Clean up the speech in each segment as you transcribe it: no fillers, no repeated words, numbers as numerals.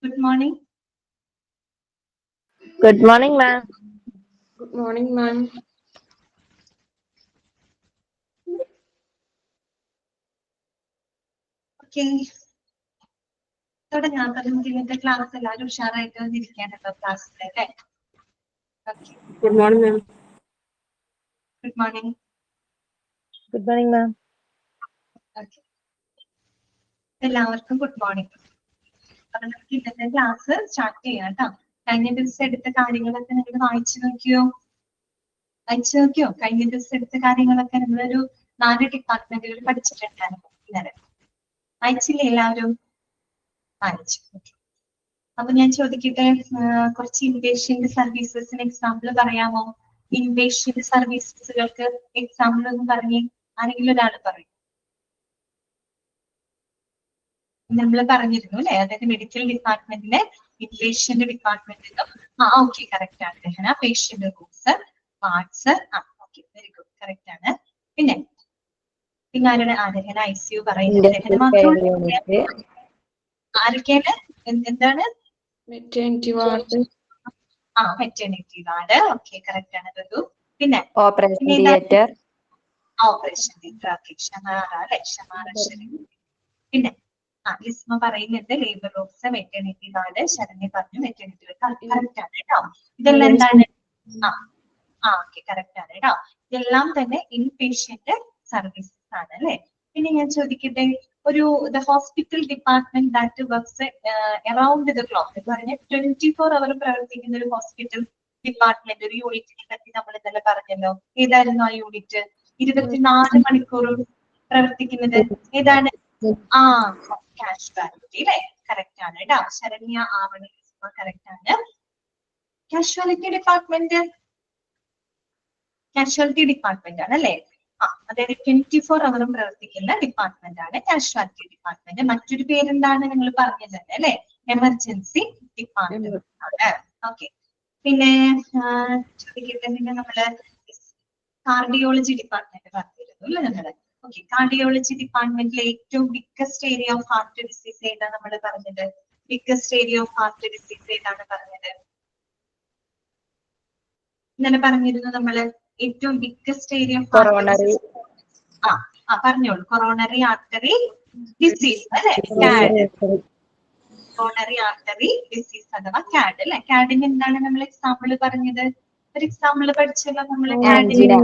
Good morning. Good morning, ma'am. Good morning, ma'am. Okay. തുടങ്ങാം. അപ്പൊ നമുക്ക് ഇന്നത്തെ ക്ലാസ് എല്ലാവരും ഉഷാറായിട്ട് വന്നിരിക്കാനുണ്ടോ ക്ലാസ്സിലല്ലേ? Okay. Good morning, ma'am. Good morning. Good morning, ma'am. Okay. എല്ലാവർക്കും ഗുഡ് മോർണിംഗ്. അപ്പൊ നമുക്ക് ഇന്നത്തെ ക്ലാസ് സ്റ്റാർട്ട് ചെയ്യാം കേട്ടോ. കഴിഞ്ഞ ദിവസം എടുത്ത കാര്യങ്ങളൊക്കെ നിങ്ങൾ വായിച്ചു നോക്കിയോ? കഴിഞ്ഞ ദിവസം എടുത്ത കാര്യങ്ങളൊക്കെ നമ്മളൊരു 4 ഡിപ്പാർട്ട്മെന്റുകൾ പഠിച്ചിട്ടുണ്ടായിരുന്നു ഇന്നലെ. വായിച്ചില്ലേ എല്ലാവരും? വായിച്ചു. അപ്പൊ ഞാൻ ചോദിക്കട്ടെ, കുറച്ച് ഇൻപേഷ്യന്റ് സർവീസസിന് എക്സാമ്പിൾ പറയാമോ? ഇൻപേഷ്യന്റ് സർവീസസുകൾക്ക് എക്സാമ്പിൾ ഒന്ന് പറഞ്ഞേ. ആരെങ്കിലും ഒരാൾ പറയും. നമ്മൾ പറഞ്ഞിരുന്നു അല്ലെ, അതായത് മെഡിക്കൽ ഡിപ്പാർട്ട്മെന്റിലെ ഇൻപേഷ്യന്റ് ഡിപ്പാർട്ട്മെന്റിലും ഓക്കെ കറക്റ്റ് ആണ് Rahana. Patient rooms, wards, okay very good correct ആണ്. പിന്നെ ആരുടെ രഹന ICU പറയുന്നത്? രഹന മാത്രം ആരൊക്കെയാണ്? എന്താണ്? Maternity ward. Maternity ward. Okay correct ആണ് ഋതു. പിന്നെ Operation theater. Operation theatre. Okay Kshamara അല്ലെ, ക്ഷമാറ ശരി. പിന്നെ ലിസ്മ പറയുന്നുണ്ട് labour rooms, maternity ward. Saranya പറഞ്ഞു മെറ്റേണിറ്റി കറക്റ്റ് ആണ് കേട്ടോ. ഇതെല്ലാം എന്താണ്? ഓക്കെ കറക്റ്റ് ആണ് കേട്ടോ. ഇതെല്ലാം തന്നെ ഇൻപേഷ്യന്റ് സർവീസസ് ആണ് അല്ലെ. പിന്നെ ഞാൻ ചോദിക്കട്ടെ, the hospital department that works around the clock എന്ന് പറഞ്ഞാൽ 24 അവർ പ്രവർത്തിക്കുന്ന ഒരു ഹോസ്പിറ്റൽ ഡിപ്പാർട്ട്മെന്റ്, ഒരു യൂണിറ്റിനെ പറ്റി നമ്മൾ ഇന്നലെ പറഞ്ഞല്ലോ. ഏതായിരുന്നു ആ യൂണിറ്റ്? 24 മണിക്കൂറും പ്രവർത്തിക്കുന്നത് ഏതാണ്? കാഷ്വാലിറ്റി അല്ലെ, കറക്റ്റ് ആണ് കേട്ടോ. ശരണ്യ, ആവണി, കറക്റ്റ് ആണ്. കാഷ്വാലിറ്റി ഡിപ്പാർട്ട്മെന്റ് ആണ് അല്ലെ. അതായത് 24 അവറും പ്രവർത്തിക്കുന്ന ഡിപ്പാർട്ട്മെന്റ് ആണ് കാഷ്വാലിറ്റി ഡിപ്പാർട്ട്മെന്റ്. മറ്റൊരു പേരെന്താണ് നിങ്ങൾ പറഞ്ഞത് തന്നെ അല്ലെ? എമർജൻസി ഡിപ്പാർട്ട്മെന്റ് ആണ്. ഓക്കെ. പിന്നെ ചോദിക്കട്ടെ, പിന്നെ നമ്മള് കാർഡിയോളജി ഡിപ്പാർട്ട്മെന്റ് പറഞ്ഞിരുന്നു അല്ലെ നമ്മള്. ഓക്കെ, കാർഡിയോളജി ഡിപ്പാർട്ട്മെന്റിലെ ഏറ്റവും biggest area of heart disease ഏതാണ് നമ്മൾ പറഞ്ഞത്? Biggest area of heart disease ഏതാണ് പറഞ്ഞത്? ഇന്നലെ പറഞ്ഞിരുന്നു നമ്മള് ഏറ്റവും ബിഗ്ഗസ്റ്റ് ഏരിയ ഓഫ് Coronary. പറഞ്ഞോളൂ. കൊറോണറി ആർട്ടറി ഡിസീസ് അല്ലെ, കാഡ്. കൊറോണറി ആർട്ടറി ഡിസീസ് അഥവാ കാഡ് അല്ലെ. കാഡിന് എന്താണ് നമ്മൾ എക്സാമ്പിൾ പറഞ്ഞത്? ഒരു എക്സാമ്പിൾ പഠിച്ചല്ലോ നമ്മള് കാഡിന്.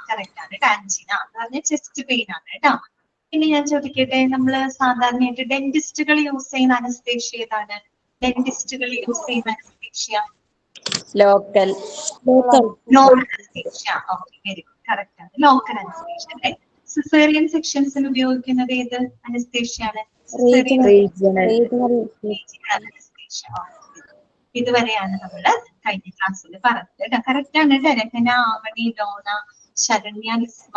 കറക്റ്റ് ആണ്, ടാൻജിന. പറഞ്ഞ ചെസ്റ്റ് പെയിൻ ആണ് കേട്ടോ. പിന്നെ ഞാൻ ചോദിക്കട്ടെ, നമ്മള് സാധാരണയായിട്ട് ഡെന്റിസ്റ്റുകൾ യൂസ് ചെയ്യുന്ന അനസ്തേഷ്യ ഏതാണ്? ഡെന്റിസ്റ്റുകൾ യൂസ് ചെയ്യുന്ന anaesthesia Local. Local anaesthesia. Okay very good correct ആണ്, ലോക്കൽ അനസ്തേഷ്യ അല്ലെ. സിസേറിയൻ സെക്ഷൻസിന് ഉപയോഗിക്കുന്നത് ഏത് അനസ്തേഷ്യാണ്? Regional. അനസ്തേഷ്യ. ഇതുവരെയാണ് നമ്മള് കഴിഞ്ഞ ക്ലാസ്സിൽ പറഞ്ഞത്. കറക്റ്റ് ആണ് കേട്ടോ. രഹന, ആവണി, ഡോണ, ശരണ്യ, ലിസ്മ,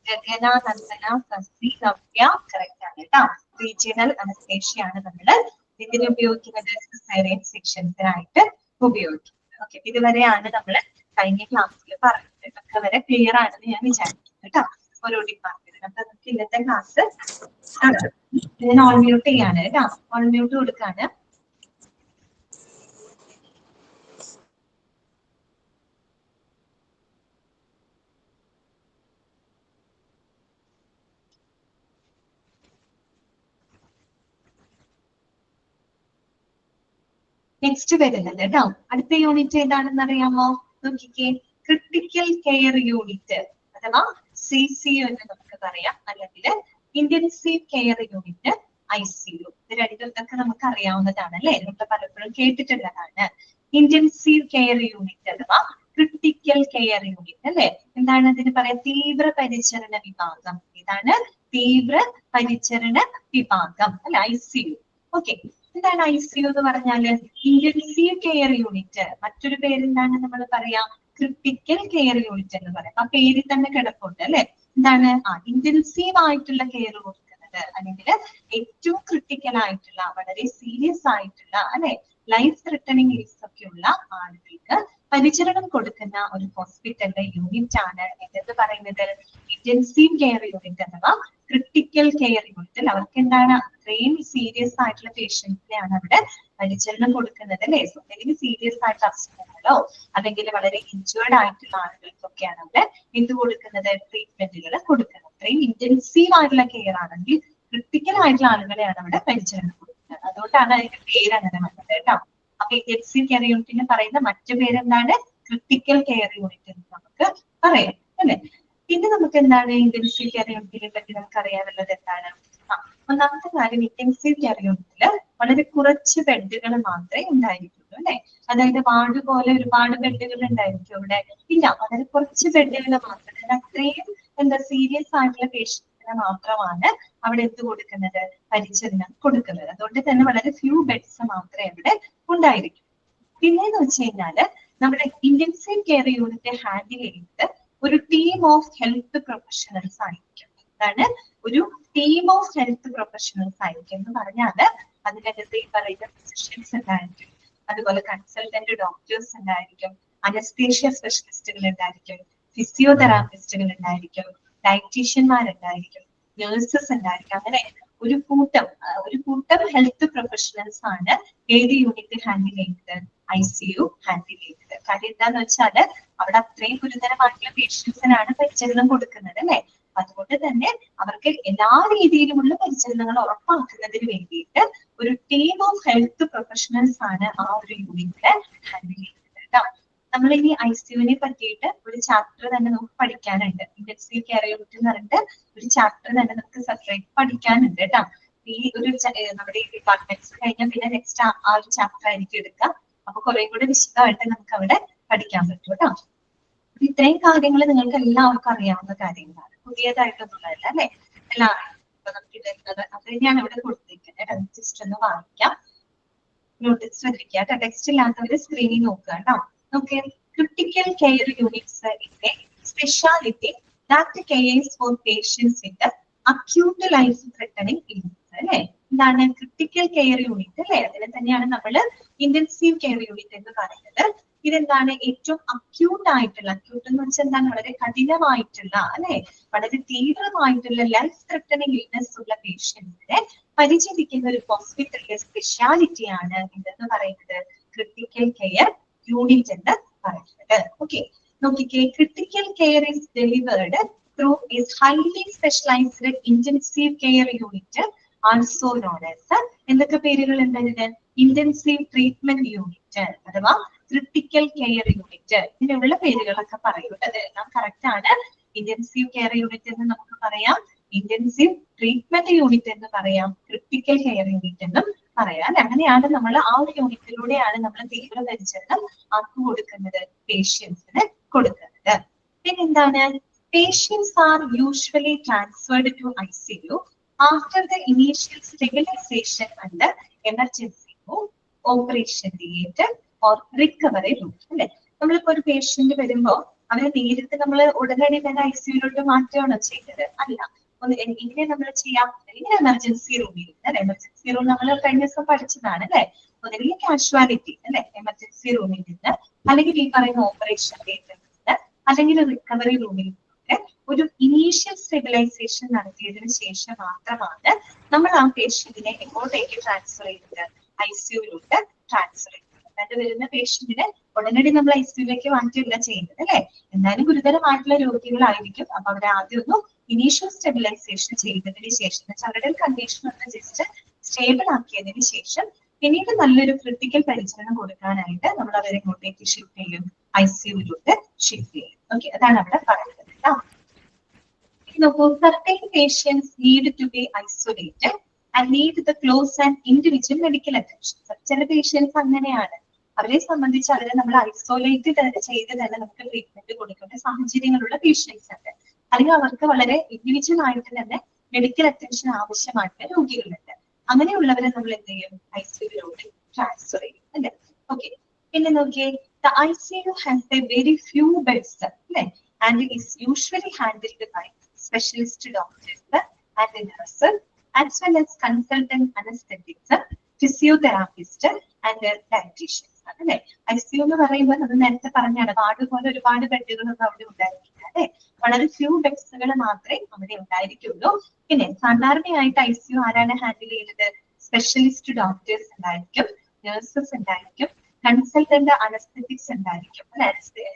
രഹന, നന്ദന, സസി, നവ്യ കറക്റ്റ് ആണ് കേട്ടോ. റീജിയണൽ അനസ്തേഷ്യ ആണ് നമ്മള് ഇതിന് ഉപയോഗിക്കുന്നത്, സിസേറിയൻ സെക്ഷൻസിനായിട്ട് ഉപയോഗിക്കുന്നത്. ഓക്കെ, ഇതുവരെയാണ് നമ്മള് കഴിഞ്ഞ ക്ലാസ്സിൽ പറഞ്ഞത്. ഒക്കെ വരെ ക്ലിയർ ആണെന്ന് ഞാൻ വിചാരിക്കുന്നു കേട്ടോ, ഓരോ ഡിപ്പാർട്ട്മെന്റിനും. അപ്പൊ നമുക്ക് ഇന്നത്തെ ക്ലാസ് ഞാൻ ഓൺ മ്യൂട്ട് ചെയ്യാണ് കേട്ടോ. ഓൺ മ്യൂട്ട് കൊടുക്കാണ്. നെക്സ്റ്റ് വരുന്നത് കേട്ടോ. അടുത്ത യൂണിറ്റ് ഏതാണെന്ന് അറിയാമോ? നോക്കിക്കേ, ക്രിട്ടിക്കൽ കെയർ യൂണിറ്റ് അഥവാ CCU എന്ന് നമുക്ക് പറയാം, അല്ലെങ്കിൽ ഇന്റൻസീവ് കെയർ യൂണിറ്റ് ICU. ഇത് രണ്ടൊക്കെ നമുക്ക് അറിയാവുന്നതാണ് അല്ലെ, നമ്മൾ പലപ്പോഴും കേട്ടിട്ടുള്ളതാണ്. ഇന്റൻസീവ് കെയർ യൂണിറ്റ് അഥവാ ക്രിട്ടിക്കൽ കെയർ യൂണിറ്റ് അല്ലെ. എന്താണ് അതിന് പറയാം? തീവ്ര പരിചരണ വിഭാഗം. ഇതാണ് തീവ്ര പരിചരണ വിഭാഗം അല്ലെ, ICU. ഓക്കെ, എന്താണ് ICU എന്ന് പറഞ്ഞാല്? Intensive care unit. മറ്റൊരു പേരെന്താണ് നമ്മൾ പറയാ? ക്രിട്ടിക്കൽ കെയർ യൂണിറ്റ് എന്ന് പറയാം. ആ പേരിൽ തന്നെ കിടപ്പുണ്ട് അല്ലെ. എന്താണ്? ഇന്റൻസീവ് ആയിട്ടുള്ള കെയർ കൊടുക്കുന്നത്, അല്ലെങ്കിൽ ഏറ്റവും ക്രിട്ടിക്കൽ ആയിട്ടുള്ള, വളരെ സീരിയസ് ആയിട്ടുള്ള അല്ലെ, ലൈഫ് ത്രെട്ടനിങ് റിസ്ക് ഒക്കെ ഉള്ള ആളുകൾക്ക് പരിചരണം കൊടുക്കുന്ന ഒരു ഹോസ്പിറ്റലിന്റെ യൂണിറ്റ് ആണ് എന്തെന്ന് പറയുന്നത്? ഇന്റൻസീവ് കെയർ യൂണിറ്റ് അഥവാ ക്രിട്ടിക്കൽ കെയർ യൂണിറ്റ്. അവർക്ക് എന്താണ് അത്രയും സീരിയസ് ആയിട്ടുള്ള പേഷ്യൻസിനെയാണ് അവിടെ പരിചരണം കൊടുക്കുന്നത് അല്ലെ. അല്ലെങ്കിൽ സീരിയസ് ആയിട്ടുള്ള അസുഖങ്ങളോ അല്ലെങ്കിൽ വളരെ ഇഞ്ചേർഡ് ആയിട്ടുള്ള ആളുകൾക്കൊക്കെയാണ് അവിടെ എന്ത് കൊടുക്കുന്നത്, ട്രീറ്റ്മെന്റുകൾ കൊടുക്കുന്നത്. അത്രയും ഇന്റൻസീവ് ആയിട്ടുള്ള കെയർ ആണെങ്കിൽ ക്രിട്ടിക്കൽ ആയിട്ടുള്ള ആളുകളെയാണ് അവിടെ പരിചരണം കൊടുക്കുന്നത്. അതുകൊണ്ടാണ് അതിന്റെ പേര് അങ്ങനെ വന്നത് കേട്ടോ. അപ്പൊ ഇന്റൻസീവ് കെയർ യൂണിറ്റിന് പറയുന്ന മറ്റു പേരെന്താണ്, ക്രിട്ടിക്കൽ കെയർ യൂണിറ്റ് എന്ന് നമുക്ക് പറയാം അല്ലെ. പിന്നെ നമുക്ക് എന്താണ് ഇന്റൻസീവ് കെയർ യൂണിറ്റിനെ പറ്റി നമുക്ക് അറിയാനുള്ളത് എന്താണ്? ഒന്നാമത്തെ കാര്യം, ഇന്റൻസീവ് കെയർ യൂണിറ്റില് വളരെ കുറച്ച് ബെഡുകൾ മാത്രമേ ഉണ്ടായിരിക്കുള്ളൂ അല്ലെ. അതായത് വാർഡ് പോലെ ഒരുപാട് ബെഡുകൾ ഉണ്ടായിരിക്കും ഇവിടെ ഇല്ല, വളരെ കുറച്ച് ബെഡുകൾ മാത്രം. അത്രയും സീരിയസ് ആയിട്ടുള്ള പേഷ്യൻസിനെ മാത്രമാണ് അവിടെ എന്ത് കൊടുക്കുന്നത്, പരിചരണം കൊടുക്കുന്നത്. അതുകൊണ്ട് തന്നെ വളരെ ഫ്യൂ ബെഡ്സ് മാത്രമേ അവിടെ ഉണ്ടായിരിക്കൂ. പിന്നെന്ന് വെച്ച് കഴിഞ്ഞാല് നമ്മുടെ ഇന്റൻസീവ് കെയർ യൂണിറ്റ് ഹാൻഡിൽ ചെയ്യുന്നത് ഒരു ടീം ഓഫ് ഹെൽത്ത് പ്രൊഫഷണൽസ് ആയിരിക്കും. അതാണ് ഒരു ടീം ഓഫ് ഹെൽത്ത് പ്രൊഫഷണൽസ് ആയിരിക്കും എന്ന് പറഞ്ഞാല് അതിനകത്ത് ഈ പറയുന്ന ഫിസിഷ്യൻസ് ഉണ്ടായിരിക്കും, അതുപോലെ കൺസൾട്ടന്റ് ഡോക്ടേഴ്സ് ഉണ്ടായിരിക്കും, അനസ്തേഷ്യ സ്പെഷ്യലിസ്റ്റുകൾ ഉണ്ടായിരിക്കും, ഫിസിയോതെറാപ്പിസ്റ്റുകൾ ഉണ്ടായിരിക്കും, ഡയറ്റീഷ്യന്മാരുണ്ടായിരിക്കും, നഴ്സസ് ഉണ്ടായിരിക്കും. അങ്ങനെ ഒരു കൂട്ടം ഹെൽത്ത് പ്രൊഫഷണൽസ് ആണ് ഏത് യൂണിറ്റ് ഹാൻഡിൽ ചെയ്യുന്നത്, ICU ഹാൻഡിൽ ചെയ്യുന്നത്. കാര്യം എന്താന്ന് വെച്ചാല് അവിടെ അത്രയും ഗുരുതരമായിട്ടുള്ള പേഷ്യൻസിനാണ് പരിചരണം കൊടുക്കുന്നത് അല്ലെ. അതുകൊണ്ട് തന്നെ അവർക്ക് എല്ലാ രീതിയിലുമുള്ള പരിചരണങ്ങൾ ഉറപ്പാക്കുന്നതിന് വേണ്ടിയിട്ട് ഒരു ടീം ഓഫ് ഹെൽത്ത് പ്രൊഫഷണൽസ് ആണ് ആ ഒരു യൂണിറ്റ് ഹാൻഡിൽ ചെയ്യുന്നത് കേട്ടോ. നമ്മൾ ഇനി ICUവിനെ പറ്റിയിട്ട് ഒരു ചാപ്റ്റർ തന്നെ നമുക്ക് പഠിക്കാനുണ്ട്. ഇന്റൻസീവ് കെയർ യൂണിറ്റ് എന്ന് പറഞ്ഞിട്ട് ഒരു ചാപ്റ്റർ തന്നെ നമുക്ക് സെപ്പറേറ്റ് പഠിക്കാനുണ്ട് കേട്ടോ. ഈ ഒരു നമ്മുടെ ഈ ഡിപ്പാർട്ട്മെന്റ്സ് കഴിഞ്ഞാൽ പിന്നെ നെക്സ്റ്റ് ആ ഒരു ചാപ്റ്റർ ആയിരിക്കും എടുക്കുക. അപ്പൊ കുറെ കൂടെ വിശദമായിട്ട് നമുക്ക് അവിടെ പഠിക്കാൻ പറ്റും കേട്ടോ. ഇത്രയും കാര്യങ്ങൾ നിങ്ങൾക്ക് എല്ലാവർക്കും അറിയാവുന്ന കാര്യങ്ങളാണ്, പുതിയതായിട്ടൊന്നുമല്ല അല്ലെ. എല്ലാവരും ഇപ്പൊ നമുക്ക് അത് ഞാൻ ഇവിടെ കൊടുത്തിരിക്കുന്നത് ജസ്റ്റ് ഒന്ന് വായിക്കാം, നോട്ടീസ് ശ്രദ്ധിക്കുക കേട്ടോ. ടെക്സ്റ്റ് ഇല്ലാത്തവര് സ്ക്രീനിൽ നോക്കുക കേട്ടോ. ഓക്കെ, ക്രിട്ടിക്കൽ കെയർ യൂണിറ്റ്സ് ഇന്റെ specialty that cares for patients with acute life threatening illness അല്ലെ. എന്താണ് ക്രിട്ടിക്കൽ കെയർ യൂണിറ്റ് അല്ലെ, അതിനെ തന്നെയാണ് നമ്മൾ ഇന്റൻസീവ് കെയർ യൂണിറ്റ് എന്ന് പറയുന്നത്. ഇതെന്താണ് ഏറ്റവും അക്യൂട്ട് ആയിട്ടുള്ള, അക്യൂട്ട് എന്ന് വെച്ചാൽ എന്താണ്, വളരെ കഠിനമായിട്ടുള്ള അല്ലെ, വളരെ തീവ്രമായിട്ടുള്ള ലൈഫ് ത്രെട്ടനിങ് ഇൽനസ് ഉള്ള പേഷ്യൻസിനെ പരിചരിക്കുന്ന ഒരു ഹോസ്പിറ്റലിലെ സ്പെഷ്യാലിറ്റിയാണ് ഇതെന്ന് പറയുന്നത് ക്രിട്ടിക്കൽ കെയർ യൂണിറ്റ് എന്ന് പറയുന്നത്. ഓക്കെ, നോക്കിക്കേ, critical care is delivered through is highly specialised intensive care unit, also known as എന്തൊക്കെ പേരുകൾ ഉണ്ടായത്, ഇന്റൻസീവ് ട്രീറ്റ്മെന്റ് യൂണിറ്റ് അഥവാ ക്രിട്ടിക്കൽ കെയർ യൂണിറ്റ്. ഇതിനുള്ള പേരുകളൊക്കെ പറയും, അതെല്ലാം കറക്റ്റ് ആണ്. ഇന്റൻസീവ് കെയർ യൂണിറ്റ് എന്ന് നമുക്ക് പറയാം, ഇന്റൻസീവ് ട്രീറ്റ്മെന്റ് യൂണിറ്റ് എന്ന് പറയാം, ക്രിട്ടിക്കൽ കെയർ യൂണിറ്റ് എന്നും പറയാം. അങ്ങനെയാണ് നമ്മൾ ആ ഒരു യൂണിറ്റിലൂടെയാണ് നമ്മൾ തീവ്ര പരിചരണം ആർക്ക് കൊടുക്കുന്നത്, പേഷ്യൻസിന് കൊടുക്കുന്നത്. പിന്നെന്താണ്, patients are usually transferred to ICU after the initial stabilization under emergency room, operation theatre or recovery room അല്ലെ. നമ്മളിപ്പോ ഒരു പേഷ്യന്റ് വരുമ്പോ അവരെ നേരിട്ട് നമ്മൾ ഉടനടി തന്നെ ICUലോട്ട് മാറ്റുകയാണോ ചെയ്തത്, അല്ല. ഇങ്ങനെ നമ്മൾ ചെയ്യാം, അല്ലെങ്കിൽ എമർജൻസി റൂമിൽ അല്ലെ. എമർജൻസി റൂം നമ്മൾ കഴിഞ്ഞ ദിവസം പഠിച്ചതാണ് അല്ലെ. ഒന്നുകിൽ കാഷ്വാലിറ്റി അല്ലെ എമർജൻസി റൂമിൽ നിന്ന്, അല്ലെങ്കിൽ ഈ പറയുന്ന ഓപ്പറേഷൻ തിയേറ്ററിൽ നിന്ന്, അല്ലെങ്കിൽ റിക്കവറി റൂമിൽ നിന്ന് ഒരു ഇനീഷ്യൽ സ്റ്റെബിലൈസേഷൻ നടത്തിയതിനു ശേഷം മാത്രമാണ് നമ്മൾ ആ പേഷ്യന്റിനെ എങ്ങോട്ടേക്ക് ട്രാൻസ്ഫർ ചെയ്യുന്നത്, ICUലോട്ട് ട്രാൻസ്ഫർ ചെയ്യുന്നത്. അതായത് വരുന്ന പേഷ്യന്റിനെ ഉടനടി നമ്മൾ ICUലേക്ക് മാറ്റുകയല്ല ചെയ്യുന്നത് അല്ലെ. എന്നാലും ഗുരുതരമായിട്ടുള്ള രോഗികളായിരിക്കും. അപ്പൊ അവരെ ആദ്യം ഒന്ന് ഇനീഷ്യൽ സ്റ്റെബിലൈസേഷൻ ചെയ്തതിന് ശേഷം, അവരുടെ കണ്ടീഷൻ ഒന്ന് ജസ്റ്റ് സ്റ്റേബിൾ ആക്കിയതിന് ശേഷം പിന്നീട് നല്ലൊരു ക്രിട്ടിക്കൽ പരിചരണം കൊടുക്കാനായിട്ട് നമ്മൾ അവരെ ഇങ്ങോട്ടേക്ക് ഷിഫ്റ്റ് ചെയ്യും, ICUലോട്ട് ഷിഫ്റ്റ് ചെയ്യും. ഓക്കെ, അതാണ് അവിടെ പറയുന്നത്. Certain patients need to be isolated and need the close and individual medical attention. ചില പേഷ്യൻസ് അങ്ങനെയാണ്, അവരെ സംബന്ധിച്ച് അവരെ നമ്മൾ ഐസോലേറ്റ് ചെയ്ത് തന്നെ നമുക്ക് ട്രീറ്റ്മെന്റ് കൊടുക്കേണ്ട സാഹചര്യങ്ങളുള്ള പേഷ്യൻസ് ഉണ്ട്. അല്ലെങ്കിൽ അവർക്ക് വളരെ ഇൻഡിവിജ്വൽ ആയിട്ട് തന്നെ മെഡിക്കൽ അറ്റൻഷൻ ആവശ്യമായിട്ടുള്ള രോഗികളുണ്ട്. അങ്ങനെയുള്ളവരെ നമ്മൾ എന്ത് ചെയ്യും, ICUലോട്ട് ട്രാൻസ്ഫർ ചെയ്യും അല്ലെ. ഓക്കെ, പിന്നെ നോക്കിയേ, the ICU has a very few beds അല്ലെ, and is usually handled by specialist doctors and nurses as well as consultant anesthetists, physiotherapists and dietitians അല്ലെ. ICU എന്ന് പറയുമ്പോൾ നമ്മൾ നേരത്തെ പറഞ്ഞാണ്, വാർഡ് പോലെ ഒരുപാട് ബെഡുകളൊന്നും അവിടെ ഉണ്ടായിരിക്കില്ല അല്ലെ. വളരെ ഫ്യൂ ബെഡ്സുകൾ മാത്രമേ അവിടെ ഉണ്ടായിരിക്കുള്ളൂ. പിന്നെ സാധാരണയായിട്ട് ICU ആരാണ് ഹാൻഡിൽ ചെയ്യുന്നത്? സ്പെഷ്യലിസ്റ്റ് ഡോക്ടേഴ്സ് ഉണ്ടായിരിക്കും, നഴ്സസ് ഉണ്ടായിരിക്കും, കൺസൾട്ടന്റ് അനസ്തെറ്റിക്സ് ഉണ്ടായിരിക്കും,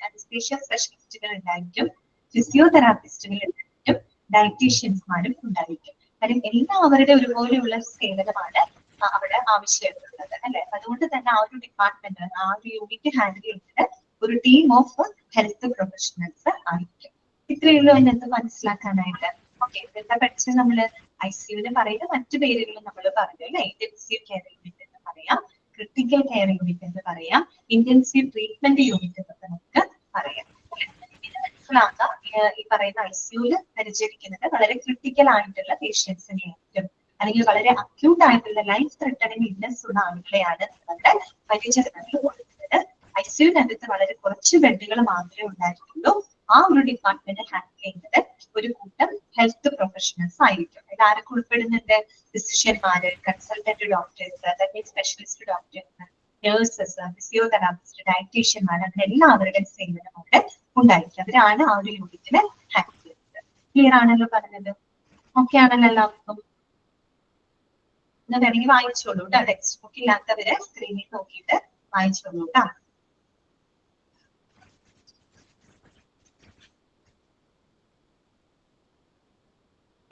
അനസ്തേഷ്യ സ്പെഷ്യലിസ്റ്റുകൾ ഉണ്ടായിരിക്കും, ഫിസിയോതെറാപ്പിസ്റ്റുകൾ ഉണ്ടായിരിക്കും, ഡയറ്റീഷ്യൻസ്മാരും ഉണ്ടായിരിക്കും. കാര്യം എല്ലാവരുടെ ഒരുപോലെയുള്ള സേവനമാണ് അവിടെ ആവശ്യമായിട്ടുള്ളത് അല്ലെ. അതുകൊണ്ട് തന്നെ ആ ഒരു ഡിപ്പാർട്ട്മെന്റ്, ആ ഒരു യൂണിറ്റ് ഹാൻഡിൽ ചെയ്യുന്നത് ഒരു ടീം ഓഫ് ഹെൽത്ത് പ്രൊഫഷണൽസ് ആയിരിക്കും. ഇത്രയേ ഉള്ളൂ അതിനകത്ത് മനസ്സിലാക്കാനായിട്ട്. ഓക്കെ, എന്താ പഠിച്ചത് നമ്മള്? ICUവിന് പറയുന്ന മറ്റു പേരുകൾ നമ്മൾ പറഞ്ഞു അല്ലെ. ഇന്റൻസീവ് കെയർ യൂണിറ്റ് എന്ന് പറയാം, ക്രിട്ടിക്കൽ കെയർ യൂണിറ്റ് എന്ന് പറയാം, ഇന്റൻസീവ് ട്രീറ്റ്മെന്റ് യൂണിറ്റ് എന്നൊക്കെ നമുക്ക് പറയാം. ഇത് മനസ്സിലാക്കാം. ഈ പറയുന്ന ICUവിൽ പരിചരിക്കുന്നത് വളരെ ക്രിട്ടിക്കൽ ആയിട്ടുള്ള പേഷ്യൻസിനെ ആയിരിക്കും, അല്ലെങ്കിൽ വളരെ അക്യൂട്ട് ആയിട്ടുള്ള ലൈഫ് ത്രെട്ടണിങ് ഇൽനെസ് ഉള്ള ആളുകളെയാണ് നമ്മുടെ പരിചരണത്തിൽ കൊടുക്കുന്നത്. ICUവിനകത്ത് വളരെ കുറച്ച് ബെഡുകൾ മാത്രമേ ഉണ്ടായിരുന്നുള്ളൂ. ആ ഒരു ഡിപ്പാർട്ട്മെന്റ് ഹാൻഡിൽ ചെയ്യുന്നത് ഒരു കൂട്ടം ഹെൽത്ത് പ്രൊഫഷണൽസ് ആയിരിക്കും. അതിൽ ആരൊക്കെ ഉൾപ്പെടുന്നുണ്ട്? ഫിസിഷ്യന്മാര്, consultant doctors, specialist doctors, nurses, physiotherapist, ഡയറ്റീഷ്യന്മാർ, അങ്ങനെ എല്ലാവരുടെയും സേവനം അവിടെ ഉണ്ടായിരിക്കും. അവരാണ് ആ ഒരു യൂണിറ്റിനെ ഹാൻഡിൽ ചെയ്യുന്നത്. ക്ലിയർ ആണല്ലോ പറഞ്ഞത്? ഓക്കെ ആണല്ലോ എല്ലാവർക്കും? വേണമെങ്കിൽ വായിച്ചോളൂ കേട്ടോ. ടെക്സ്റ്റ് ബുക്ക് ഇല്ലാത്തവര് സ്ക്രീനിൽ നോക്കിയിട്ട് വായിച്ചോളൂ കേട്ടോ.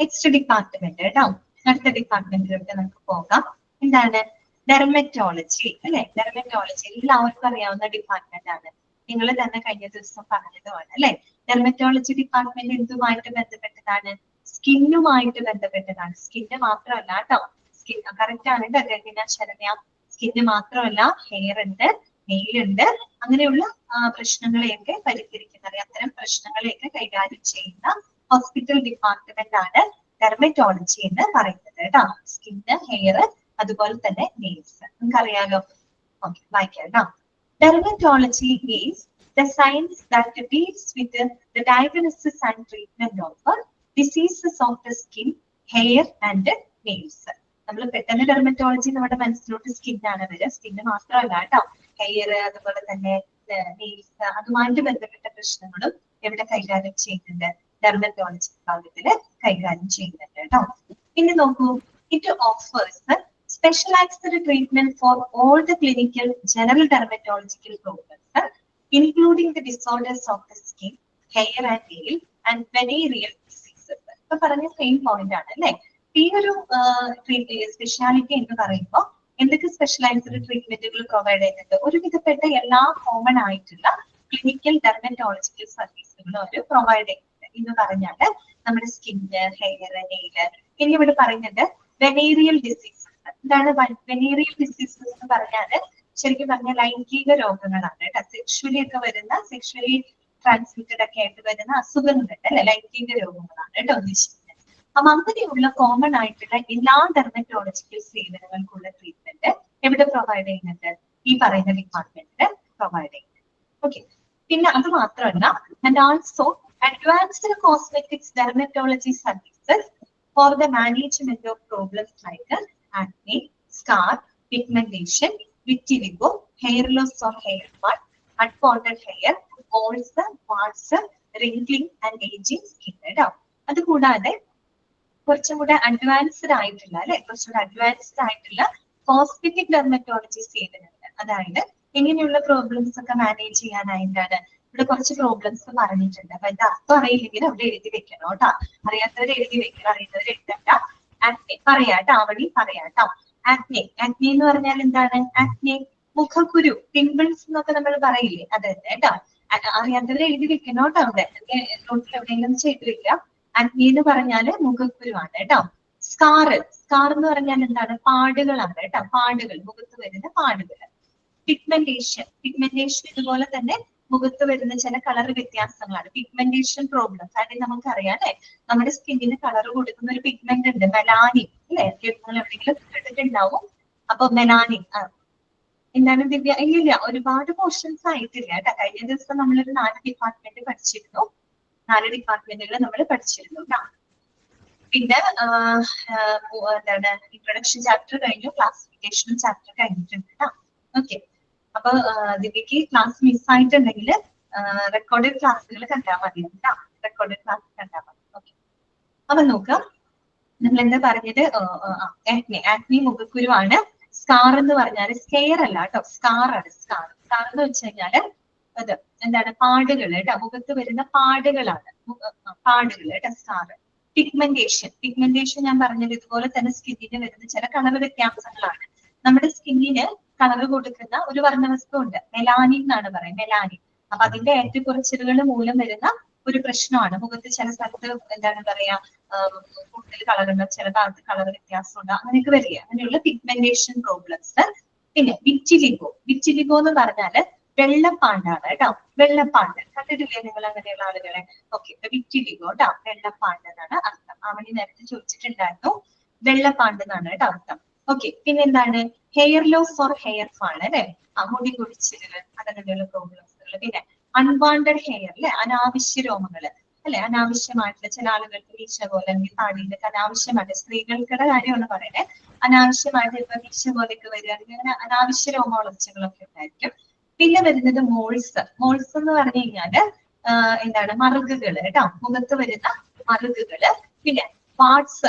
നെക്സ്റ്റ് ഡിപ്പാർട്ട്മെന്റ് കേട്ടോ. അടുത്ത ഡിപ്പാർട്ട്മെന്റിലോട്ട് നമുക്ക് പോകാം. എന്താണ്? ഡെർമറ്റോളജി അല്ലെ. ഡെർമറ്റോളജി എല്ലാവർക്കും അറിയാവുന്ന ഡിപ്പാർട്ട്മെന്റ് ആണ്. നിങ്ങൾ തന്നെ കഴിഞ്ഞ ദിവസം പറഞ്ഞതുമാണ് അല്ലെ. ഡെർമറ്റോളജി ഡിപ്പാർട്ട്മെന്റ് എന്തുമായിട്ട് ബന്ധപ്പെട്ടതാണ്? സ്കിന്നുമായിട്ട് ബന്ധപ്പെട്ടതാണ്. സ്കിന്ന് മാത്രമല്ല കേട്ടോ, സ്കിൻ കറക്റ്റ് ആണ് കേട്ടോ ശരണ്യ. സ്കിന്ന് മാത്രമല്ല, ഹെയർ ഉണ്ട്, നെയിൽ ഉണ്ട്, അങ്ങനെയുള്ള പ്രശ്നങ്ങളെയൊക്കെ പരിഹരിക്കുന്നത്, അത്തരം പ്രശ്നങ്ങളെയൊക്കെ കൈകാര്യം ചെയ്യുന്ന ഹോസ്പിറ്റൽ ഡിപ്പാർട്ട്മെന്റ് ആണ് ഡെർമറ്റോളജി എന്ന് പറയുന്നത് കേട്ടോ. സ്കിന്ന്, ഹെയർ, അതുപോലെ തന്നെ നെയിൽസ് നമുക്കറിയാലോ. ഓക്കെ, വായിക്കാം കേട്ടോ. Dermatology is the science that deals with the diagnosis and treatment of diseases of the skin, hair and nails. നമ്മൾ പെട്ടെന്ന് ഡെർമറ്റോളജി നമ്മുടെ മനസ്സിലോട്ട് സ്കിന്നാണ് വരിക. സ്കിന്ന് മാത്രമല്ല കേട്ടോ, ഹെയർ, അതുപോലെ തന്നെ നെയിൽസ്, അതുമായിട്ട് ബന്ധപ്പെട്ട പ്രശ്നങ്ങളും എവിടെ കൈകാര്യം ചെയ്യുന്നുണ്ട്? ഡെർമറ്റോളജി വിഭാഗത്തില് കൈകാര്യം ചെയ്യുന്നുണ്ട് കേട്ടോ. പിന്നെ നോക്കൂ, it offers specialized treatment for all the clinical general dermatological problems, including the disorders of the skin, hair and nail and venereal diseases. ഇപ്പൊ പറഞ്ഞ സെയിം പോയിന്റ് ആണ് അല്ലെ. ഈ ഒരു സ്പെഷ്യാലിറ്റി എന്ന് പറയുമ്പോൾ എന്തൊക്കെ സ്പെഷ്യലൈസ്ഡ് ട്രീറ്റ്മെന്റുകൾ പ്രൊവൈഡ് ചെയ്യുന്നുണ്ട്? ഒരുവിധപ്പെട്ട എല്ലാ കോമൺ ആയിട്ടുള്ള ക്ലിനിക്കൽ ഡെർമറ്റോളജിക്കൽ സർവീസുകളും അവർ പ്രൊവൈഡ് ചെയ്യുന്നുണ്ട്. എന്ന് പറഞ്ഞാല് നമ്മുടെ സ്കിന്ന്, ഹെയർ, നെയില്. ഇനി ഇവിടെ പറയുന്നുണ്ട് വെനീറിയൽ ഡിസീസ്. എന്താണ് വെനീറിയൽ ഡിസീസസ് എന്ന് പറഞ്ഞാല്? ശരിക്കും പറഞ്ഞാൽ ലൈംഗിക രോഗങ്ങളാണ് കേട്ടോ. സെക്ഷുവലി ഒക്കെ വരുന്ന, സെക്ഷുവലി ട്രാൻസ്മിറ്റഡ് ഒക്കെ ആയിട്ട് വരുന്ന അസുഖങ്ങളുണ്ട് അല്ലെ, ലൈംഗിക രോഗങ്ങളാണ് കേട്ടോ ഉദ്ദേശിക്കുന്നത്. അപ്പൊ അങ്ങനെയുള്ള കോമൺ ആയിട്ടുള്ള എല്ലാ ഡെർമറ്റോളജിക്കൽ സേവനങ്ങൾക്കുള്ള ട്രീറ്റ്മെന്റ് എവിടെ പ്രൊവൈഡ് ചെയ്യുന്നുണ്ട്? ഈ പറയുന്ന ഡിപ്പാർട്ട്മെന്റിന് പ്രൊവൈഡ് ചെയ്യുന്നുണ്ട്. ഓക്കെ, പിന്നെ അത് മാത്രമല്ല, and also advanced cosmetics dermatology services for the management of problems like acne, scar, pigmentation, vitiligo, hair loss or hair fall, unwanted hair, moles, warts, wrinkling and aging skin. അതുകൂടാതെ കുറച്ചും കൂടെ advanced ആയിട്ടുള്ള അല്ലെ, കുറച്ചുകൂടെ advanced ആയിട്ടുള്ള cosmetic dermatology സേവനങ്ങൾ. അതായത് എങ്ങനെയുള്ള പ്രോബ്ലംസ് ഒക്കെ മാനേജ് ചെയ്യാനായിട്ടാണ് ഇവിടെ കുറച്ച് പ്രോബ്ലംസ് പറഞ്ഞിട്ടുണ്ട്. അപ്പൊ ഇത് അർത്ഥം അറിയില്ലെങ്കിൽ അവിടെ എഴുതി വെക്കണം കേട്ടോ. അറിയാത്തവർ എഴുതി വെക്കണം, അറിയുന്നവർ എഴുതണ്ട. ആക്നെ പറയാട്ടോ, അവിടെ പറയാട്ടോ. ആക്നെ, ആക്നെ എന്ന് പറഞ്ഞാൽ എന്താണ്? ആക്നെ മുഖക്കുരു, പിമ്പിൾസ് എന്നൊക്കെ നമ്മൾ പറയില്ലേ, അത് തന്നെ കേട്ടോ. അറിയാത്തവർ എഴുതി വെക്കണം കേട്ടോ. അവിടെ നോട്ടിൽ എവിടെയെങ്കിലും ചെയ്ത് വെക്കാം. ആക്നെ എന്ന് പറഞ്ഞാല് മുഖക്കുരുവാണ് കേട്ടോ. സ്കാറ്, സ്കാർ എന്ന് പറഞ്ഞാൽ എന്താണ്? പാടുകളാണ് കേട്ടോ. പാടുകൾ, മുഖത്ത് വരുന്ന പാടുകൾ. പിഗ്മെന്റേഷൻ, പിഗ്മെന്റേഷൻ ഇതുപോലെ തന്നെ മുഖത്ത് വരുന്ന ചില കളർ വ്യത്യാസങ്ങളാണ് പിഗ്മെന്റേഷൻ പ്രോബ്ലംസ്. അതായത് നമുക്കറിയാം അല്ലെ, നമ്മുടെ സ്കിന്നിന് കളർ കൊടുക്കുന്ന ഒരു പിഗ്മെന്റ് ഉണ്ട്, മെലാനിൻ അല്ലെ. നിങ്ങൾ എവിടെയെങ്കിലും കേട്ടിട്ടുണ്ടാവും. അപ്പൊ മെലാനിൻ എന്താണ് ദിവ്യ? ഇല്ല, ഒരുപാട് പോർഷൻസ് ആയിട്ടില്ല കേട്ടോ. കഴിഞ്ഞ ദിവസം നമ്മളൊരു 4 ഡിപ്പാർട്ട്മെന്റ് പഠിച്ചിരുന്നു, 4 ഡിപ്പാർട്ട്മെന്റുകൾ നമ്മൾ പഠിച്ചിരുന്നു കേട്ടോ. പിന്നെ എന്താണ്, ഇൻട്രൊഡക്ഷൻ ചാപ്റ്റർ കഴിഞ്ഞു, ക്ലാസിഫിക്കേഷൻ ചാപ്റ്റർ കഴിഞ്ഞിട്ടുണ്ട് കേട്ടോ. ഓക്കെ, അപ്പൊ ദിവ്യക്ക് ക്ലാസ് മിസ്സായിട്ടുണ്ടെങ്കിൽ റെക്കോർഡഡ് ക്ലാസ്സുകൾ കണ്ടാൽ മതി കേട്ടോ. റെക്കോർഡ് റെക്കോർഡഡ് ക്ലാസ് കണ്ടാൽ മതി. ഓക്കെ, അപ്പൊ നോക്കാം നമ്മൾ എന്താ പറഞ്ഞത്. ആക്നി മുഖക്കുരുവാണ്. സ്കാർ എന്ന് പറഞ്ഞാൽ സ്കെയർ അല്ല കേട്ടോ, സ്കാർ ആണ്. സ്കാർ എന്ന് വെച്ച് കഴിഞ്ഞാല് അത് എന്താണ്, പാടുകൾ കേട്ടോ, മുഖത്ത് വരുന്ന പാടുകളാണ് പാടുകൾ കേട്ടോ സ്കാർ. പിഗ്മെന്റേഷൻ ഞാൻ പറഞ്ഞത് ഇതുപോലെ തന്നെ സ്കിന്നിന് വരുന്ന ചില കളർ വ്യത്യാസങ്ങളാണ്. നമ്മുടെ സ്കിന്നിന് കളർ കൊടുക്കുന്ന ഒരു വർണ്ണവസ്തു ഉണ്ട്, മെലാനിൻ എന്നാണ് പറയുന്നത്, മെലാനിൻ. അപ്പൊ അതിന്റെ ഏറ്റക്കുറച്ചിലുകൾ മൂലം വരുന്ന ഒരു പ്രശ്നമാണ്. മുഖത്ത് ചില സ്ഥലത്ത് എന്താണ് പറയാ, കൂടുതൽ കളർ ഉണ്ട്, ചില ഭാഗത്ത് കളർ വ്യത്യാസം ഉണ്ട്, അങ്ങനെയൊക്കെ വരിക. അങ്ങനെയുള്ള പിഗ്മെന്റേഷൻ പ്രോബ്ലംസ്. പിന്നെ വിറ്റിലിഗോ എന്ന് പറഞ്ഞാല് വെള്ളപ്പാണ്ടാണ് കേട്ടോ, വെള്ളപ്പാണ്ട്. കണ്ടിട്ടില്ലേ നിങ്ങൾ അങ്ങനെയുള്ള ആളുകളെ? ഓക്കെ, വിറ്റിലിഗോ കേട്ടോ, വെള്ളപ്പാണ്ട് എന്നാണ് അർത്ഥം. അവന് നേരത്തെ ചോദിച്ചിട്ടുണ്ടായിരുന്നു, വെള്ളപ്പാണ്ട് എന്നാണ് കേട്ടോ അർത്ഥം. ഓക്കെ, പിന്നെ എന്താണ്, hair loss or hair fall അല്ലെ, മുടി കൊഴിച്ചിലുകൾ, അങ്ങനെയുള്ള പ്രോബ്ലംസുകൾ. പിന്നെ അൺവാണ്ടഡ് ഹെയർ അല്ലെ, അനാവശ്യ രോമങ്ങള് അല്ലെ, അനാവശ്യമായിട്ടുള്ള ചില ആളുകൾക്ക് മീശ പോലെ അല്ലെങ്കിൽ താടിയിലൊക്കെ അനാവശ്യമായിട്ട്, സ്ത്രീകൾക്കുടെ കാര്യമാണ് പറയുന്നത്, അനാവശ്യമായിട്ട് ഇപ്പൊ മീശ പോലെയൊക്കെ വരിക, അങ്ങനെ അനാവശ്യ രോമ വളർച്ചകളൊക്കെ ഉണ്ടായിരിക്കും. പിന്നെ വരുന്നത് മോൾസ് എന്ന് പറഞ്ഞു കഴിഞ്ഞാല് എന്താണ്, മറുകുകള് കേട്ടോ, മുഖത്ത് വരുന്ന മറുകുകള്. പിന്നെ പാർട്സ്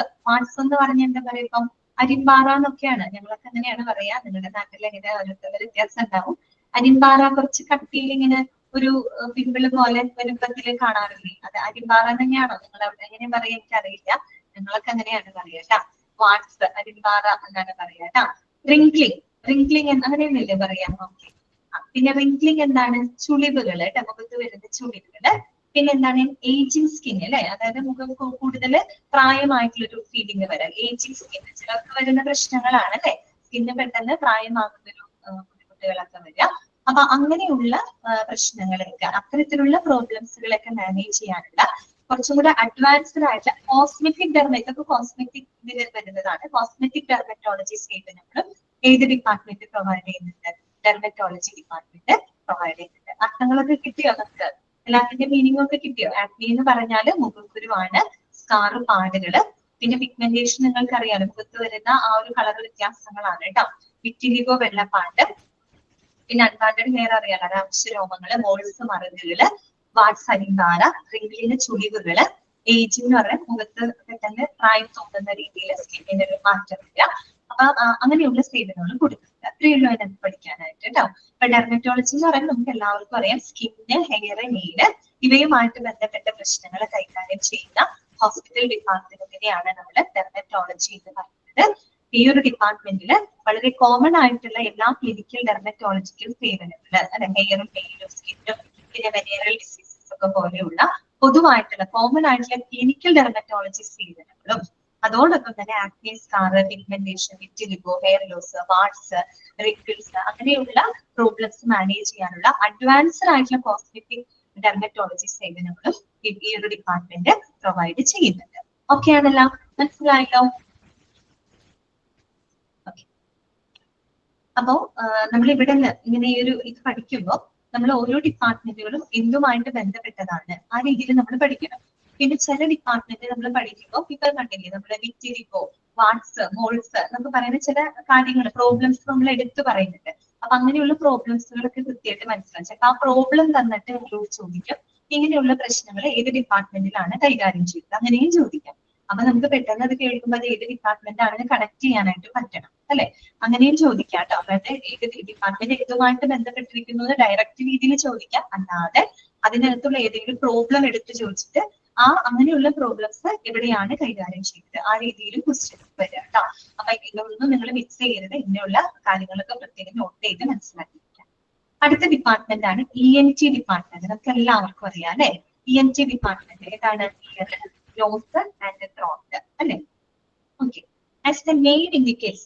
എന്ന് പറഞ്ഞ എന്താ പറയാ, ഇപ്പം അരിമ്പാറ എന്നൊക്കെയാണ് ഞങ്ങളൊക്കെ അങ്ങനെയാണ് പറയാ, നിങ്ങളുടെ നാട്ടിൽ എങ്ങനെ ഓരോരുത്തരുടെ വ്യത്യാസം ഉണ്ടാവും. അരിമ്പാറ കുറച്ച് കട്ടിയിൽ ഇങ്ങനെ ഒരു പിമ്പിള് പോലെ വലുപ്പത്തിൽ കാണാറില്ലേ, അത് അരിമ്പാറ തന്നെയാണോ നിങ്ങൾ അവിടെ എങ്ങനെ പറയാ എനിക്കറിയില്ല, ഞങ്ങളൊക്കെ അങ്ങനെയാണ് പറയാ കേട്ടാ. വാട്സ് അരിമ്പാറ എന്നാണ് പറയാ കേട്ടാ. റിംഗ്ലിംഗ് അങ്ങനെയൊന്നുമില്ലേ പറയാ. ഓക്കെ, പിന്നെ റിംഗ്ലിംഗ് എന്താണ്, ചുളിവുകള് കേട്ടോ, മുഖത്ത് വരുന്ന ചുളിവുകള്. പിന്നെ എന്താണ്, ഏജിങ് സ്കിൻ അല്ലെ, അതായത് മുഖം കൂടുതൽ പ്രായമായിട്ടുള്ളൊരു ഫീലിംഗ് വരാം, ഏജിങ് സ്കിൻ. ചിലർക്ക് വരുന്ന പ്രശ്നങ്ങളാണ് അല്ലെ, സ്കിന്ന് പെട്ടെന്ന് പ്രായമാകുന്നൊരു ബുദ്ധിമുട്ടുകളൊക്കെ വരിക. അപ്പൊ അങ്ങനെയുള്ള പ്രശ്നങ്ങളൊക്കെ, അത്തരത്തിലുള്ള പ്രോബ്ലംസുകളൊക്കെ മാനേജ് ചെയ്യാനുള്ള കുറച്ചും കൂടെ അഡ്വാൻസ്ഡ് ആയിട്ടുള്ള കോസ്മെറ്റിക് ഇതൊക്കെ കോസ്മെറ്റിക് ഇതിൽ വരുന്നതാണ്. കോസ്മെറ്റിക് ഡെർമറ്റോളജി സേവനങ്ങൾ ഏത് ഡിപ്പാർട്ട്മെന്റ് പ്രൊവൈഡ് ചെയ്യുന്നുണ്ട്? ഡെർമറ്റോളജി ഡിപ്പാർട്ട്മെന്റ് പ്രൊവൈഡ് ചെയ്യുന്നുണ്ട്. അർത്ഥങ്ങളൊക്കെ കിട്ടിയോ നമുക്ക്? എല്ലാത്തിന്റെ മീനിങ് ഒക്കെ കിട്ടിയോ? ആക്നി എന്ന് പറഞ്ഞാല് മുഖക്കുരുവാണ്, സ്കാർ പാടുകള്. പിന്നെ പിഗ്മെന്റേഷൻ നിങ്ങൾക്ക് അറിയാലോ, മുഖത്ത് വരുന്ന ആ ഒരു കളർ വ്യത്യാസങ്ങളാണ് കേട്ടോ. വിറ്റിലിഗോ വെള്ളപ്പാണ്ട്. പിന്നെ അൺവാണ്ടഡ് ഹെയർ അറിയാലോ, അനാവശ്യ രോമങ്ങള്, മോൾസ് മറുകുകള്, വാട്സ് അരിമ്പാറ, റിംഗിളിന് ചുളിവുകള്. ഏജിംഗ് എന്ന് പറഞ്ഞാൽ മുഖത്ത് പെട്ടെന്ന് പ്രായം തോന്നുന്ന രീതിയിൽ സ്കിന്നിന് ഒരു മാറ്റം വരിക. അപ്പൊ അങ്ങനെയുള്ള സേവനങ്ങൾ കൊടുക്കുന്നുണ്ട്. അത്രയുള്ളൂ അതിനകത്ത് പഠിക്കാനായിട്ട് കേട്ടോ. ഇപ്പൊ ഡെർമറ്റോളജി എന്ന് പറയുന്നത് നമുക്ക് എല്ലാവർക്കും അറിയാം, സ്കിന്ന്, ഹെയർ, നെയില് ഇവയുമായിട്ട് ബന്ധപ്പെട്ട പ്രശ്നങ്ങൾ കൈകാര്യം ചെയ്യുന്ന ഹോസ്പിറ്റൽ ഡിപ്പാർട്ട്മെന്റിനെയാണ് നമ്മൾ ഡെർമറ്റോളജി എന്ന് പറയുന്നത്. ഈ ഒരു ഡിപ്പാർട്ട്മെന്റിൽ വളരെ കോമൺ ആയിട്ടുള്ള എല്ലാ ക്ലിനിക്കൽ ഡെർമറ്റോളജിക്കൽ സേവനങ്ങള്, അല്ലെ, ഹെയറും നെയിലും സ്കിന്നും പിന്നെ വെനേറൽ ഡിസീസസ് ഒക്കെ പോലെയുള്ള പൊതുവായിട്ടുള്ള കോമൺ ആയിട്ടുള്ള ക്ലിനിക്കൽ ഡെർമറ്റോളജി സേവനങ്ങളും അതോടൊപ്പം തന്നെ acne, scar, pigmentation, vitiligo, hair loss, warts, wrinkles അങ്ങനെയുള്ള പ്രോബ്ലംസ് മാനേജ് ചെയ്യാനുള്ള അഡ്വാൻസ്ഡ് ആയിട്ടുള്ള കോസ്മെറ്റിക് ഡെർമറ്റോളജി സേവനങ്ങളും ഈ ഒരു ഡിപ്പാർട്ട്മെന്റ് പ്രൊവൈഡ് ചെയ്യുന്നുണ്ട്. ഓക്കെ ആണല്ലോ, മനസ്സിലായല്ലോ? അപ്പോ നമ്മൾ ഇവിടെ ഇങ്ങനെ ഈ ഒരു ഇത് പഠിക്കുമ്പോൾ നമ്മൾ ഓരോ ഡിപ്പാർട്ട്മെന്റുകളും എന്തുമായിട്ട് ബന്ധപ്പെട്ടതാണ് ആ രീതിയിൽ നമ്മൾ പഠിക്കണം. പിന്നെ ചില ഡിപ്പാർട്ട്മെന്റ് നമ്മൾ പഠിക്കുമ്പോൾ ഇപ്പൊ കണ്ടില്ലേ, നമ്മുടെ വിറ്റിലിഗോ, വാട്സ്, മോൾസ് എന്നൊക്കെ പറയുന്ന ചില കാര്യങ്ങൾ, പ്രോബ്ലംസ് നമ്മൾ എടുത്തു പറയുന്നുണ്ട്. അപ്പൊ അങ്ങനെയുള്ള പ്രോബ്ലംസുകളൊക്കെ കൃത്യമായിട്ട് മനസ്സിലാക്കാം. ചിലപ്പോൾ ആ പ്രോബ്ലം തന്നിട്ട് നമ്മളോട് ചോദിക്കും, ഇങ്ങനെയുള്ള പ്രശ്നങ്ങൾ ഏത് ഡിപ്പാർട്ട്മെന്റിലാണ് കൈകാര്യം ചെയ്തത്, അങ്ങനെയും ചോദിക്കാം. അപ്പൊ നമുക്ക് പെട്ടെന്ന് അത് കേൾക്കുമ്പോൾ അത് ഏത് ഡിപ്പാർട്ട്മെന്റ് ആണെന്ന് കണക്ട് ചെയ്യാനായിട്ട് പറ്റണം അല്ലെ, അങ്ങനെയും ചോദിക്കാം കേട്ടോ. അതായത് ഏത് ഡിപ്പാർട്ട്മെന്റ് ഏതുമായിട്ട് ബന്ധപ്പെട്ടിരിക്കുന്നത് ഡയറക്റ്റ് രീതിയിൽ ചോദിക്കാം, അല്ലാതെ അതിനകത്തുള്ള ഏതെങ്കിലും പ്രോബ്ലം എടുത്ത് ചോദിച്ചിട്ട് അങ്ങനെയുള്ള പ്രോബ്ലംസ് എവിടെയാണ് കൈകാര്യം ചെയ്തത് ആ രീതിയിലും ക്വസ്റ്റ്യൻ വരിക കേട്ടോ. അപ്പൊ ഇതൊന്നും നിങ്ങൾ മിക്സ് ചെയ്യരുത്, ഇങ്ങനെയുള്ള കാര്യങ്ങളൊക്കെ പ്രത്യേകം നോട്ട് ചെയ്ത് മനസ്സിലാക്കിയിരിക്കാം. അടുത്ത ഡിപ്പാർട്ട്മെന്റ് ആണ് ENT ഡിപ്പാർട്ട്മെന്റ്. നമുക്ക് എല്ലാവർക്കും അറിയാം അല്ലെ, ENT ഡിപ്പാർട്ട്മെന്റ് ഏതാണ്? നോസ് ആൻഡ് ത്രോട്ട് അല്ലെ. Okay. As the name indicates,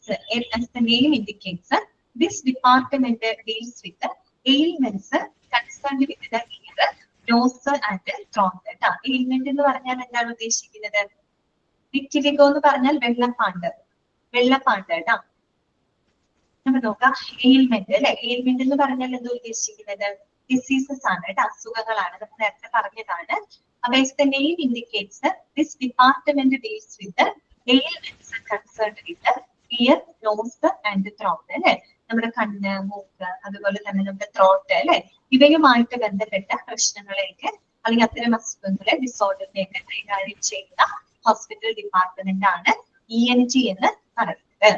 this department deals with the ailments concerned with the ear, nose and throat. Ailment എന്ന് പറഞ്ഞാൽ എന്താണ് ഉദ്ദേശിക്കുന്നത്? വിറ്റിലിഗോ എന്ന് പറഞ്ഞാൽ വെള്ളപ്പാണ്ട് കേട്ടോ. നമുക്ക് നോക്കാം, എയിൽമെന്റ് അല്ലെ. എയിൽമെന്റ് എന്ന് പറഞ്ഞാൽ എന്താ ഉദ്ദേശിക്കുന്നത്? ഡിസീസസ് ആണ് കേട്ടോ, അസുഖങ്ങളാണ്, നമ്മൾ നേരത്തെ പറഞ്ഞതാണ്. അപ്പൊ as the name indicates, this department deals with the ailments concerned with the ear, nose and throat അല്ലെ. നമ്മുടെ കണ്ണ്, മൂക്ക്, അതുപോലെ തന്നെ നമ്മുടെ ത്രോട്ട് അല്ലെ, ഇവയുമായിട്ട് ബന്ധപ്പെട്ട പ്രശ്നങ്ങളെയൊക്കെ അല്ലെങ്കിൽ അത്തരം അസുഖങ്ങളെ ഡിസോർഡറിനെ ഒക്കെ കൈകാര്യം ചെയ്യുന്ന ഹോസ്പിറ്റൽ ഡിപ്പാർട്ട്മെന്റ് ആണ് ENT എന്ന് പറയുന്നത്.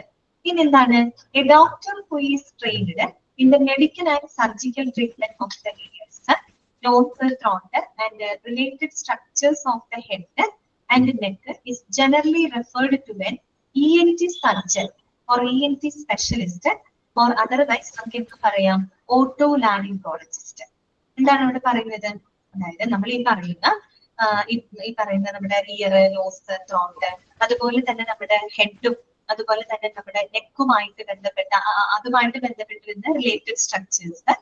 ഇനി എന്താണ്? A doctor who is trained in the medical and surgical treatment of the years, nose, throat and related structures of the head and neck is generally referred to an ENT surgeon or ENT specialist or otherwise നമുക്ക് എന്ത് പറയാം, ഓട്ടോലാരിംഗോളജിസ്റ്റ്. എന്താണ് ഇവിടെ പറയുന്നത്? അതായത് നമ്മൾ ഈ പറയുന്ന നമ്മുടെ ഇയർ, നോസ്, ത്രോട്ട്, അതുപോലെ തന്നെ നമ്മുടെ ഹെഡും അതുപോലെ തന്നെ നമ്മുടെ നെക്കുമായിട്ട് ബന്ധപ്പെട്ടിരുന്ന റിലേറ്റഡ് സ്ട്രക്ചേഴ്സ്,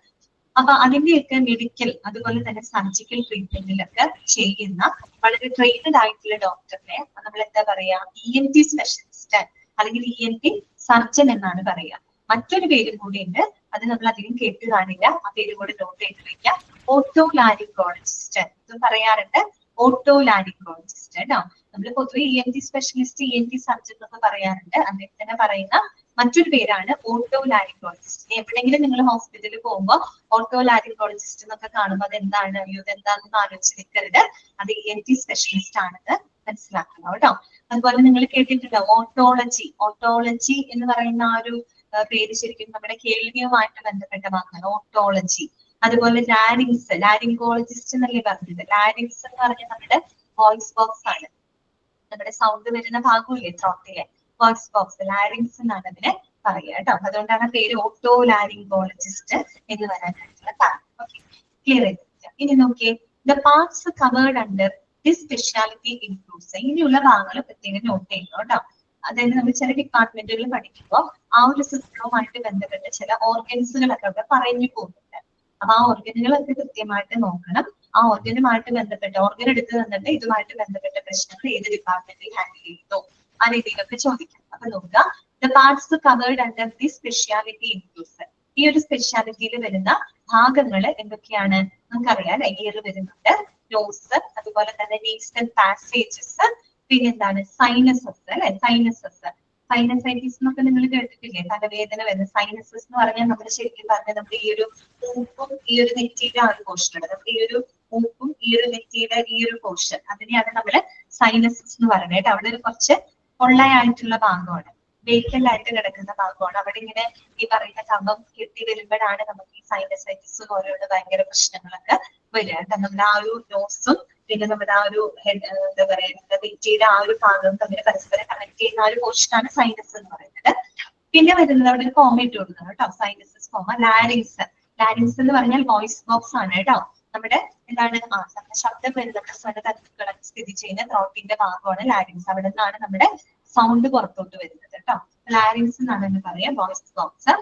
അപ്പൊ അതിന്റെയൊക്കെ മെഡിക്കൽ അതുപോലെ തന്നെ സർജിക്കൽ ട്രീറ്റ്മെന്റിലൊക്കെ ചെയ്യുന്ന വളരെ ട്രെയിനഡ് ആയിട്ടുള്ള ഡോക്ടറിനെ നമ്മൾ എന്താ പറയാ, ENT സ്പെഷ്യലിസ്റ്റ് അല്ലെങ്കിൽ ENT സർജൻ എന്നാണ് പറയാ. മറ്റൊരു പേരും കൂടി ഉണ്ട്, അത് നമ്മൾ അധികം കേട്ട് കാണില്ല, ആ പേര് കൂടി നോട്ട് ചെയ്ത് വെക്കാം, ഓട്ടോലാരിംഗോളജിസ്റ്റ് ഇത് പറയാറുണ്ട്. ഓട്ടോലാരിംഗോളജിസ്റ്റ് കേട്ടോ. നമ്മൾ പൊതുവെ ENT സ്പെഷ്യലിസ്റ്റ്, ENT സർജൻ എന്നൊക്കെ പറയാറുണ്ട്. അദ്ദേഹം തന്നെ പറയുന്ന മറ്റൊരു പേരാണ് ഓട്ടോലാരിംഗോളജിസ്റ്റ്. എവിടെയെങ്കിലും നിങ്ങൾ ഹോസ്പിറ്റലിൽ പോകുമ്പോൾ ഓട്ടോലാരിംഗോളജിസ്റ്റ് എന്നൊക്കെ കാണുമ്പോൾ അതെന്താണ്, ഇതെന്താണെന്ന് ആലോചിച്ച് നിൽക്കരുത്, അത് ENT സ്പെഷ്യലിസ്റ്റ് ആണെന്ന് മനസ്സിലാക്കണം കേട്ടോ. അതുപോലെ നിങ്ങൾ കേട്ടിട്ടുണ്ടോ ഓട്ടോളജി എന്ന് പറയുന്ന ആ ഒരു പേര് ശരിക്കും നമ്മുടെ കേൾവിയുമായിട്ട് ബന്ധപ്പെട്ട വാക്കാണ് ഓട്ടോളജി. അതുപോലെ ലാരിംഗോളജിസ്റ്റ് എന്നല്ലേ പറഞ്ഞത്. ലാരിങ്സ് എന്ന് പറഞ്ഞാൽ നമ്മുടെ വോയിസ് ബോക്സ് ആണ്, നമ്മുടെ സൗണ്ട് വരുന്ന ഭാഗമില്ലേ ത്രോട്ടിലെ വോയിസ് ബോക്സ്, ലാരിങ്സ് എന്നാണ് അതിനെ പറയുക കേട്ടോ. അതുകൊണ്ടാണ് പേര് ഓട്ടോലാരിംഗോളജിസ്റ്റ് എന്ന് വരാനായിട്ടുള്ള കാരണം. ഓക്കെ, ക്ലിയർ ചെയ്തിട്ട് ഇനി നോക്കിയേ, the parts covered under this speciality includes. ഇനിയുള്ള ഭാഗങ്ങൾ പ്രത്യേകം നോട്ട് ചെയ്യുന്നു കേട്ടോ. അതായത് നമ്മൾ ചില ഡിപ്പാർട്ട്മെന്റുകൾ പഠിക്കുമ്പോൾ ആ ഒരു സിസ്റ്റവുമായിട്ട് ബന്ധപ്പെട്ട ചില ഓർഗൻസുകളൊക്കെ അവിടെ പറഞ്ഞു പോകുന്നുണ്ട്. അപ്പൊ ആ ഓർഗനുകളൊക്കെ കൃത്യമായിട്ട് നോക്കണം. ആ ഓർഗനുമായിട്ട് ബന്ധപ്പെട്ട ഓർഗൻ എടുത്ത് തന്നിട്ട് ഇതുമായിട്ട് ബന്ധപ്പെട്ട പ്രശ്നങ്ങൾ ഏത് ഡിപ്പാർട്ട്മെന്റിൽ ഹാൻഡിൽ ചെയ്യുന്നു ആ രീതിയിലൊക്കെ ചോദിക്കാം. അപ്പൊ നോക്കുക, the parts covered under the speciality includes. ഈ ഒരു സ്പെഷ്യാലിറ്റിയിൽ വരുന്ന ഭാഗങ്ങൾ എന്തൊക്കെയാണ് നമുക്കറിയാം. ഇയർ വരുന്നുണ്ട്, നോസ്, അതുപോലെ തന്നെ നേസൽ പാസേജസ്, പിന്നെന്താണ് സൈനസസ് അല്ലെ. സൈനസൈറ്റിസ് എന്നൊക്കെ നിങ്ങൾ കേട്ടിട്ടില്ലേ, തലവേദന വരുന്ന സൈനസസ് എന്ന് പറഞ്ഞാൽ നമ്മൾ ശരിക്കും പറഞ്ഞാൽ നമ്മുടെ ഈ ഒരു മൂക്കും ഈ ഒരു നെറ്റിയുടെ ആ ഒരു പോർഷൻ ഉണ്ട്, നമ്മുടെ ഈ ഒരു മൂക്കും ഈ ഒരു നെറ്റിയുടെ ഈ ഒരു പോർഷൻ, അതിനെയാണ് നമ്മള് സൈനസസ് എന്ന് പറയുന്നത്. അവിടെ ഒരു കുറച്ച് പൊള്ളയായിട്ടുള്ള ഭാഗമാണ്, വേക്കലായിട്ട് കിടക്കുന്ന ഭാഗമാണ്. അവിടെ ഇങ്ങനെ ഈ പറയുന്ന കഫം കെട്ടി വരുമ്പോഴാണ് നമുക്ക് ഈ സൈനസൈറ്റിസ് പോലെയുള്ള ഭയങ്കര പ്രശ്നങ്ങളൊക്കെ വരിക. നമ്മുടെ ആ ഒരു നോസും പിന്നെ നമ്മുടെ ആ ഒരു എന്താ പറയുക നെറ്റിയുടെ ആ ഒരു ഭാഗം തമ്മിൽ പരസ്പരം കണക്ട് ചെയ്യുന്ന ആ ഒരു പോർഷനാണ് സൈനസ് എന്ന് പറയുന്നത്. പിന്നെ വരുന്നത് അവിടെ ഒരു കോമ ഇട്ട് കൊടുക്കുന്നത് കേട്ടോ, സൈനസസ് കോമ. ലാരിങ്സ് എന്ന് പറഞ്ഞാൽ വോയിസ് ബോക്സ് ആണ് കേട്ടോ. നമ്മുടെ എന്താണ് നമ്മുടെ ശബ്ദം വരുന്ന തന്തുക്കളൊക്കെ സ്ഥിതി ചെയ്യുന്ന ത്രോട്ടിന്റെ ഭാഗമാണ് ലാരിങ്സ്. അവിടെ നിന്നാണ് നമ്മുടെ സൗണ്ട് പുറത്തോട്ട് വരുന്നത് കേട്ടോ. ലാരിങ്സ് എന്നാണ് എന്ന് പറയാം, വോയിസ് ബോക്സ്.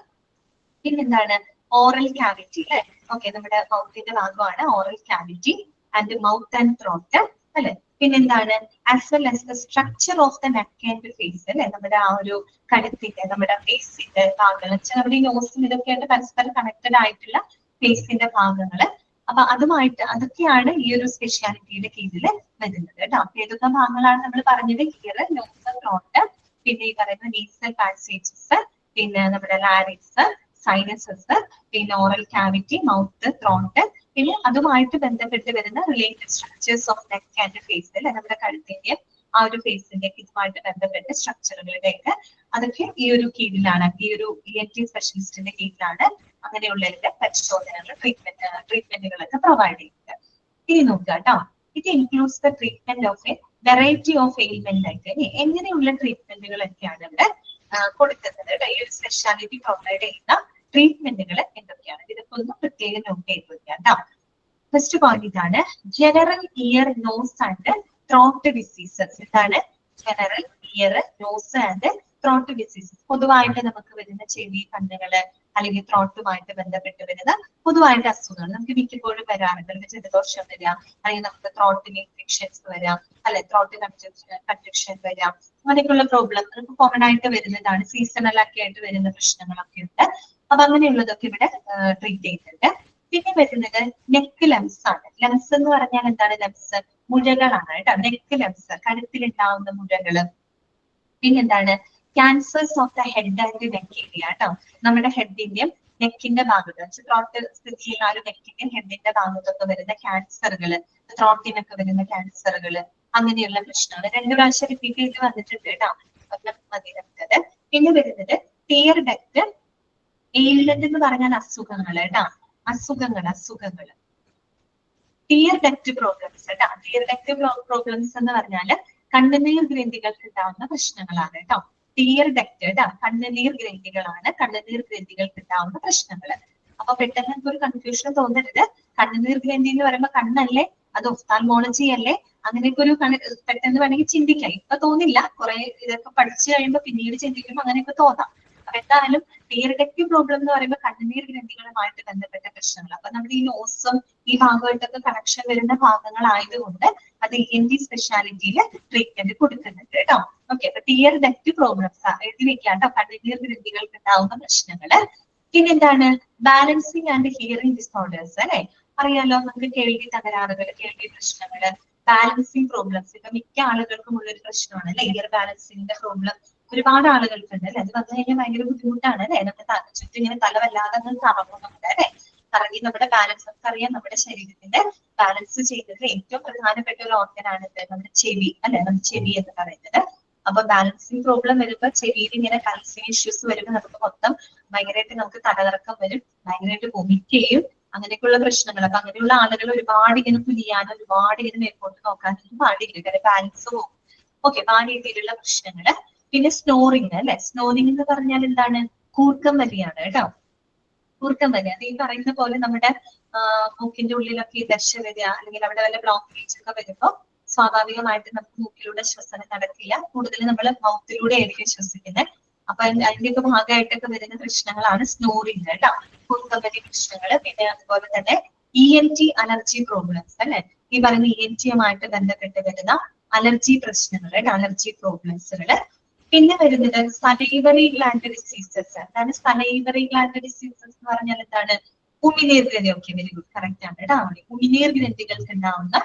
പിന്നെന്താണ് ഓറൽ ക്യാവിറ്റി അല്ലെ. ഓക്കെ, നമ്മുടെ മൗത്തിന്റെ ഭാഗമാണ് oral cavity and mouth and throat അല്ലെ. പിന്നെന്താണ് as well as the structure of the neck and face അല്ലെ. നമ്മുടെ ആ ഒരു കഴുത്തിന്റെ നമ്മുടെ ഫേസിന്റെ ഭാഗങ്ങൾ, നമ്മുടെ ഈ നോസിൽ ഇതൊക്കെയായിട്ട് പരസ്പരം കണക്റ്റഡ് ആയിട്ടുള്ള ഫേസിന്റെ ഭാഗങ്ങള്. അപ്പൊ അതൊക്കെയാണ് ഈ ഒരു സ്പെഷ്യാലിറ്റിയുടെ കീഴിൽ വരുന്നത് കേട്ടോ. അപ്പൊ ഏതൊക്കെ ഭാഗങ്ങളാണ് നമ്മൾ പറഞ്ഞത്? ഇയർ, നോസ്, ത്രോട്ട്, പിന്നെ ഈ പറയുന്ന നേസൽ പാസേജസ്, പിന്നെ നമ്മുടെ ലാരിങ്സ്, സൈനസസ്, പിന്നെ ഓറൽ ക്യാവിറ്റി, മൗത്ത്, ത്രോട്ട്, പിന്നെ അതുമായിട്ട് ബന്ധപ്പെട്ട് വരുന്ന related structures of neck and face അല്ലെ. നമ്മുടെ കഴുത്തിന്റെ ആ ഒരു ഫേസിന്റെ ഇതുമായിട്ട് ബന്ധപ്പെട്ട സ്ട്രക്ചറുകളുടെയൊക്കെ അതൊക്കെ ഈ ഒരു കീഴിലാണ്, ഈ ഒരു ENT സ്പെഷ്യലിസ്റ്റിന്റെ കീഴിലാണ് അങ്ങനെയുള്ള പരിശോധനകൾ ട്രീറ്റ്മെന്റുകളൊക്കെ പ്രൊവൈഡ് ചെയ്യുന്നത്. ഇനി നോക്കുക കേട്ടോ, it includes the treatment of A variety of ailment ആയിട്ട്. എങ്ങനെയുള്ള ട്രീറ്റ്മെന്റുകളൊക്കെയാണ് ഇവിടെ കൊടുക്കുന്നത്? ഈ ഒരു സ്പെഷ്യാലിറ്റി പ്രൊവൈഡ് ചെയ്യുന്ന ട്രീറ്റ്മെന്റുകൾ എന്തൊക്കെയാണ്? ഇതൊക്കെ ഒന്ന് പ്രത്യേകം നോട്ട് ചെയ്ത് വെക്കാം കേട്ടോ. ഫസ്റ്റ് പോയിന്റ് ഇതാണ്, general ear, nose and throat diseases. ഇതാണ് general ear, nose and throat diseases. പൊതുവായിട്ട് നമുക്ക് വരുന്ന ചെവി, കണ്ണുകള് അല്ലെങ്കിൽ ത്രോട്ടുമായിട്ട് ബന്ധപ്പെട്ട് വരുന്ന പൊതുവായിട്ട് അസുഖങ്ങൾ നമുക്ക് മിക്കപ്പോഴും വരാറുണ്ട്. ജലദോഷം വരാം, അല്ലെങ്കിൽ നമുക്ക് ത്രോട്ടിന് ഇൻഫെക്ഷൻസ് വരാം അല്ലെ, ത്രോട്ട് കൺജക്ഷൻ വരാം. അങ്ങനെയൊക്കെയുള്ള പ്രോബ്ലം നമുക്ക് കോമൺ ആയിട്ട് വരുന്നതാണ്. സീസണൽ ഒക്കെ ആയിട്ട് വരുന്ന പ്രശ്നങ്ങളൊക്കെ ഉണ്ട്. അപ്പൊ അങ്ങനെയുള്ളതൊക്കെ ഇവിടെ ട്രീറ്റ് ചെയ്യുന്നുണ്ട്. പിന്നെ വരുന്നത് നെക്ക് ലംസ് ആണ്. ലംസ് എന്ന് പറഞ്ഞാൽ എന്താണ്? ലംസ് മുഴകളാണ് കേട്ടോ. നെക്ക് ലംസ് കഴുത്തിലുണ്ടാവുന്ന മുഴകള്. പിന്നെന്താണ് cancers of the head and neck area കേട്ടോ. നമ്മുടെ ഹെഡിന്റെയും നെക്കിന്റെ ഭാഗത്ത് ത്രോട്ട് സ്ഥിതി ചെയ്യുന്ന ആ ഒരു നെക്കിന്റെ ഹെഡിന്റെ ഭാഗത്തൊക്കെ വരുന്ന ക്യാൻസറുകൾ, ത്രോട്ടിനൊക്കെ വരുന്ന ക്യാൻസറുകൾ, അങ്ങനെയുള്ള പ്രശ്നങ്ങൾ 2 പ്രാവശ്യം റിപ്പീറ്റ് ചെയ്ത് വന്നിട്ടുണ്ട് കേട്ടോ. മതി നമുക്കത്. പിന്നെ വരുന്നത് ടിയർ ഡക്ട് എയിൽമെന്റ് എന്ന് പറഞ്ഞാൽ അസുഖങ്ങൾ കേട്ടോ. അസുഖങ്ങൾ ടിയർ ഡക്ട് പ്രോബ്ലംസ് കേട്ടോ. ടിയർ ഡക്ട് പ്രോബ്ലംസ് എന്ന് പറഞ്ഞാൽ കണ്ണുനീർ ഗ്രന്ഥികൾക്ക് ഉണ്ടാവുന്ന പ്രശ്നങ്ങളാണ് കേട്ടോ. ടിയർ ഡക്ട് കേട്ടോ, കണ്ണുനീർ ഗ്രന്ഥികളാണ്, കണ്ണുനീർ ഗ്രന്ഥികൾക്ക് ഉണ്ടാവുന്ന പ്രശ്നങ്ങൾ. അപ്പൊ പെട്ടെന്ന് നമുക്ക് ഒരു കൺഫ്യൂഷൻ തോന്നരുത്. കണ്ണുനീർ ഗ്രന്ഥി എന്ന് പറയുമ്പോൾ കണ്ണല്ലേ, അത് ഒഫ്താൽമോളജി അല്ലേ, അങ്ങനെയൊക്കെ ഒരു പെട്ടെന്ന് വേണമെങ്കിൽ ചിന്തിക്കാം. ഇപ്പൊ തോന്നില്ല, കുറെ ഇതൊക്കെ പഠിച്ചു കഴിയുമ്പോൾ പിന്നീട് ചിന്തിക്കുമ്പോൾ അങ്ങനെയൊക്കെ തോന്നാം. അപ്പൊ എന്തായാലും ടിയർ ഡക്ട് പ്രോബ്ലം എന്ന് പറയുമ്പോൾ കണ്ണുനീർ ഗ്രന്ഥികളുമായിട്ട് ബന്ധപ്പെട്ട പ്രശ്നങ്ങൾ. അപ്പൊ നമ്മുടെ ഈ നോസും ഈ ഭാഗമായിട്ടൊക്കെ കണക്ഷൻ വരുന്ന ഭാഗങ്ങളായതുകൊണ്ട് അത് ENT സ്പെഷ്യാലിറ്റിയിൽ ട്രീറ്റ്മെന്റ് കൊടുക്കുന്നുണ്ട് കേട്ടോ. ഓക്കെ, അപ്പൊ ടിയർ ഡക്ട് പ്രോബ്ലംസ് എഴുതി വെക്കാം കേട്ടോ, കണ്ണുനീർ ഗ്രന്ഥികൾക്ക് ഉണ്ടാവുന്ന പ്രശ്നങ്ങള്. പിന്നെന്താണ് ബാലൻസിങ് ആൻഡ് ഹിയറിംഗ് ഡിസോർഡേഴ്സ് അല്ലെ. അറിയാലോ, നമുക്ക് കേൾവി തകരാറുകൾ, കേൾവി പ്രശ്നങ്ങള്, ബാലൻസിങ് പ്രോബ്ലംസ്. ഇപ്പൊ മിക്ക ആളുകൾക്കും ഉള്ളൊരു പ്രശ്നമാണ് അല്ലെ, ഇയർ ബാലൻസിങ്ങിന്റെ പ്രോബ്ലം ഒരുപാട് ആളുകൾക്കുണ്ട് അല്ലെ. അത് വന്നു കഴിഞ്ഞാൽ ഭയങ്കര ബുദ്ധിമുട്ടാണ് അല്ലെ. നമ്മുടെ ചുറ്റും ഇങ്ങനെ തല വല്ലാതെ കറങ്ങുന്നുണ്ട് അല്ലെ. കറങ്ങി നമ്മുടെ ബാലൻസ്, നമുക്കറിയാം നമ്മുടെ ശരീരത്തിന്റെ ബാലൻസ് ചെയ്യുന്നതിൽ ഏറ്റവും പ്രധാനപ്പെട്ട ഒരു ഓർഗനാണ് നമ്മുടെ ചെവി അല്ലെ, നമ്മുടെ ചെവി എന്ന് പറയുന്നത്. അപ്പൊ ബാലൻസിങ് പ്രോബ്ലം വരുമ്പോൾ ചെവിയിൽ ഇങ്ങനെ കൽസ്യം ഇഷ്യൂസ് വരുമ്പോൾ നമുക്ക് മൊത്തം ഭയങ്കരമായിട്ട് നമുക്ക് തലകറക്കം വരും, ഭയങ്കരമായിട്ട് വൊമിറ്റ് ചെയ്യും, അങ്ങനെയൊക്കെയുള്ള പ്രശ്നങ്ങൾ. അപ്പൊ അങ്ങനെയുള്ള ആളുകൾ ഒരുപാട് ഇങ്ങനെ കുനിയാനോ ഒരുപാട് ഇങ്ങനെ മേൽപോട്ട് നോക്കാനൊന്നും പാടില്ല, കാരണം ബാലൻസ് പോകും. ഓക്കെ, അപ്പൊ ആ രീതിയിലുള്ള പ്രശ്നങ്ങള്. പിന്നെ സ്നോറിങ് അല്ലെ. സ്നോറിങ് എന്ന് പറഞ്ഞാൽ എന്താണ്? കൂർക്കം വലിയാണ് കേട്ടോ. കൂർക്കം വലി, അത് ഈ പറയുന്ന പോലെ നമ്മുടെ മൂക്കിന്റെ ഉള്ളിലൊക്കെ ഈ ദശ വരിക, അല്ലെങ്കിൽ അവിടെ വല്ല ബ്ലോക്കേജ് ഒക്കെ വരുമ്പോൾ സ്വാഭാവികമായിട്ട് നമുക്ക് മൂക്കിലൂടെ ശ്വസനം നടക്കില്ല, കൂടുതൽ നമ്മൾ മൗത്തിലൂടെ ആയിരിക്കും ശ്വസിക്കുന്നത്. അപ്പൊ അതിന്റെയൊക്കെ ഭാഗമായിട്ടൊക്കെ വരുന്ന പ്രശ്നങ്ങളാണ് സ്നോറിങ് കേട്ടോ, കൂർക്കം വലി പ്രശ്നങ്ങൾ. പിന്നെ അതുപോലെ തന്നെ ENT അലർജി പ്രോബ്ലംസ് അല്ലെ. ഈ പറയുന്ന ENT-യുമായിട്ട് ബന്ധപ്പെട്ട് വരുന്ന അലർജി പ്രശ്നങ്ങൾ, അലർജി പ്രോബ്ലംസുകള്. പിന്നെ വരുന്നത് സലൈവറി ഗ്ലാൻഡ് ഡിസീസസ്. എന്താണ് സലൈവറി ഗ്ലാൻഡ് ഡിസീസസ് എന്ന് പറഞ്ഞാൽ എന്താണ്? ഉമിനീർ ഗ്രന്ഥി. ഓക്കെ, വെരി ഗുഡ്, കറക്റ്റ് ആണ് കേട്ടോ. ഉമിനീർ ഗ്രന്ഥികൾക്ക് ഉണ്ടാവുന്ന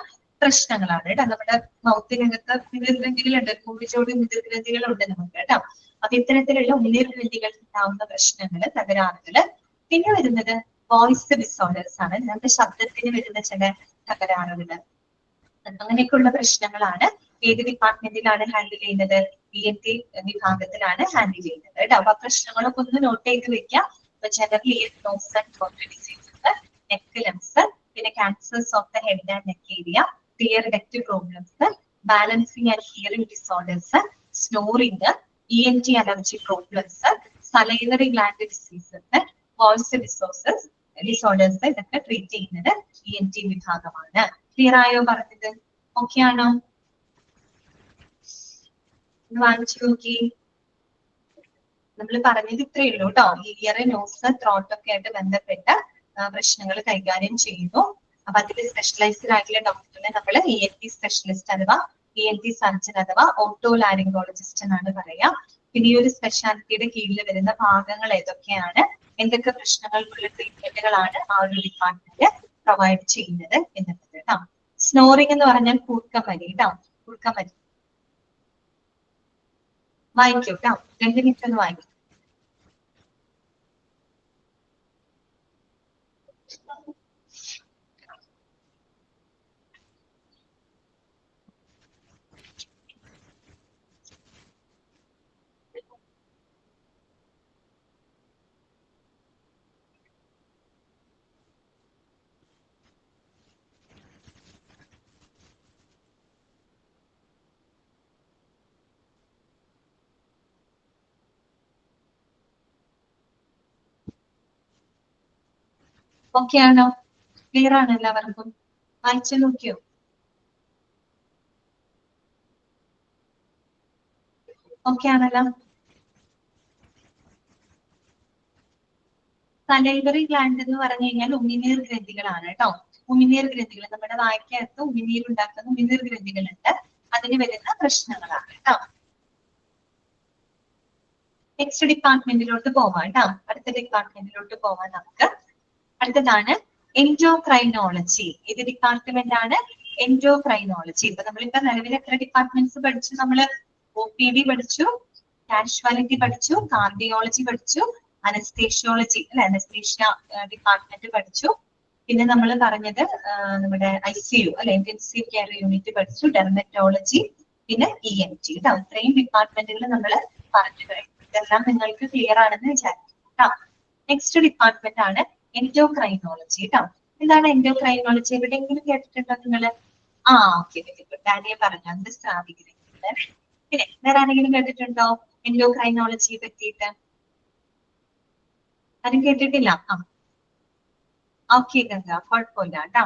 പ്രശ്നങ്ങളാണ് കേട്ടോ. നമ്മുടെ മൗത്തിനകത്ത് ഉമിനീർ ഗ്രന്ഥികളുണ്ട്, കൂടിച്ചോട് ഉമിനീർ ഗ്രന്ഥികളുണ്ട് നമുക്ക് കേട്ടോ. അപ്പൊ ഇത്തരത്തിലുള്ള ഉമിനീർ ഗ്രന്ഥികൾക്ക് ഉണ്ടാവുന്ന പ്രശ്നങ്ങള്, തകരാറുകള്. പിന്നെ വരുന്നത് വോയിസ് ഡിസോർഡേഴ്സ് ആണ്, നമ്മുടെ ശബ്ദത്തിന് വരുന്ന ചില തകരാറുകള്. അങ്ങനെയൊക്കെയുള്ള പ്രശ്നങ്ങളാണ് ഏത് ഡിപ്പാർട്ട്മെന്റിലാണ് ഹാൻഡിൽ ചെയ്യുന്നത്? ENT വിഭാഗത്തിലാണ് ഹാൻഡിൽ ചെയ്യുന്നത് കേട്ടോ. അപ്പൊ പ്രശ്നങ്ങളൊക്കെ ഒന്ന് നോട്ട് ചെയ്ത് വെക്കാം. Generally nose and throat diseases, neck lumps, പിന്നെ cancers of the head and neck area, tear duct problems, balancing and hearing disorders, snoring, ENT allergy problems, salivary gland diseases, voice disorders, ഇതൊക്കെ treat ചെയ്യുന്നത് ENT വിഭാഗമാണ്. Clear ആയോ പറഞ്ഞത്? Okay ആണോ? വായിച്ചു നോക്കി. നമ്മൾ പറഞ്ഞത് ഇത്രയേ ഉള്ളൂ കേട്ടോ. ഇയർ, നോസ്, ത്രോട്ട് ഒക്കെ ആയിട്ട് ബന്ധപ്പെട്ട പ്രശ്നങ്ങൾ കൈകാര്യം ചെയ്യുന്നു. അപ്പൊ അതിൽ സ്പെഷ്യലൈസ്ഡ് ആയിട്ടുള്ള ഡോക്ടറിനെ നമ്മൾ ENT സ്പെഷ്യലിസ്റ്റ് അഥവാ ENT സർജൻ അഥവാ ഓട്ടോലാരിംഗോളജിസ്റ്റ് എന്നാണ് പറയാ. പിന്നെ ഈ ഒരു സ്പെഷ്യാലിറ്റിയുടെ കീഴിൽ വരുന്ന ഭാഗങ്ങൾ ഏതൊക്കെയാണ്, എന്തൊക്കെ പ്രശ്നങ്ങൾക്കുള്ള ട്രീറ്റ്മെന്റുകളാണ് ആ ഒരു ഡിപ്പാർട്ട്മെന്റ് പ്രൊവൈഡ് ചെയ്യുന്നത് എന്നുള്ളത് കേട്ടോ. സ്നോറിംഗ് എന്ന് പറഞ്ഞാൽ കൂർക്കം വലി കേട്ടോ, കൂർക്കം വലി. വായിക്കൂ കേട്ടോ, 2 മിനിറ്റ് ഒന്ന് വായിക്കും. ഓക്കെ ആണോ? ക്ലിയർ ആണ് എല്ലാവർക്കും? വായിച്ചു നോക്കിയോ? ഓക്കെ ആണല്ലോ? സലൈവറി ഗ്ലാൻഡ് എന്ന് പറഞ്ഞു കഴിഞ്ഞാൽ ഉമിനീർ ഗ്രന്ഥികളാണ് കേട്ടോ. ഉമിനീർ ഗ്രന്ഥികൾ, നമ്മുടെ വായ്ക്കകത്ത് ഉമിനീർ ഉണ്ടാക്കുന്ന ഉമിനീർ ഗ്രന്ഥികളുണ്ട്, അതിന് വരുന്ന പ്രശ്നങ്ങളാണ് കേട്ടോ. നെക്സ്റ്റ് ഡിപ്പാർട്ട്മെന്റിലോട്ട് പോവാം കേട്ടോ. അടുത്ത ഡിപ്പാർട്ട്മെന്റിലോട്ട് പോവാൻ നമുക്ക്. അടുത്തതാണ് എൻഡോക്രൈനോളജി. ഇത് ഡിപ്പാർട്ട്മെന്റ് ആണ് എൻഡോക്രൈനോളജി. ഇപ്പൊ നമ്മളിപ്പോ നിലവിൽ എത്ര ഡിപ്പാർട്ട്മെന്റ്സ് പഠിച്ചു? നമ്മള് OPD പഠിച്ചു, കാഷ്വാലിറ്റി പഠിച്ചു, കാർഡിയോളജി പഠിച്ചു, അനസ്തേഷ്യോളജി അല്ലെ, അനസ്തേഷ്യ ഡിപ്പാർട്ട്മെന്റ് പഠിച്ചു. പിന്നെ നമ്മൾ പറഞ്ഞത് നമ്മുടെ ICU അല്ലെ, ഇന്റൻസീവ് കെയർ യൂണിറ്റ് പഠിച്ചു, ഡെർമറ്റോളജി, പിന്നെ ENT കേട്ടോ. ഇത്രയും ഡിപ്പാർട്ട്മെന്റുകൾ നമ്മൾ പറഞ്ഞു കഴിഞ്ഞു. ഇതെല്ലാം നിങ്ങൾക്ക് ക്ലിയർ ആണെന്ന് വിചാരിക്കും കേട്ടോ. നെക്സ്റ്റ് ഡിപ്പാർട്ട്മെന്റ് ആണ് എൻഡോക്രൈനോളജി കേട്ടോ. എന്താണ് എൻഡോക്രൈനോളജി? എവിടെയെങ്കിലും കേട്ടിട്ടുണ്ടോ നിങ്ങള്? Okay, very good. ഡാനിയെ പറഞ്ഞു അന്തസ്രാവി ഗ്രന്ഥികൾ. പിന്നെ വേറെ ആരെങ്കിലും കേട്ടിട്ടുണ്ടോ എൻഡോക്രൈനോളജിയെ പറ്റിയിട്ട്? ആരും കേട്ടിട്ടില്ല? ഓക്കെ ഗംഗ, കുഴപ്പമില്ല കേട്ടോ,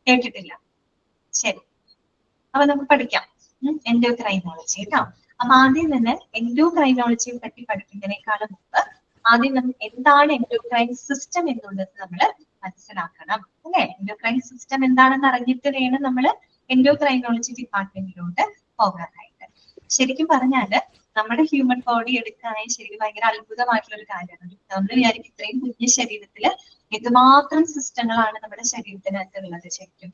കേട്ടിട്ടില്ല. ശരി, അപ്പൊ നമുക്ക് പഠിക്കാം എൻഡോക്രൈനോളജി കേട്ടോ. അപ്പൊ ആദ്യം തന്നെ എൻഡോക്രൈനോളജിയെ പറ്റി പഠിക്കുന്നതിനേക്കാളും മുമ്പ് ആദ്യം നമ്മൾ എന്താണ് എൻഡോക്രൈൻ സിസ്റ്റം എന്നുള്ളത് നമ്മൾ മനസ്സിലാക്കണം അല്ലെ. എൻഡോക്രൈൻ സിസ്റ്റം എന്താണെന്ന് അറിഞ്ഞിട്ട് വേണം നമ്മൾ എൻഡോക്രൈനോളജി ഡിപ്പാർട്ട്മെന്റിലോട്ട് പോകാനായിട്ട്. ശരിക്കും പറഞ്ഞാല് നമ്മുടെ ഹ്യൂമൻ ബോഡി എടുക്കുകയാണെങ്കിൽ ശരിക്കും ഭയങ്കര അത്ഭുതമായിട്ടുള്ള ഒരു കാര്യമാണ്. നമ്മൾ വിചാരിക്കും ഇത്രയും കുഞ്ഞു ശരീരത്തില് എന്തുമാത്രം സിസ്റ്റങ്ങളാണ് നമ്മുടെ ശരീരത്തിനകത്ത് ഉള്ളത് ശരിക്കും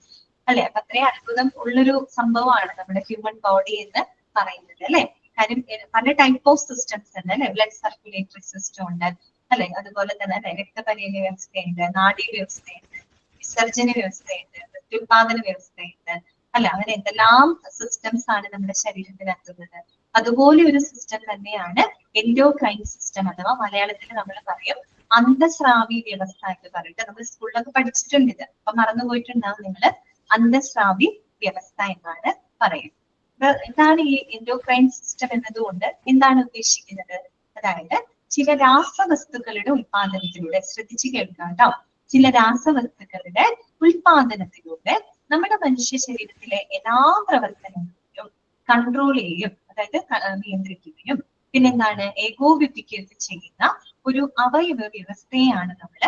അല്ലെ. അപ്പൊ അത്രയും അത്ഭുതം ഉള്ളൊരു സംഭവമാണ് നമ്മുടെ ഹ്യൂമൻ ബോഡി എന്ന് പറയുന്നത് അല്ലെ. കാര്യം പല ടൈപ്പ് ഓഫ് സിസ്റ്റംസ് ഉണ്ട് അല്ലെ. ബ്ലഡ് സർക്കുലേറ്ററി സിസ്റ്റം ഉണ്ട് അല്ലെ, അതുപോലെ തന്നെ രക്തപര്യന വ്യവസ്ഥയുണ്ട്, നാഡീ വ്യവസ്ഥയുണ്ട്, വിസർജന വ്യവസ്ഥയുണ്ട്, പ്രത്യുത്പാദന വ്യവസ്ഥയുണ്ട് അല്ലെ. അങ്ങനെ എന്തെല്ലാം സിസ്റ്റംസ് ആണ് നമ്മുടെ ശരീരത്തിനകത്തുള്ളത്. അതുപോലെ ഒരു സിസ്റ്റം തന്നെയാണ് എൻഡോക്രൈൻ സിസ്റ്റം, അഥവാ മലയാളത്തിൽ നമ്മൾ പറയും അന്തസ്രാവി വ്യവസ്ഥ എന്ന് പറഞ്ഞിട്ട്. നമ്മൾ സ്കൂളിലൊക്കെ പഠിച്ചിട്ടുണ്ട് ഇത്, അപ്പൊ മറന്നുപോയിട്ടുണ്ടാവും നിങ്ങള്. അന്തസ്രാവി വ്യവസ്ഥ എന്നാണ് പറയുന്നത്. എന്താണ് ഈ എൻഡോക്രൈൻ സിസ്റ്റം എന്നതുകൊണ്ട് എന്താണ് ഉദ്ദേശിക്കുന്നത്? അതായത് ചില രാസവസ്തുക്കളുടെ ഉൽപാദനത്തിലൂടെ, ശ്രദ്ധിച്ചു കേൾക്കാം കേട്ടോ, ചില രാസവസ്തുക്കളുടെ ഉൽപാദനത്തിലൂടെ നമ്മുടെ മനുഷ്യ ശരീരത്തിലെ എല്ലാ പ്രവർത്തനങ്ങളെയും കൺട്രോൾ ചെയ്യും, അതായത് നിയന്ത്രിക്കുകയും പിന്നെന്താണ് ഏകോപിപ്പിക്കുകയൊക്കെ ചെയ്യുന്ന ഒരു അവയവ വ്യവസ്ഥയാണ് നമ്മൾ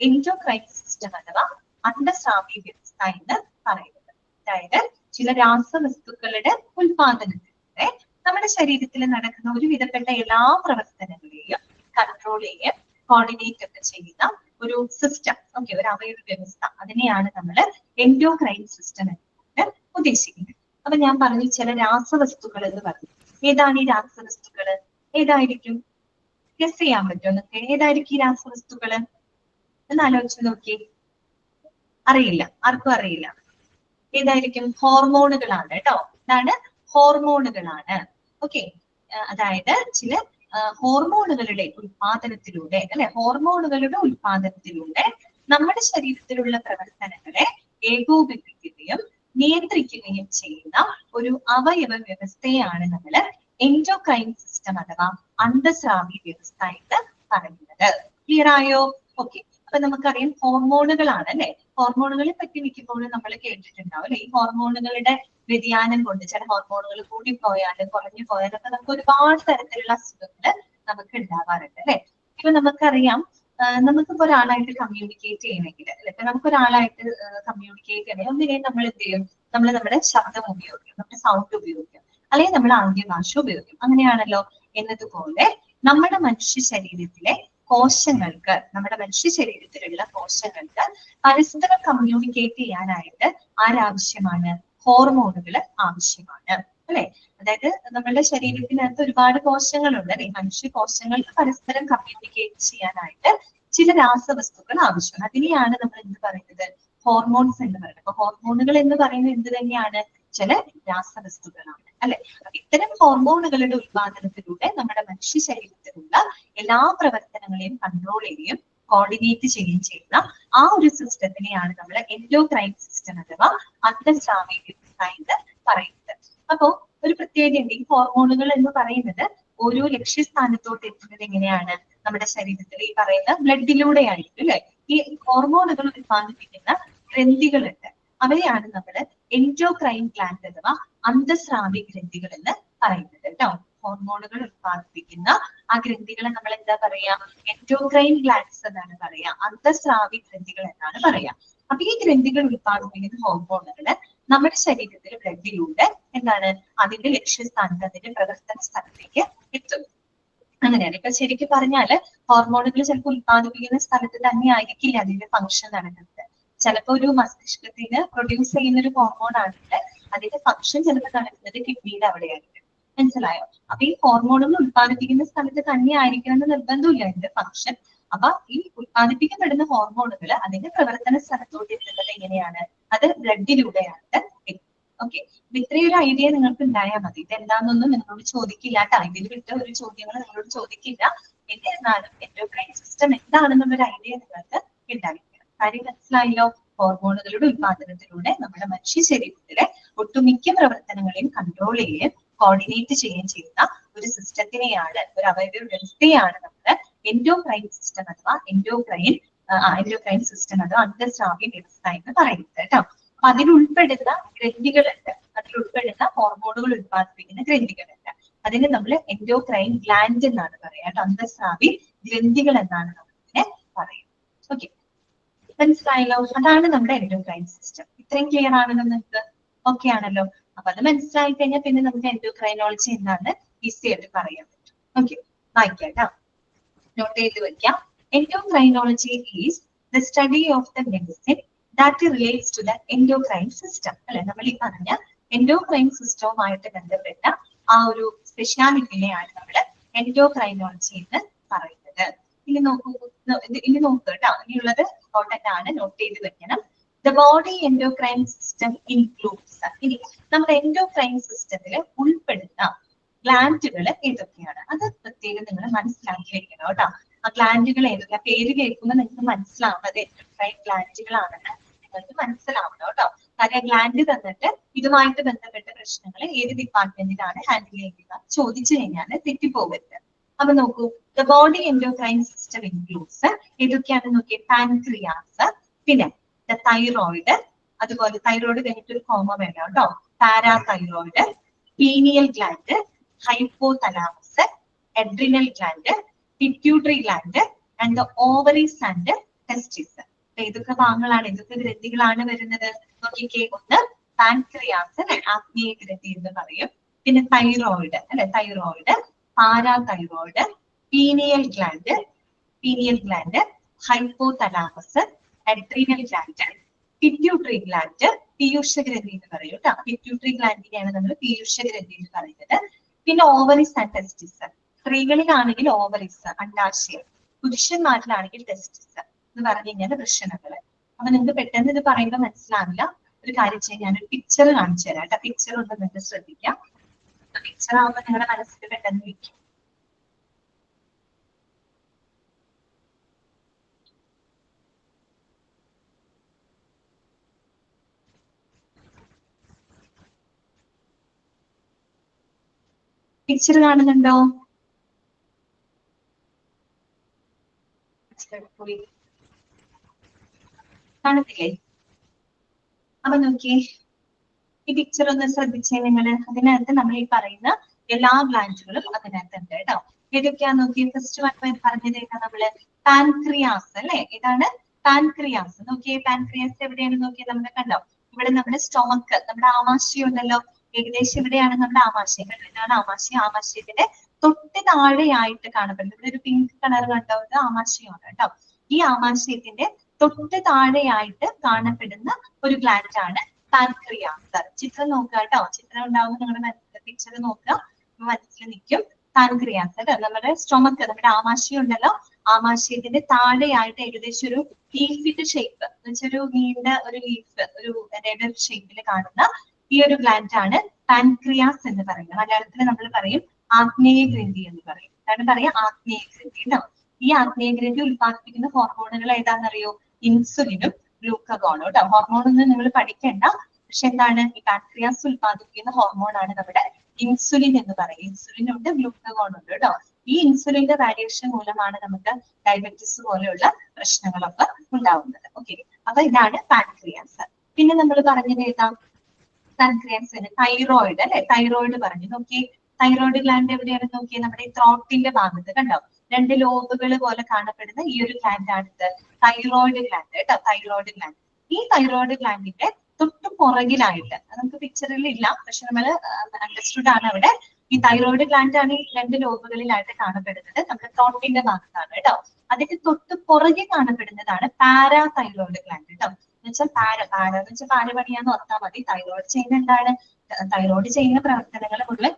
എൻഡോക്രൈൻ സിസ്റ്റം അഥവാ അന്തസ്രാവി വ്യവസ്ഥ എന്ന് പറയുന്നത്. അതായത് ചില രാസവസ്തുക്കളുടെ ഉൽപാദനത്തിലൂടെ നമ്മുടെ ശരീരത്തിൽ നടക്കുന്ന ഒരു വിധപ്പെട്ട എല്ലാ പ്രവർത്തനങ്ങളെയും കൺട്രോൾ ചെയ്യും, കോർഡിനേറ്റ് ഒക്കെ ചെയ്യുന്ന ഒരു സിസ്റ്റം, ഓക്കെ, ഒരു അവയവ വ്യവസ്ഥ, അതിനെയാണ് നമ്മൾ എൻഡോക്രൈൻ സിസ്റ്റം എന്ന് ഉദ്ദേശിക്കുന്നത്. അപ്പൊ ഞാൻ പറഞ്ഞു ചില രാസവസ്തുക്കൾ എന്ന് പറഞ്ഞു. ഏതാണ് ഈ രാസവസ്തുക്കള്? ഏതായിരിക്കും? ഗസ് ചെയ്യാൻ പറ്റുമോ എന്നൊക്കെ? ഏതായിരിക്കും ഈ രാസവസ്തുക്കള് എന്ന് ആലോചിച്ച് നോക്കി. അറിയില്ല, ആർക്കും അറിയില്ല. ഏതായിരിക്കും? ഹോർമോണുകളാണ് കേട്ടോ. ഇതാണ് ഹോർമോണുകളാണ്. ഓക്കെ, അതായത് ചില ഹോർമോണുകളുടെ ഉൽപാദനത്തിലൂടെ അല്ലെ, ഹോർമോണുകളുടെ ഉൽപാദനത്തിലൂടെ നമ്മുടെ ശരീരത്തിലുള്ള പ്രവർത്തനങ്ങളെ ഏകോപിപ്പിക്കുകയും നിയന്ത്രിക്കുകയും ചെയ്യുന്ന ഒരു അവയവ വ്യവസ്ഥയാണ് നമ്മൾ എൻഡോക്രൈൻ സിസ്റ്റം അഥവാ അന്തസ്രാവി വ്യവസ്ഥ എന്ന് പറയുന്നത്. ക്ലിയർ ആയോ? ഓക്കെ, അപ്പൊ നമുക്കറിയാം ഹോർമോണുകളാണ് അല്ലെ. ഹോർമോണുകളെ പറ്റി മിക്കപ്പോഴും നമ്മൾ കേട്ടിട്ടുണ്ടാവും അല്ലെ. ഈ ഹോർമോണുകളുടെ വ്യതിയാനം കൊണ്ട് ചില ഹോർമോണുകൾ കൂടിപ്പോയാലും കുറഞ്ഞു പോയാലും ഒക്കെ നമുക്ക് ഒരുപാട് തരത്തിലുള്ള അസുഖങ്ങൾ നമുക്ക് ഉണ്ടാവാറുണ്ട് അല്ലെ. ഇപ്പൊ നമുക്കറിയാം നമുക്കിപ്പോ ഒരാളായിട്ട് കമ്മ്യൂണിക്കേറ്റ് ചെയ്യണമെങ്കിൽ അല്ലെ, ഇപ്പൊ നമുക്ക് ഒരാളായിട്ട് കമ്മ്യൂണിക്കേറ്റ് ചെയ്യണമെങ്കിൽ ഒന്നിനെയും നമ്മൾ എന്ത് ചെയ്യും? നമ്മൾ നമ്മുടെ ശബ്ദം ഉപയോഗിക്കും, നമ്മുടെ സൗണ്ട് ഉപയോഗിക്കും, അല്ലെങ്കിൽ നമ്മൾ ആംഗ്യ ഭാഷ ഉപയോഗിക്കും, അങ്ങനെയാണല്ലോ. എന്നതുപോലെ നമ്മുടെ മനുഷ്യ ശരീരത്തിലെ കോശങ്ങൾക്ക്, നമ്മുടെ മനുഷ്യ ശരീരത്തിലുള്ള കോശങ്ങൾക്ക് പരസ്പരം കമ്മ്യൂണിക്കേറ്റ് ചെയ്യാനായിട്ട് ആരാവശ്യമാണ്? ഹോർമോണുകൾ ആവശ്യമാണ് അല്ലെ. അതായത് നമ്മുടെ ശരീരത്തിനകത്ത് ഒരുപാട് കോശങ്ങളുണ്ട് അല്ലെ. മനുഷ്യ കോശങ്ങൾക്ക് പരസ്പരം കമ്മ്യൂണിക്കേറ്റ് ചെയ്യാനായിട്ട് ചില രാസവസ്തുക്കൾ ആവശ്യമാണ്. അതിനെയാണ് നമ്മൾ എന്ത് പറയുന്നത്? ഹോർമോൺസ് എന്ന് പറയുന്നത്. അപ്പൊ ഹോർമോണുകൾ എന്ന് പറയുന്നത് എന്ത് തന്നെയാണ്? ചില രാസവസ്തുക്കളാണ് അല്ലെ. അപ്പൊ ഇത്തരം ഹോർമോണുകളുടെ ഉത്പാദനത്തിലൂടെ നമ്മുടെ മനുഷ്യ ശരീരത്തിലുള്ള എല്ലാ പ്രവർത്തനങ്ങളെയും കൺട്രോൾ ചെയ്യുകയും കോർഡിനേറ്റ് ചെയ്യുകയും ചെയ്യുന്ന ആ ഒരു സിസ്റ്റത്തിനെയാണ് നമ്മൾ എൻഡോക്രൈൻ സിസ്റ്റം അഥവാ അന്തസ്രാവി വ്യവസ്ഥ എന്ന് പറയുന്നത്. അപ്പോ ഒരു പ്രത്യേകത, ഈ ഹോർമോണുകൾ എന്ന് പറയുന്നത് ഓരോ ലക്ഷ്യസ്ഥാനത്തോട്ട് എത്തുന്നത് എങ്ങനെയാണ്? നമ്മുടെ ശരീരത്തിൽ ഈ പറയുന്ന ബ്ലഡിലൂടെ ആയിരിക്കും അല്ലെ. ഈ ഹോർമോണുകൾ ഉത്പാദിപ്പിക്കുന്ന ഗ്രന്ഥികളുണ്ട്, അവരെയാണ് നമ്മൾ എൻഡോക്രൈൻ ഗ്ലാൻഡ് അഥവാ അന്തസ്രാവി ഗ്രന്ഥികൾ എന്ന് പറയുന്നത് കേട്ടോ. ഹോർമോണുകൾ ഉത്പാദിപ്പിക്കുന്ന ആ ഗ്രന്ഥികളെ നമ്മൾ എന്താ പറയാ? എൻഡോക്രൈൻ ഗ്ലാൻഡ്സ് എന്നാണ് പറയാ, അന്തസ്രാവി ഗ്രന്ഥികൾ എന്നാണ് പറയാ. അപ്പൊ ഈ ഗ്രന്ഥികൾ ഉത്പാദിപ്പിക്കുന്ന ഹോർമോണുകള് നമ്മുടെ ശരീരത്തിൽ ബ്ലഡിലൂടെ എന്താണ് അതിന്റെ ലക്ഷ്യസ്ഥാനത്ത്, അതിന്റെ പ്രവർത്തന സ്ഥലത്തേക്ക് എത്തുന്നു. അങ്ങനെയാണ്. ഇപ്പൊ ശരിക്കും പറഞ്ഞാല് ഹോർമോണുകൾ ചിലപ്പോൾ ഉത്പാദിപ്പിക്കുന്ന സ്ഥലത്ത് തന്നെ ആയിരിക്കില്ല അതിന്റെ ഫംഗ്ഷൻ നടക്കുന്നത്. ചിലപ്പോ ഒരു മസ്തിഷ്കത്തിന് പ്രൊഡ്യൂസ് ചെയ്യുന്ന ഒരു ഹോർമോൺ ആണെങ്കിൽ അതിന്റെ ഫംഗ്ഷൻ ചിലപ്പോൾ നടക്കുന്നത് കിഡ്നിയുടെ അവിടെയായിരിക്കും മനസ്സിലായോ? അപ്പൊ ഈ ഹോർമോണുകൾ ഉത്പാദിപ്പിക്കുന്ന സ്ഥലത്ത് തന്നെ ആയിരിക്കണം എന്ന് നിർബന്ധമില്ല ഇതിന്റെ ഫംഗ്ഷൻ. അപ്പൊ ഈ ഉത്പാദിപ്പിക്കപ്പെടുന്ന ഹോർമോണുകൾ അതിന്റെ പ്രവർത്തന സ്ഥലത്തോട്ട് എത്തുന്നത് എങ്ങനെയാണ്? അത് ബ്ലഡിലൂടെയാണ്. ഓക്കെ, ഇത്രയൊരു ഐഡിയ നിങ്ങൾക്ക് ഉണ്ടായാൽ മതി. ഇത് എന്താണെന്നൊന്നും നിങ്ങളോട് ചോദിക്കില്ല കേട്ടോ. ഇതിൽ വിട്ട ഒരു ചോദ്യങ്ങൾ നിങ്ങളോട് ചോദിക്കില്ല. എന്നിരുന്നാലും എൻഡോക്രൈൻ സിസ്റ്റം എന്താണെന്നുള്ളൊരു ഐഡിയ നിങ്ങൾക്ക് ഉണ്ടായിരിക്കണം. കാര്യം മനസ്സിലായല്ലോ? ഹോർമോണുകളുടെ ഉത്പാദനത്തിലൂടെ നമ്മുടെ മനുഷ്യ ശരീരത്തിലെ ഒട്ടുമിക്ക പ്രവർത്തനങ്ങളെയും കൺട്രോൾ ചെയ്യുകയും കോർഡിനേറ്റ് ചെയ്യുകയും ചെയ്യുന്ന ഒരു സിസ്റ്റത്തിനെയാണ്, ഒരു അവയവ വ്യവസ്ഥയാണ് നമ്മൾ എൻഡോക്രൈൻ സിസ്റ്റം അഥവാ എൻഡോക്രൈൻ സിസ്റ്റം അഥവാ അന്തസ്രാവി വ്യവസ്ഥ എന്ന് പറയുന്നത് കേട്ടോ. അപ്പൊ അതിലുൾപ്പെടുന്ന ഗ്രന്ഥികളുണ്ട്, അതിലുൾപ്പെടുന്ന ഹോർമോണുകൾ ഉത്പാദിപ്പിക്കുന്ന ഗ്രന്ഥികളുണ്ട്. അതിന് നമ്മൾ എൻഡോക്രൈൻ ഗ്ലാൻഡ് എന്നാണ് പറയുക കേട്ടോ. അന്തസ്രാവി ഗ്രന്ഥികൾ എന്നാണ് നമ്മൾ ഇതിനെ പറയുന്നത്. ഓക്കെ, മനസ്സിലായല്ലോ? അതാണ് നമ്മുടെ എൻഡോക്രൈൻ സിസ്റ്റം. ഇത്രയും ക്ലിയർ ആണല്ലോ നിങ്ങൾക്ക്? ഓക്കെ ആണല്ലോ? അപ്പൊ അത് മനസ്സിലായി കഴിഞ്ഞാൽ പിന്നെ നമുക്ക് എൻഡോക്രൈനോളജി എന്താണെന്ന് ഈസി ആയിട്ട് പറയാൻ പറ്റും. ഓക്കെ, വായിക്കാം, നോട്ട് ചെയ്ത് വെക്കാം. Endocrinology is the study of the medicine that relates to the endocrine system. അല്ലെ, നമ്മൾ ഈ പറഞ്ഞ എൻഡോക്രൈൻ സിസ്റ്റവുമായിട്ട് ബന്ധപ്പെട്ട ആ ഒരു സ്പെഷ്യാലിറ്റിനെയാണ് നമ്മൾ എൻഡോക്രൈനോളജി എന്ന് പറയുന്നത്. ഇനി നോക്കൂ കേട്ടോ. ഇനിയുള്ളത് ഇമ്പോർട്ടന്റ് ആണ്, നോട്ട് ചെയ്ത് വെക്കണം. The body endocrine system includes, ഇനി നമ്മുടെ എൻഡോക്രൈൻ സിസ്റ്റത്തിൽ ഉൾപ്പെടുന്ന ഗ്ലാൻഡുകൾ ഏതൊക്കെയാണ്? അത് പ്രത്യേകം നിങ്ങൾ മനസ്സിലാക്കി വെക്കണം കേട്ടോ. ആ ഗ്ലാൻഡുകൾ ഏതൊക്കെയാണ്? പേര് കേൾക്കുമ്പോൾ നിങ്ങൾക്ക് മനസ്സിലാവുന്നത് എൻഡോക്രൈൻ ഗ്ലാൻഡുകളാണെന്ന് നിങ്ങൾക്ക് മനസ്സിലാവണം കേട്ടോ. കാര്യം ഗ്ലാൻഡ് തന്നിട്ട് ഇതുമായിട്ട് ബന്ധപ്പെട്ട പ്രശ്നങ്ങൾ ഏത് ഡിപ്പാർട്ട്മെന്റിലാണ് ഹാൻഡിൽ ചെയ്യുക ചോദിച്ചു കഴിഞ്ഞാൽ തെറ്റിപ്പോകരുത്. അപ്പൊ നോക്കൂ, the body endocrine system includes ഏതൊക്കെയാണെന്ന് നോക്കിയേ. പാൻക്രിയാസ്, പിന്നെ തൈറോയിഡ്, അതുപോലെ തൈറോയിഡ് കഴിഞ്ഞിട്ട് ഒരു കോമ വേണം കേട്ടോ. Parathyroid, pineal gland, hypothalamus, adrenal gland, pituitary gland and the ovaries and testis. ഏതൊക്കെ ഭാഗങ്ങളാണ്, ഏതൊക്കെ ഗ്രന്ഥികളാണ് വരുന്നത് നോക്കിക്കേ. ഒന്ന് പാൻക്രിയാസ്, ആഗ്നേയ ഗ്രന്ഥി എന്ന് പറയും. പിന്നെ തൈറോയിഡ് അല്ലെ, thyroid, parathyroid, pineal gland, hypothalamus, adrenal gland, pituitary gland, പീയൂഷ ഗ്രന്ഥി എന്ന് പറയും കേട്ടോ. പിറ്റ്യൂട്ടറി ഗ്ലാൻഡിനെയാണ് നമ്മൾ പീയൂഷ ഗ്രന്ഥി എന്ന് പറയുന്നത്. പിന്നെ ഓവറിസ് ആൻഡ് ടെസ്റ്റിസ്. സ്ത്രീകളിലാണെങ്കിൽ ഓവറിസ് അണ്ടാശയം, പുരുഷന്മാരിലാണെങ്കിൽ ടെസ്റ്റിസ് എന്ന് പറഞ്ഞു കഴിഞ്ഞാൽ വൃഷണങ്ങള്. അപ്പൊ നിങ്ങൾക്ക് പെട്ടെന്ന് ഇത് പറയുമ്പോൾ മനസ്സിലാവില്ല. ഒരു കാര്യം ചെയ്യാൻ ഞാനൊരു പിക്ചർ കാണിച്ചു തരാം കേട്ടോ. പിക്ചർ ഒന്ന് നിങ്ങൾക്ക് ശ്രദ്ധിക്കാം. പിക്ചർ ആവുമ്പോൾ നിങ്ങളുടെ മനസ്സിൽ പെട്ടെന്ന് വയ്ക്കും. പിക്ചർ കാണുന്നുണ്ടോ? കാണത്തില്ലേ? അപ്പൊ നോക്കിയേ, ഈ പിക്ചർ ഒന്ന് ശ്രദ്ധിച്ചേ നിങ്ങള്. അതിനകത്ത് നമ്മൾ ഈ പറയുന്ന എല്ലാ ഗ്ലാൻഡുകളും അതിനകത്തുണ്ട് കേട്ടോ. ഏതൊക്കെയാ നോക്കിയേ. ഫസ്റ്റ് പറഞ്ഞത് ഏതാ? നമ്മള് പാൻക്രിയാസ് അല്ലെ. ഇതാണ് പാൻക്രിയാസ്. നോക്കിയേ, പാൻക്രിയാസ് എവിടെയാണ് നോക്കിയേ. നമ്മുടെ കണ്ടോ, ഇവിടെ നമ്മുടെ സ്റ്റൊമക്ക്, നമ്മുടെ ആമാശയം ഉണ്ടല്ലോ. ഏകദേശം ഇവിടെയാണ് നമ്മുടെ ആമാശയം. ഇതാണ് ആമാശയം. ആമാശയത്തിന്റെ തൊട്ട് താഴെയായിട്ട് കാണപ്പെടുന്നത് ഇവിടെ ഒരു പിങ്ക് കളർ കണ്ടോ, ഇത് ആമാശയമാണ് കേട്ടോ. ഈ ആമാശയത്തിന്റെ തൊട്ട് താഴെയായിട്ട് കാണപ്പെടുന്ന ഒരു ഗ്ലാൻഡ് ആണ് പാൻക്രിയാസ്. ചിത്രം നോക്കുക കേട്ടോ. ചിത്രം ഉണ്ടാവുമ്പോൾ നിങ്ങളുടെ മനസ്സിലെ പിക്ചർ നോക്കുക, മനസ്സിൽ നിൽക്കും. പാൻക്രിയാസ് കേട്ടോ. നമ്മുടെ സ്റ്റൊമക്ക്, നമ്മുടെ ആമാശയം ഉണ്ടല്ലോ, ആമാശയത്തിന്റെ താഴെയായിട്ട് ഏകദേശം ഒരു ലീഫിന്റെ ഷേപ്പ് എന്ന് വെച്ചാൽ ഒരു നീണ്ട ഒരു ലീഫ്, ഒരു റെഡ് ഷേപ്പിൽ കാണുന്ന ഈ ഒരു ഗ്ലാൻഡ് ആണ് പാൻക്രിയാസ് എന്ന് പറയുന്നത്. മലയാളത്തിൽ നമ്മൾ പറയും ആഗ്നേയ ഗ്രന്ഥി എന്ന് പറയും. എന്താണ് പറയാ? ആഗ്നേയ ഗ്രന്ഥി കേട്ടോ. ഈ ആഗ്നേയ ഗ്രന്ഥി ഉത്പാദിപ്പിക്കുന്ന ഹോർമോണുകൾ ഏതാണെന്നറിയോ? ഇൻസുലിനും ഗ്ലൂക്കഗോണും കേട്ടോ. ഹോർമോൺ ഒന്നും നിങ്ങൾ പഠിക്കേണ്ട. പക്ഷെ എന്താണ്, ഈ പാൻക്രിയാസ് ഉത്പാദിപ്പിക്കുന്ന ഹോർമോണാണ് നമ്മുടെ ഇൻസുലിൻ എന്ന് പറയും. ഇൻസുലിൻ ഉണ്ട്, ഗ്ലൂക്കഗോൺ ഉണ്ട് കേട്ടോ. ഈ ഇൻസുലിന്റെ വാരിയേഷൻ മൂലമാണ് നമുക്ക് ഡയബറ്റീസ് പോലെയുള്ള പ്രശ്നങ്ങളൊക്കെ ഉണ്ടാവുന്നത്. ഓക്കെ, അപ്പൊ ഇതാണ് പാൻക്രിയാസ്. പിന്നെ നമ്മൾ പറഞ്ഞത് ഏതാ? പാൻക്രിയാസിന് തൈറോയിഡ് അല്ലെ. തൈറോയിഡ് പറഞ്ഞു നോക്കി. തൈറോയിഡ് ഗ്ലാൻഡ് എവിടെയാണ് നോക്കിയത്? നമ്മുടെ ഈ ത്രോട്ടിന്റെ ഭാഗത്ത് കണ്ടോ, രണ്ട് ലോബുകൾ പോലെ കാണപ്പെടുന്ന ഈ ഒരു ഗ്ലാൻഡ് ആണ് തൈറോയിഡ് ഗ്ലാൻഡ് കേട്ടോ. Thyroid gland. ഈ തൈറോയിഡ് ഗ്ലാൻഡിന്റെ തൊട്ട് പുറകിലായിട്ട്, നമുക്ക് പിക്ചറിൽ ഇല്ല പക്ഷെ നമ്മൾ അണ്ടർസ്റ്റുഡ് ആണ് അവിടെ. ഈ തൈറോയിഡ് ഗ്ലാൻഡ് ആണ് ഈ രണ്ട് ലോബുകളിലായിട്ട് കാണപ്പെടുന്നത്. നമ്മുടെ ത്രോട്ടിന്റെ ഭാഗത്താണ് കേട്ടോ. അതിന്റെ തൊട്ട് പുറകെ കാണപ്പെടുന്നതാണ് പാരാതൈറോയിഡ് ഗ്ലാൻഡ് കേട്ടോ. എന്നുവെച്ചാൽ പാര എന്ന് വെച്ചാൽ പാരപണിയാന്ന് ഓർത്താൽ മതി. തൈറോയിഡ് ചെയ്യുന്ന എന്താണ്? തൈറോയിഡ് ചെയ്യുന്ന പ്രവർത്തനങ്ങൾ മുഴുവൻ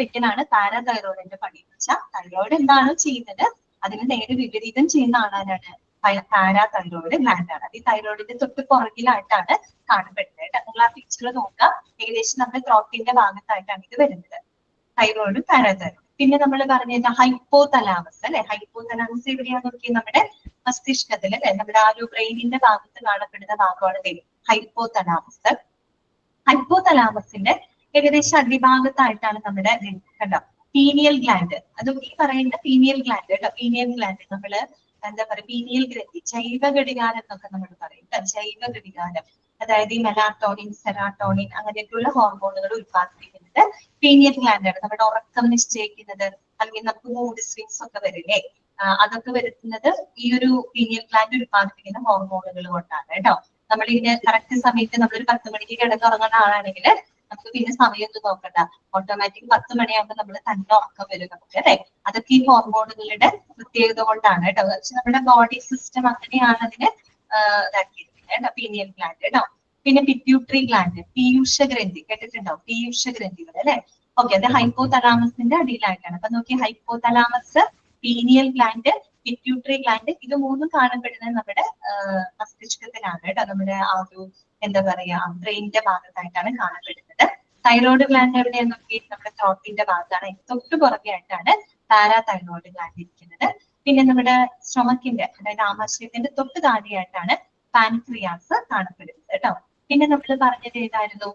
വെക്കലാണ് പാരാതൈറോയിഡിന്റെ പണി എന്ന് വെച്ചാൽ തൈറോയിഡ് എന്താണോ ചെയ്യുന്നത് അതിന് നേരെ വിപരീതം ചെയ്യുന്ന ആളാണ് പാരാതൈറോയിഡ് ഗ്ലാൻഡ് ആണ്. ഈ തൈറോയിഡിന്റെ തൊട്ട് പുറകിലായിട്ടാണ് കാണപ്പെടുന്നത്. നിങ്ങൾ ആ പിക്ചർ നോക്കുക, ഏകദേശം നമ്മുടെ ത്രോട്ടിന്റെ ഭാഗത്തായിട്ടാണ് ഇത് വരുന്നത്, തൈറോയിഡ് പാരാതൈറോയിഡ്. പിന്നെ നമ്മൾ പറഞ്ഞത് ഹൈപ്പോ തലാമസ് അല്ലെ. ഹൈപ്പോ തലാമസ് എവിടെയാന്ന് നോക്കി, നമ്മുടെ മസ്തിഷ്കത്തിൽ അല്ലെ, നമ്മുടെ ആ ഒരു ബ്രെയിനിന്റെ ഭാഗത്ത് കാണപ്പെടുന്ന ഭാഗമാണ് ഹൈപ്പോ തലാമസ്. ഹൈപ്പോ തലാമസിന്റെ ഏകദേശം അടിഭാഗത്തായിട്ടാണ് നമ്മുടെ കണ്ടോ പീനിയൽ ഗ്ലാൻഡ്. അതും ഈ പറയുന്ന പീനിയൽ ഗ്ലാൻഡ് കേട്ടോ, പീനിയൽ ഗ്ലാൻഡ് നമ്മള് എന്താ പറയുക, പീനിയൽ ഗ്രന്ഥി, ജൈവ ഘടികാരം എന്നൊക്കെ നമ്മൾ പറയും. ജൈവ ഘടികാരം അതായത് ഈ മെലാറ്റോണിൻ, സെറാട്ടോണിൻ അങ്ങനെയൊക്കെയുള്ള ഹോർമോണുകൾ ഉത്പാദിപ്പിക്കുന്നത് പീനിയൽ ഗ്ലാൻഡ് ആണ്. നമ്മുടെ ഉറക്കം നിശ്ചയിക്കുന്നത്, അല്ലെങ്കിൽ നമുക്ക് മൂഡ് സ്വിങ്സ് ഒക്കെ വരില്ലേ, അതൊക്കെ വരുത്തുന്നത് ഈ ഒരു പീനിയൽ ഗ്ലാൻഡ് ഉത്പാദിപ്പിക്കുന്ന ഹോർമോണുകൾ കൊണ്ടാണ് കേട്ടോ. നമ്മൾ ഇതിന് കറക്റ്റ് സമയത്ത് നമ്മളൊരു 10 മണിക്ക് കിടന്നുറങ്ങുന്ന ആളാണെങ്കിൽ നമുക്ക് പിന്നെ സമയമൊന്നും നോക്കണ്ട, ഓട്ടോമാറ്റിക് 10 മണിയാകുമ്പോൾ നമ്മൾ തന്നെ ഉറക്കം വരും നമുക്ക് അല്ലെ. അതൊക്കെ ഈ ഹോർമോണുകളുടെ പ്രത്യേകത കൊണ്ടാണ് കേട്ടോ. പക്ഷെ നമ്മുടെ ബോഡി സിസ്റ്റം അങ്ങനെയാണ് അതിന് ഇതാക്കിയിരിക്കുന്നത് കേട്ടോ, പീനിയൽ ഗ്ലാൻഡ് കേട്ടോ. പിന്നെ പിറ്റ്യൂട്ടറി ഗ്ലാൻഡ്, പീയൂഷ ഗ്രന്ഥി കേട്ടിട്ടുണ്ടോ, പീയൂഷ ഗ്രന്ഥികൾ അല്ലെ. ഓക്കെ, അത് ഹൈപ്പോ തലാമസിന്റെ അടിയിലായിട്ടാണ്. അപ്പൊ നോക്കി, hypo thalamus, pineal gland, pituitary gland, ഇത് മൂന്നും കാണപ്പെടുന്നത് നമ്മുടെ മസ്തിഷ്കത്തിലാണ് കേട്ടോ, നമ്മുടെ ആ ഒരു എന്താ പറയാ ബ്രെയിനിന്റെ ഭാഗത്തായിട്ടാണ് കാണപ്പെടുന്നത്. തൈറോയ്ഡ് ഗ്ലാൻഡ് എവിടെയാന്ന് നോക്കി, നമ്മുടെ ത്രോട്ടിന്റെ ഭാഗത്താണ്, തൊട്ടു പുറകെ ആയിട്ടാണ് പാരാതൈറോയ്ഡ് ഗ്ലാൻഡ് ഇരിക്കുന്നത്. പിന്നെ നമ്മുടെ സ്tomachന്റെ അതായത് ആമാശയത്തിന്റെ തൊട്ട് താഴെയായിട്ടാണ് പാൻക്രിയാസ് കാണപ്പെടുന്നത് കേട്ടോ. പിന്നെ നമ്മൾ പറഞ്ഞത് ഏതായിരുന്നു,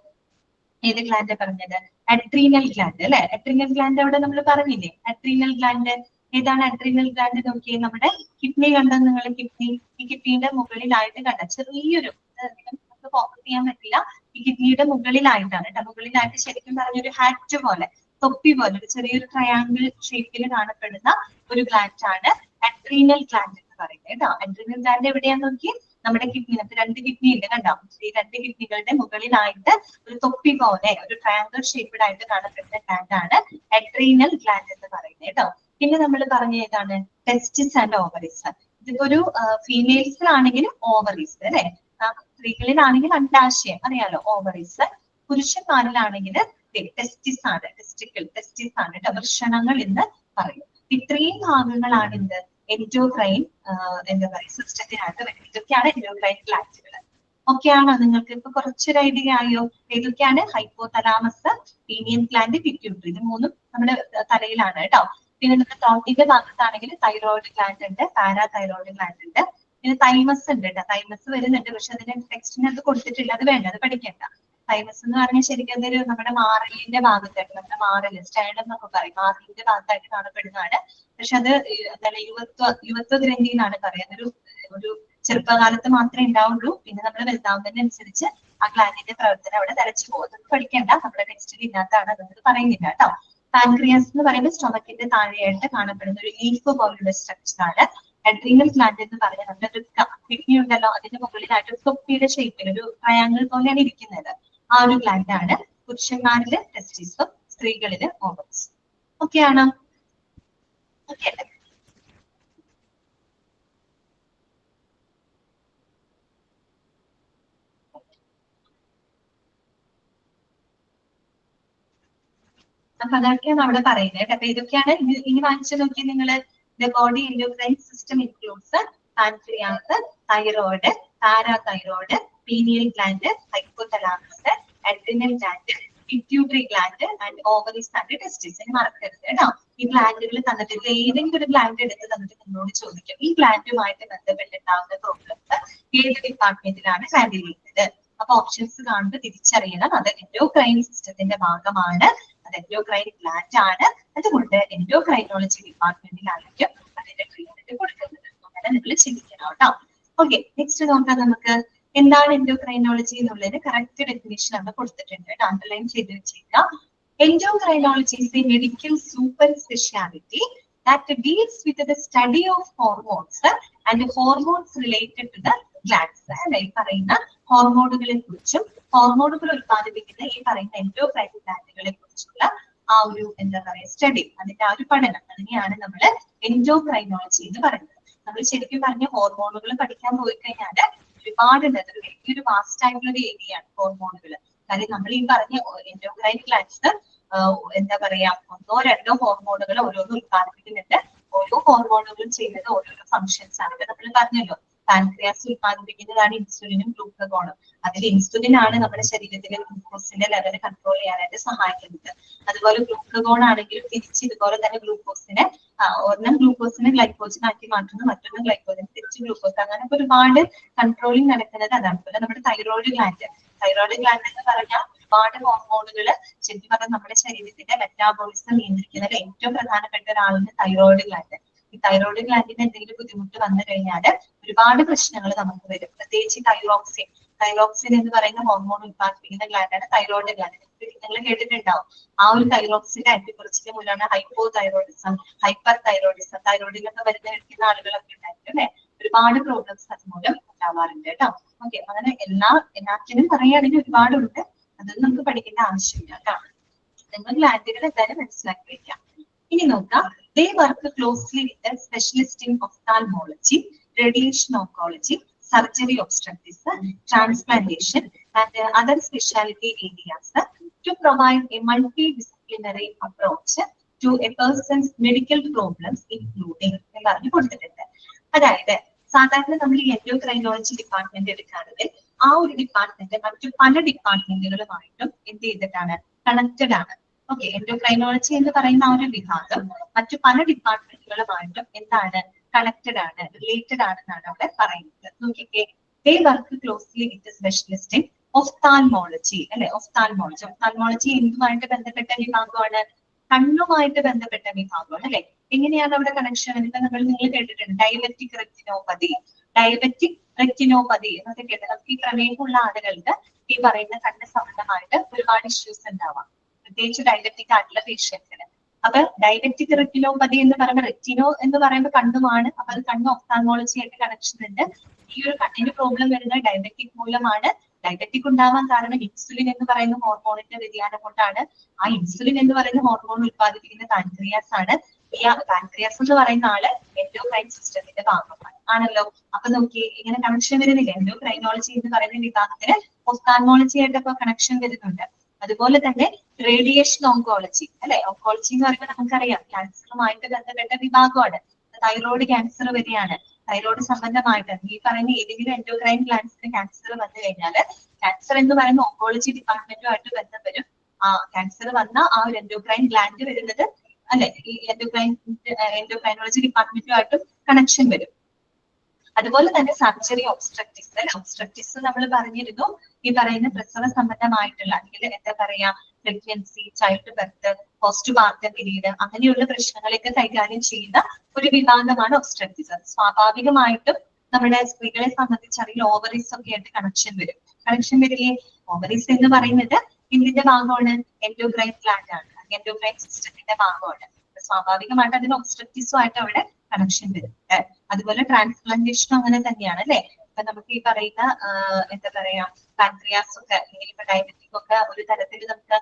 ഏത് ഗ്ലാൻഡ് പറഞ്ഞത്, അഡ്രീനൽ ഗ്ലാൻഡ് അല്ലെ. അഡ്രീനൽ ഗ്ലാൻഡ് അവിടെ നമ്മൾ പറഞ്ഞില്ലേ, അഡ്രീനൽ ഗ്ലാൻഡ് ഏതാണ്, അഡ്രീനൽ ഗ്ലാൻഡ് നോക്കിയേ, നമ്മുടെ കിഡ്നി കണ്ടോ നിങ്ങൾ, കിഡ്നി, ഈ കിഡ്നിയുടെ മുകളിലായിട്ട് കണ്ട ചെറിയൊരു, നമുക്ക് ഫോക്കസ് ചെയ്യാൻ പറ്റില്ല, ഈ കിഡ്നിയുടെ മുകളിലായിട്ടാണ് കേട്ടോ, മുകളിലായിട്ട് ശരിക്കും പറഞ്ഞൊരു ഹാറ്റ് പോലെ, തൊപ്പി പോലെ ഒരു ചെറിയൊരു ട്രയാങ്കിൾ ഷേപ്പിൽ കാണപ്പെടുന്ന ഒരു ഗ്ലാൻഡ് ആണ് അഡ്രീനൽ ഗ്ലാൻഡ് എന്ന് പറയുന്നത് കേട്ടോ. അഡ്രീനൽ ഗ്ലാൻഡ് എവിടെയാന്ന് നോക്കി, നമ്മുടെ കിഡ്നി, നമുക്ക് 2 കിഡ്നി ഉണ്ട് കണ്ടോ, ഈ 2 കിഡ്നികളുടെ മുകളിലായിട്ട് ഒരു തൊപ്പി പോലെ ഒരു ട്രയാങ്കിൾ ഷേപ്ഡ് ആയിട്ട് കാണപ്പെടുന്ന ഗ്ലാൻഡ് ആണ് അഡ്രീനൽ ഗ്ലാൻഡ് എന്ന് പറയുന്നത് കേട്ടോ. പിന്നെ നമ്മൾ പറഞ്ഞ ഏതാണ്, ടെസ്റ്റിസ് ആൻഡ് ഓവറീസ്. ഇതിപ്പോ ഒരു ഫീമെയിൽസിലാണെങ്കിലും ഓവറീസ് അല്ലെ, സ്ത്രീകളിലാണെങ്കിൽ അണ്ഡാശയം അറിയാലോ, ഓവറീസ്. പുരുഷന്മാരിലാണെങ്കിൽ ടെസ്റ്റിസ് ആണ്, ടെസ്റ്റിസ് ആണ് കേട്ടോ, വൃഷണങ്ങൾ എന്ന് പറയും. ഇത്രയും ഭാഗങ്ങളാണ് എന്ത്, എൻഡോക്രൈൻ എന്താ പറയുക സിസ്റ്റത്തിനകത്ത് വരുന്നത്. ഇതൊക്കെയാണ് എൻഡോക്രൈൻ ഗ്ലാൻഡുകൾ. ഓക്കെ ആണോ, നിങ്ങൾക്ക് ഇപ്പൊ കുറച്ചൊരു ഐഡിയ ആയോ ഏതൊക്കെയാണ്, hypo thalamus, pineal gland, pituitary, ഇത് മൂന്നും നമ്മുടെ തലയിലാണ് കേട്ടോ. പിന്നെ നമ്മുടെ ത്രോട്ടിന്റെ ഭാഗത്താണെങ്കിൽ തൈറോയിഡ് ഗ്ലാൻഡ് ഉണ്ട്, പാരാതൈറോയിഡ് ഗ്ലാൻഡ് ഉണ്ട്, പിന്നെ തൈമസ് ഉണ്ട് കേട്ടോ. തൈമസ് വരുന്നുണ്ട്, പക്ഷെ അതിന്റെ ടെക്സ്റ്റിനകത്ത് കൊടുത്തിട്ടില്ല, അത് വേണ്ട, അത് പഠിക്കണ്ട. തൈമസ് എന്ന് പറഞ്ഞാൽ ശരിക്കും അതൊരു നമ്മുടെ മാറലിന്റെ ഭാഗത്തായിട്ട്, നമ്മുടെ മാറല് സ്റ്റൈഡ് എന്നൊക്കെ പറയും, മാറലിന്റെ ഭാഗത്തായിട്ട് കാണപ്പെടുന്നതാണ്. പക്ഷെ അത് എന്താണ് യുവത്വ ഗ്രന്ഥി എന്നാണ് പറയുന്നത്. ഒരു ചെറുപ്പകാലത്ത് മാത്രമേ ഉണ്ടാവുള്ളൂ, പിന്നെ നമ്മൾ വലുതാവുന്നതിനനുസരിച്ച് ആ ഗ്ലാൻഡിന്റെ പ്രവർത്തനം അവിടെ തലച്ചു പോകും. പഠിക്കേണ്ട, നമ്മുടെ ടെക്സ്റ്റിൽ ഇല്ലാത്തതാണ്, അതൊന്നും പറയുന്നില്ല കേട്ടോ. പാൻക്രിയാസ് എന്ന് പറയുമ്പോൾ സ്റ്റൊമക്കിന്റെ താഴെയായിട്ട് കാണപ്പെടുന്ന ഒരു ലീഫ് പോലുള്ള സ്ട്രക്ചർ ആണ്. അഡ്രീനൽ ഗ്ലാൻഡ് എന്ന് പറഞ്ഞാൽ നമ്മുടെ കിഡ്നി ഉണ്ടല്ലോ, അതിന്റെ മുകളിലായിട്ട് ഒരു തൊപ്പിയുടെ ഷേപ്പിൽ ഒരു ട്രയാങ്കിൾ പോലെയാണ് ഇരിക്കുന്നത്, ആ ഒരു ഗ്ലാൻഡ് ആണ്. പുരുഷന്മാരില് ടെസ്റ്റിസും സ്ത്രീകളില് ഓവറീസും. ഓക്കെ ആണോ, ഓക്കെ അല്ലേ. അപ്പൊ അതൊക്കെയാണ് അവിടെ പറയുന്നത്. അപ്പൊ ഇതൊക്കെയാണ് ഇനി വായിച്ചു നോക്കി നിങ്ങള്. The body endocrine system includes pancreas, thyroid, parathyroid, pineal gland, hypothalamus, adrenal gland, pituitary gland and ovaries and testes. മറക്കരുത് കേട്ടോ. ഈ ഗ്ലാൻഡുകൾ തന്നിട്ട് ഏതെങ്കിലും ഒരു ഗ്ലാൻഡ് എടുത്ത് തന്നിട്ട് നിങ്ങളോട് ചോദിക്കും, ഈ ഗ്ലാൻഡുമായിട്ട് ബന്ധപ്പെട്ടുണ്ടാകുന്ന പ്രോബ്ലംസ് ഏത് ഡിപ്പാർട്ട്മെന്റിലാണ് ഹാൻഡിൽ ചെയ്യുന്നത്. അപ്പൊ ഓപ്ഷൻസ് കാണുമ്പോൾ തിരിച്ചറിയണം, അത് എൻഡോക്രൈൻ സിസ്റ്റത്തിന്റെ ഭാഗമാണ്, അത് എൻഡോക്രൈൻ ഗ്ലാൻഡ് ആണ്, അതുകൊണ്ട് എൻഡോക്രൈനോളജി ഡിപ്പാർട്ട്മെന്റിലായിരിക്കും അതിന്റെ ട്രീറ്റ്മെന്റ് കൊടുക്കുന്നത്. അങ്ങനെ നിങ്ങൾ ചിന്തിക്കണം കേട്ടോ. ഓക്കെ, നെക്സ്റ്റ് നോക്കാം നമുക്ക് എന്താണ് എൻഡോക്രൈനോളജി എന്നുള്ളതിന് കറക്റ്റ് ഡെഫിനേഷൻ ആണ് കൊടുത്തിട്ടുണ്ട് കേട്ടോ, അണ്ടർലൈൻ ചെയ്ത് വെച്ചേക്കാം. Endocrinology is a medical super specialty that deals with the study of hormones and hormones related to the glands. അല്ലെ, ഈ പറയുന്ന ഹോർമോണുകളെ കുറിച്ചും ഹോർമോണുകൾ ഉത്പാദിപ്പിക്കുന്ന ഈ പറയുന്ന എൻഡോക്രൈൻ ഗ്ലാൻഡുകളെ കുറിച്ചുള്ള ആ ഒരു എന്താ പറയുക സ്റ്റഡി, അതിന്റെ ആ ഒരു പഠനം, അതിനെയാണ് നമ്മൾ എൻഡോക്രൈനോളജി എന്ന് പറയുന്നത്. നമ്മൾ ശരിക്കും പറഞ്ഞ ഹോർമോണുകൾ പഠിക്കാൻ പോയി കഴിഞ്ഞാൽ ഒരുപാട് അതൊരു വലിയൊരു വാസ്റ്റ് ആയിട്ടുള്ള ഒരു ഏരിയയാണ് ഹോർമോണുകൾ. കാര്യം നമ്മൾ ഈ പറഞ്ഞ എൻഡോക്രൈൻ ഗ്ലാൻഡ്സ് എന്താ പറയാ ഒന്നോ രണ്ടോ ഹോർമോണുകൾ ഓരോന്നും ഉത്പാദിപ്പിക്കുന്നുണ്ട്. ഓരോ ഹോർമോണുകളും ചെയ്യുന്നത് ഓരോരോ ഫങ്ഷൻസ് ആണ്. ഇപ്പൊ നമ്മൾ പറഞ്ഞല്ലോ പാൻക്രിയാസ് ഉത്പാദിപ്പിക്കുന്നതാണ് ഇൻസുലിനും ഗ്ലൂക്കഗോണും. അതിൽ ഇൻസുലിൻ ആണ് നമ്മുടെ ശരീരത്തിലെ ഗ്ലൂക്കോസിന്റെ ലെവൽ കൺട്രോൾ ചെയ്യാനായിട്ട് സഹായിക്കുന്നത്. അതുപോലെ ഗ്ലൂക്കഗോൺ ആണെങ്കിലും തിരിച്ച് ഇതുപോലെ തന്നെ ഗ്ലൂക്കോസിനെ ഒരെണ്ണം ഗ്ലൂക്കോസിനെ ഗ്ലൈക്കോജൻ ആക്കി മാറ്റുന്നു, മറ്റൊന്നും ഗ്ലൈക്കോജൻ തിരിച്ച് ഗ്ലൂക്കോസ്, അങ്ങനെ ഒരുപാട് കൺട്രോളിങ് നടക്കുന്നത് അതാണ്. അതുപോലെ നമ്മുടെ തൈറോയിഡ് ഗ്ലാൻഡ് എന്ന് പറഞ്ഞാൽ ഒരുപാട് ഹോർമോണുകൾ ശരിക്കും പറഞ്ഞാൽ നമ്മുടെ ശരീരത്തിന്റെ മെറ്റാബോളിസം നിയന്ത്രിക്കുന്നതിൽ ഏറ്റവും പ്രധാനപ്പെട്ട ഒരാളാണ് തൈറോയിഡ് ഗ്ലാൻഡ്. ഈ തൈറോയിഡ് ഗ്ലാൻഡിന് എന്തെങ്കിലും ബുദ്ധിമുട്ട് വന്നു കഴിഞ്ഞാൽ ഒരുപാട് പ്രശ്നങ്ങൾ നമുക്ക് വരും. പ്രത്യേകിച്ച് തൈറോക്സിൻ എന്ന് പറയുന്ന ഹോർമോൺ ഉത്പാദിപ്പിക്കുന്ന ഗ്ലാൻഡാണ് തൈറോയിഡ് ഗ്ലാൻഡ്. നിങ്ങൾ കേട്ടിട്ടുണ്ടാവും. ആ ഒരു തൈറോക്സിന്റെ അറ്റിക്കുറച്ചിന്റെ മൂലമാണ് ഹൈപ്പോ തൈറോയിഡിസം, ഹൈപ്പർ തൈറോയിഡിസം, തൈറോയിഡിലൊക്കെ കഴിക്കുന്ന ആളുകളൊക്കെ ഉണ്ടായിരിക്കും അല്ലെ. ഒരുപാട് പ്രോബ്ലംസ് അതുമൂലം ഉണ്ടാവാറുണ്ട് കേട്ടോ. ഓക്കെ, അങ്ങനെ എല്ലാത്തിനും പറയുകയാണെങ്കിൽ ഒരുപാടുണ്ട്, അതൊന്നും നമുക്ക് പഠിക്കേണ്ട ആവശ്യമില്ല കേട്ടോ. നിങ്ങൾ ഗ്ലാൻഡുകൾ എന്തായാലും മനസ്സിലാക്കി വെക്കാം. ഇനി നോക്കാം, they work closely with the specialist in ophthalmology, radiation oncology, surgery obstetrics, transplantation and other specialty areas to provide a multidisciplinary approach to a person's medical problems including എന്ന് പറഞ്ഞു കൊടുത്തിട്ടുണ്ട്. അതായത് സാധാരണ നമ്മൾ ഈ എൻഡോക്രൈനോളജി ഡിപ്പാർട്ട്മെന്റ് എടുക്കുകയാണെങ്കിൽ ആ ഒരു ഡിപ്പാർട്ട്മെന്റ് മറ്റു പല ഡിപ്പാർട്ട്മെന്റുകളുമായിട്ടും എന്ത് ചെയ്തിട്ടാണ്, കണക്റ്റഡ് ആണ്. ഓക്കെ, എൻഡോക്രൈനോളജി എന്ന് പറയുന്ന ആ ഒരു വിഭാഗം മറ്റു പല ഡിപ്പാർട്ട്മെന്റുകളുമായിട്ടും എന്താണ്, കണക്റ്റഡ് ആണ്, റിലേറ്റഡ് ആണെന്നാണ് അവിടെ പറയുന്നത്. നോക്കിക്കേ, they work closely with the specialist in ophthalmology അല്ലെ. ഒഫ്താൽമോളജി എന്തുമായിട്ട് ബന്ധപ്പെട്ട വിഭാഗമാണ്, കണ്ണുമായിട്ട് ബന്ധപ്പെട്ട വിഭാഗമാണ് അല്ലെ. എങ്ങനെയാണ് അവിടെ കണക്ഷൻ? നിങ്ങൾ കേട്ടിട്ടുണ്ട് ഡയബറ്റിക് റെറ്റിനോപ്പതി എന്നൊക്കെ കേട്ടത്. നമുക്ക് ഈ പ്രമേഹമുള്ള ആളുകൾക്ക് ഈ പറയുന്ന കണ്ണ് സംബന്ധമായിട്ട് ഒരുപാട് ഇഷ്യൂസ് ഉണ്ടാവാം, പ്രത്യേകിച്ച് ഡയബറ്റിക് ആയിട്ടുള്ള പേഷ്യൻസിന്. അപ്പൊ ഡയബറ്റിക് റെറ്റിനോപ്പതി എന്ന് പറയുമ്പോൾ റെറ്റിനോ എന്ന് പറയുമ്പോൾ കണ്ണുമാണ്. അപ്പൊ അത് കണ്ണ് ഒഫ്താൽമോളജി ആയിട്ട് കണക്ഷൻ ഉണ്ട്. ഈ ഒരു കണ്ണിന് പ്രോബ്ലം വരുന്നത് ഡയബറ്റിക് മൂലമാണ്. ഡയബറ്റിക് ഉണ്ടാവാൻ കാരണം ഇൻസുലിൻ എന്ന് പറയുന്ന ഹോർമോണിന്റെ വ്യതിയാനം കൊണ്ടാണ്. ആ ഇൻസുലിൻ എന്ന് പറയുന്ന ഹോർമോൺ ഉത്പാദിപ്പിക്കുന്ന പാൻക്രിയാസ് ആണ്. ഈ പാൻക്രിയാസ് എന്ന് പറയുന്ന ആള് എൻഡോക്രൈൻ സിസ്റ്റത്തിന്റെ ഭാഗമാണ് ആണല്ലോ. അപ്പൊ നോക്കി ഇങ്ങനെ കണക്ഷൻ വരുന്നില്ല. എൻഡോക്രൈനോളജി എന്ന് പറയുന്ന വിഭാഗത്തിന് ഒഫ്താൽമോളജി ആയിട്ടൊക്കെ കണക്ഷൻ വരുന്നുണ്ട്. അതുപോലെ തന്നെ റേഡിയേഷൻ ഓങ്കോളജി അല്ലെ. ഓങ്കോളജി എന്ന് പറയുമ്പോൾ നമുക്കറിയാം ക്യാൻസറുമായിട്ട് ബന്ധപ്പെട്ട വിഭാഗമാണ്. തൈറോയ്ഡ് ക്യാൻസർ വരെയാണ്. തൈറോയ്ഡ് സംബന്ധമായിട്ട് ഈ പറയുന്ന ഏതെങ്കിലും എൻഡോക്രൈൻ ഗ്ലാൻഡ്സിന് ക്യാൻസർ വന്നു കഴിഞ്ഞാൽ ക്യാൻസർ എന്ന് പറയുന്ന ഓങ്കോളജി ഡിപ്പാർട്ട്മെന്റുമായിട്ട് ബന്ധം വരും. ആ ക്യാൻസർ വന്ന ആ ഒരു എൻഡോക്രൈൻ ഗ്ലാൻഡ് വരുന്നത് അല്ലെ ഈ എൻഡോക്രൈനോളജി ഡിപ്പാർട്ട്മെന്റുമായിട്ടും കണക്ഷൻ വരും. അതുപോലെ തന്നെ സർജറി ഒബ്സ്ട്രക്റ്റിക്സ് നമ്മൾ പറഞ്ഞിരുന്നു. ഈ പറയുന്ന പ്രസവ സംബന്ധമായിട്ടുള്ള അല്ലെങ്കിൽ എന്താ പറയാ pregnancy, child birth, post partum period അങ്ങനെയുള്ള പ്രശ്നങ്ങളൊക്കെ കൈകാര്യം ചെയ്യുന്ന ഒരു വിഭാഗമാണ് ഒബ്സ്ട്രക്റ്റിക്സ്. സ്വാഭാവികമായിട്ടും നമ്മുടെ സ്ത്രീകളെ സംബന്ധിച്ചറിയാൻ ഓവറീസ് ഒക്കെ ആയിട്ട് കണക്ഷൻ വരില്ലേ. ഓവറീസ് എന്ന് പറയുന്നത് എന്തിന്റെ ഭാഗമാണ്, എൻഡോക്രൈൻ ഗ്ലാൻഡ് ആണ്, എൻഡോക്രൈൻ സിസ്റ്റത്തിന്റെ ഭാഗമാണ്. സ്വാഭാവികമായിട്ട് അതിന് ഒബ്സ്ട്രക്റ്റിക്സുമായിട്ട് അവിടെ കണക്ഷൻ വരുന്നുണ്ട്. അതുപോലെ ട്രാൻസ്പ്ലാന്റേഷനും അങ്ങനെ തന്നെയാണ് അല്ലെ. ഇപ്പൊ നമുക്ക് ഈ പറയുന്ന എന്താ പറയാ പാൻക്രിയാസ് ഒക്കെ അല്ലെങ്കിൽ ഇപ്പൊ ഡയബറ്റിക് ഒക്കെ ഒരു തരത്തിൽ നമുക്ക്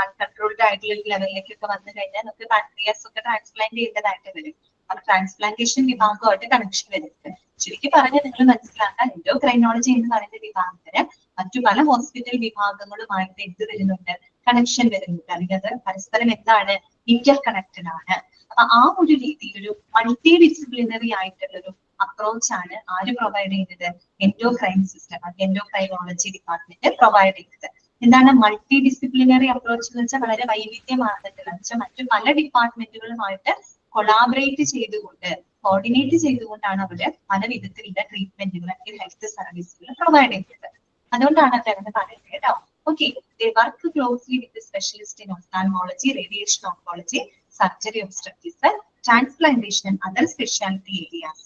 അൺകൺട്രോൾഡ് ആയിട്ടുള്ള ഒരു ലെവലിലേക്കൊക്കെ വന്നു കഴിഞ്ഞാൽ നമുക്ക് പാൻക്രിയാസ് ഒക്കെ ട്രാൻസ്പ്ലാന്റ് ചെയ്യേണ്ടതായിട്ട് വരും. അപ്പൊ ട്രാൻസ്പ്ലാന്റേഷൻ വിഭാഗമായിട്ട് കണക്ഷൻ വരുന്നുണ്ട്. ശരിക്കും പറഞ്ഞാൽ നിങ്ങൾ മനസ്സിലാക്കാൻ എൻഡോക്രൈനോളജി എന്ന് പറയുന്ന വിഭാഗത്തിന് മറ്റു പല ഹോസ്പിറ്റൽ വിഭാഗങ്ങളുമായിട്ട് എന്ത് വരുന്നുണ്ട്, കണക്ഷൻ വരുന്നുണ്ട്. അല്ലെങ്കിൽ അത് പരസ്പരം എന്താണ്, ഇന്റർ കണക്റ്റഡ് ആണ്. അപ്പൊ ആ ഒരു രീതിയിൽ ഒരു മൾട്ടി ഡിസിപ്ലിനറി ആയിട്ടുള്ള ഒരു അപ്രോച്ച് ആണ് ആര് പ്രൊവൈഡ് ചെയ്യുന്നത്, endocrine system, endocrinology department provide ചെയ്യുന്നത്. എന്താണ് മൾട്ടി ഡിസിപ്ലിനറി അപ്രോച്ച് എന്ന് വെച്ചാൽ വളരെ വൈവിധ്യമാർന്നിട്ടുള്ള വെച്ചാൽ മറ്റു പല ഡിപ്പാർട്ട്മെന്റുകളുമായിട്ട് കൊളാബറേറ്റ് ചെയ്തുകൊണ്ട് കോർഡിനേറ്റ് ചെയ്തുകൊണ്ടാണ് അവര് പല വിധത്തിലുള്ള ട്രീറ്റ്മെന്റുകൾ അല്ലെങ്കിൽ ഹെൽത്ത് സർവീസുകൾ പ്രൊവൈഡ് ചെയ്യുന്നത്. അതുകൊണ്ടാണ് അവരങ്ങനെ പറയുന്നത് കേട്ടോ. Okay, they work closely with the specialist in ophthalmology, radiation oncology, surgery obstetrics, transplantation and other specialty areas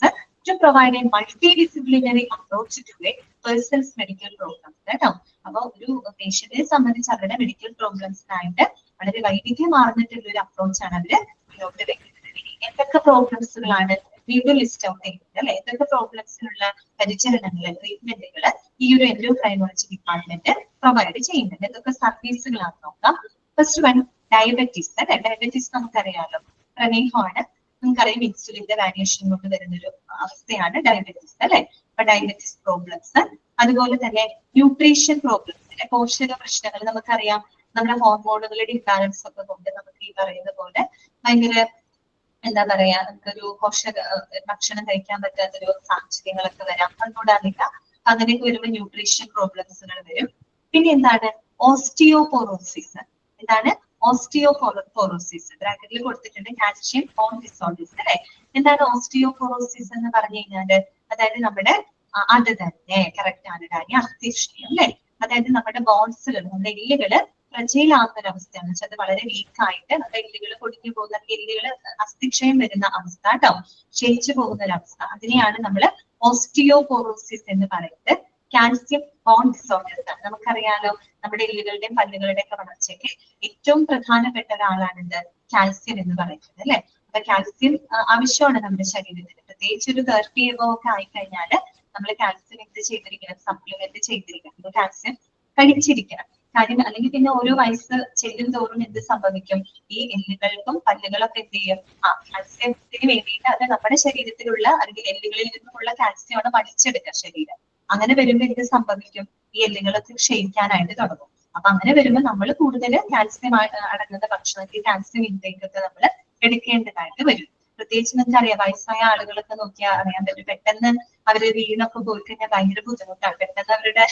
to provide a multidisciplinary approach to a person's medical problems. കേട്ടോ. അപ്പൊ ഒരു പേഷ്യന്റിനെ സംബന്ധിച്ച് അവരുടെ മെഡിക്കൽ പ്രോബ്ലംസിനായിട്ട് വളരെ വൈവിധ്യമാർന്നിട്ടുള്ള ഒരു അപ്രോച്ചാണ് അവര് മുന്നോട്ട് വെക്കുന്നത്. എന്തൊക്കെ പ്രോബ്ലംസുകളാണ് വീണ്ടും ലിസ്റ്റ് ഔട്ട് ചെയ്യുന്നത് അല്ലെ. എന്തൊക്കെ പ്രോബ്ലംസിനുള്ള പരിചരണങ്ങൾ, ട്രീറ്റ്മെന്റുകൾ ഈ ഒരു എൻഡോക്രൈനോളജി ഡിപ്പാർട്ട്മെന്റ് പ്രൊവൈഡ് ചെയ്യുന്നുണ്ട്. എന്തൊക്കെ സർവീസുകളാണ് നോക്കാം. ഫസ്റ്റ് വൺ ഡയബറ്റീസ് അല്ലെ. ഡയബറ്റീസ് നമുക്കറിയാലോ പ്രമേഹമാണ്. നമുക്കറിയാം ഇൻസുലിന്റെ വാരിയേഷൻ കൊണ്ട് വരുന്നൊരു അവസ്ഥയാണ് ഡയബറ്റീസ് അല്ലെ. അപ്പൊ ഡയബറ്റീസ് പ്രോബ്ലംസ്, അതുപോലെ തന്നെ ന്യൂട്രീഷൻ പ്രോബ്ലംസ്, പോഷക പ്രശ്നങ്ങൾ നമുക്കറിയാം. നമ്മുടെ ഹോർമോണുകളുടെ ഇംബാലൻസ് ഒക്കെ കൊണ്ട് നമുക്ക് ഈ പറയുന്ന പോലെ ഭയങ്കര എന്താ പറയാ, നമുക്കൊരു ഭക്ഷണം കഴിക്കാൻ പറ്റാത്തൊരു സാഹചര്യങ്ങളൊക്കെ വരാം. അതുകൂടാതില്ല അങ്ങനെയൊക്കെ വരുമ്പോൾ ന്യൂട്രീഷൻ പ്രോബ്ലംസുകൾ വരും. പിന്നെ എന്താണ് ഓസ്റ്റിയോപോറോസിസ്. എന്താണ് ഓസ്റ്റിയോപോറോസിസ്? ബ്രാക്കറ്റിൽ കൊടുത്തിട്ടുണ്ട് കാൽഷ്യം ബോൺ ഡിസോർഡേഴ്സ് അല്ലെ. എന്താണ് ഓസ്റ്റിയോപോറോസിസ് എന്ന് പറഞ്ഞു കഴിഞ്ഞാല് അതായത് നമ്മുടെ അത് തന്നെ കറക്റ്റ് ആണ് ഡാനി, അസ്ഥിക്ഷയം അല്ലെ. അതായത് നമ്മുടെ ബോൺസുകൾ, നമ്മുടെ എല്ലുകള് ഫ്രജൈലാകുന്ന ഒരവസ്ഥയാണ് വെച്ചാൽ അത് വളരെ വീക്കായിട്ട് നമ്മുടെ എല്ലുകൾ പൊടിഞ്ഞു പോകുന്ന, എല്ലുകൾ അസ്ഥിക്ഷയം വരുന്ന അവസ്ഥ കേട്ടോ, ക്ഷയിച്ചു പോകുന്ന ഒരവസ്ഥ, അതിനെയാണ് നമ്മൾ ഓസ്റ്റിയോപോറോസിസ് എന്ന് പറയുന്നത്. കാൽസ്യം ബോൺ ഡിസോർഡേഴ്സ് ആണ്. നമുക്കറിയാലോ നമ്മുടെ എല്ലുകളുടെയും പല്ലുകളുടെയും ഒക്കെ വളർച്ചയ്ക്ക് ഏറ്റവും പ്രധാനപ്പെട്ട ഒരാളാണിത് കാൽസ്യം എന്ന് പറയുന്നത് അല്ലെ. അപ്പൊ കാൽസ്യം ആവശ്യമാണ് നമ്മുടെ ശരീരത്തിന്. പ്രത്യേകിച്ച് ഒരു 30 above ഒക്കെ ആയിക്കഴിഞ്ഞാല് നമ്മൾ കാൽസ്യം എന്ത് ചെയ്തിരിക്കണം, സപ്ലിമെന്റ് ചെയ്തിരിക്കണം, കാൽസ്യം കഴിച്ചിരിക്കണം. കാര്യം അല്ലെങ്കിൽ പിന്നെ ഓരോ വയസ്സ് ചെല്ലും തോറും എന്ത് സംഭവിക്കും, ഈ എല്ലുകൾക്കും പല്ലുകളൊക്കെ എന്ത് ചെയ്യും, കാൽസ്യത്തിന് വേണ്ടിയിട്ട് അത് നമ്മുടെ ശരീരത്തിലുള്ള അല്ലെങ്കിൽ എല്ലുകളിൽ നിന്നുമുള്ള കാൽസ്യമാണ് വലിച്ചെടുക്കുക ശരീരം. അങ്ങനെ വരുമ്പോൾ എന്ത് സംഭവിക്കും, ഈ എല്ലുകളൊക്കെ ക്ഷയിക്കാനായിട്ട് തുടങ്ങും. അപ്പൊ അങ്ങനെ വരുമ്പോൾ നമ്മൾ കൂടുതൽ കാൽസ്യം അടങ്ങുന്ന ഭക്ഷണത്തിൽ കാൽസ്യം ഇൻടേക്ക് ഒക്കെ നമ്മൾ എടുക്കേണ്ടതായിട്ട് വരും. പ്രത്യേകിച്ച് നമുക്ക് അറിയാം, വയസ്സായ ആളുകളൊക്കെ നോക്കിയാൽ അറിയാൻ പറ്റും, പെട്ടെന്ന് അവര് വീണൊക്കെ പോയി കഴിഞ്ഞാൽ ഭയങ്കര ബുദ്ധിമുട്ടാണ്. പെട്ടെന്ന് അവരുടെ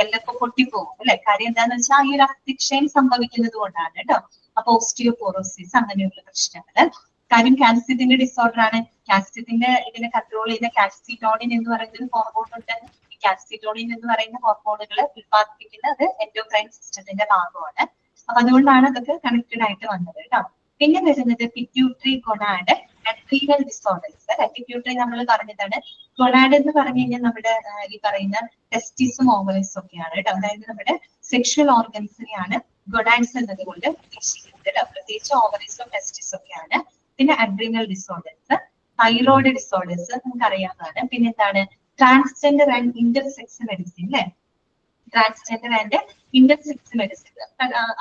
എല്ലൊക്കെ പൊട്ടിപ്പോകും അല്ലെ. കാര്യം എന്താന്ന് വെച്ചാൽ ഈ ഒരു അസ്ഥിക്ഷയം സംഭവിക്കുന്നത് കൊണ്ടാണ് കേട്ടോ. അപ്പൊ ഓസ്റ്റിയോപോറോസിസ് അങ്ങനെയുള്ള പ്രശ്നങ്ങള്. കാര്യം കാൽസ്യത്തിന്റെ ഡിസോർഡർ ആണ്. കാൽസ്യത്തിന്റെ ഇതിനെ കൺട്രോൾ ചെയ്യുന്ന കാൽസിറ്റോണിൻ എന്ന് പറയുന്ന ഹോർമോൺ ഉണ്ട്. ഈ കാൽസിറ്റോണിൻ എന്ന് പറയുന്ന ഹോർമോണുകൾ ഉത്പാദിപ്പിക്കുന്നത് എൻഡോക്രൈൻ സിസ്റ്റത്തിന്റെ ഭാഗമാണ്. അപ്പൊ അതുകൊണ്ടാണ് അതൊക്കെ കണക്റ്റഡ് ആയിട്ട് വന്നത് കേട്ടോ. പിന്നെ വരുന്നത് പിറ്റ്യൂട്ടറി ഗൊണാഡ് അഡ്രീനൽ ഡിസോർഡേഴ്സ് അല്ലെ. പിറ്റ്യൂട്ടറി നമ്മൾ പറഞ്ഞതാണ്. ഗൊണാഡ് എന്ന് പറഞ്ഞു കഴിഞ്ഞാൽ നമ്മുടെ ഈ പറയുന്ന ടെസ്റ്റിസും ഓവറീസും ഒക്കെയാണ് കേട്ടോ. അതായത് നമ്മുടെ സെക്ഷൽ ഓർഗൻസിനെയാണ് ഗൊണാഡ്സ് എന്നതുകൊണ്ട് ഉദ്ദേശിക്കുന്നത് കേട്ടോ. പ്രത്യേകിച്ച് ഓവറീസും ടെസ്റ്റിസും ഒക്കെയാണ്. പിന്നെ അഡ്രീനൽ ഡിസോർഡേഴ്സ്, തൈറോയിഡ് ഡിസോർഡേഴ്സ് നമുക്ക് അറിയാവുന്നതാണ്. പിന്നെ എന്താണ് ട്രാൻസ്ജെൻഡർ ആൻഡ് ഇന്റർസെക്സ് മെഡിസിൻ അല്ലെ. ട്രാൻസ്ജെൻഡർ ആൻഡ് ഇന്റർസെക്സ് മെഡിസിൻ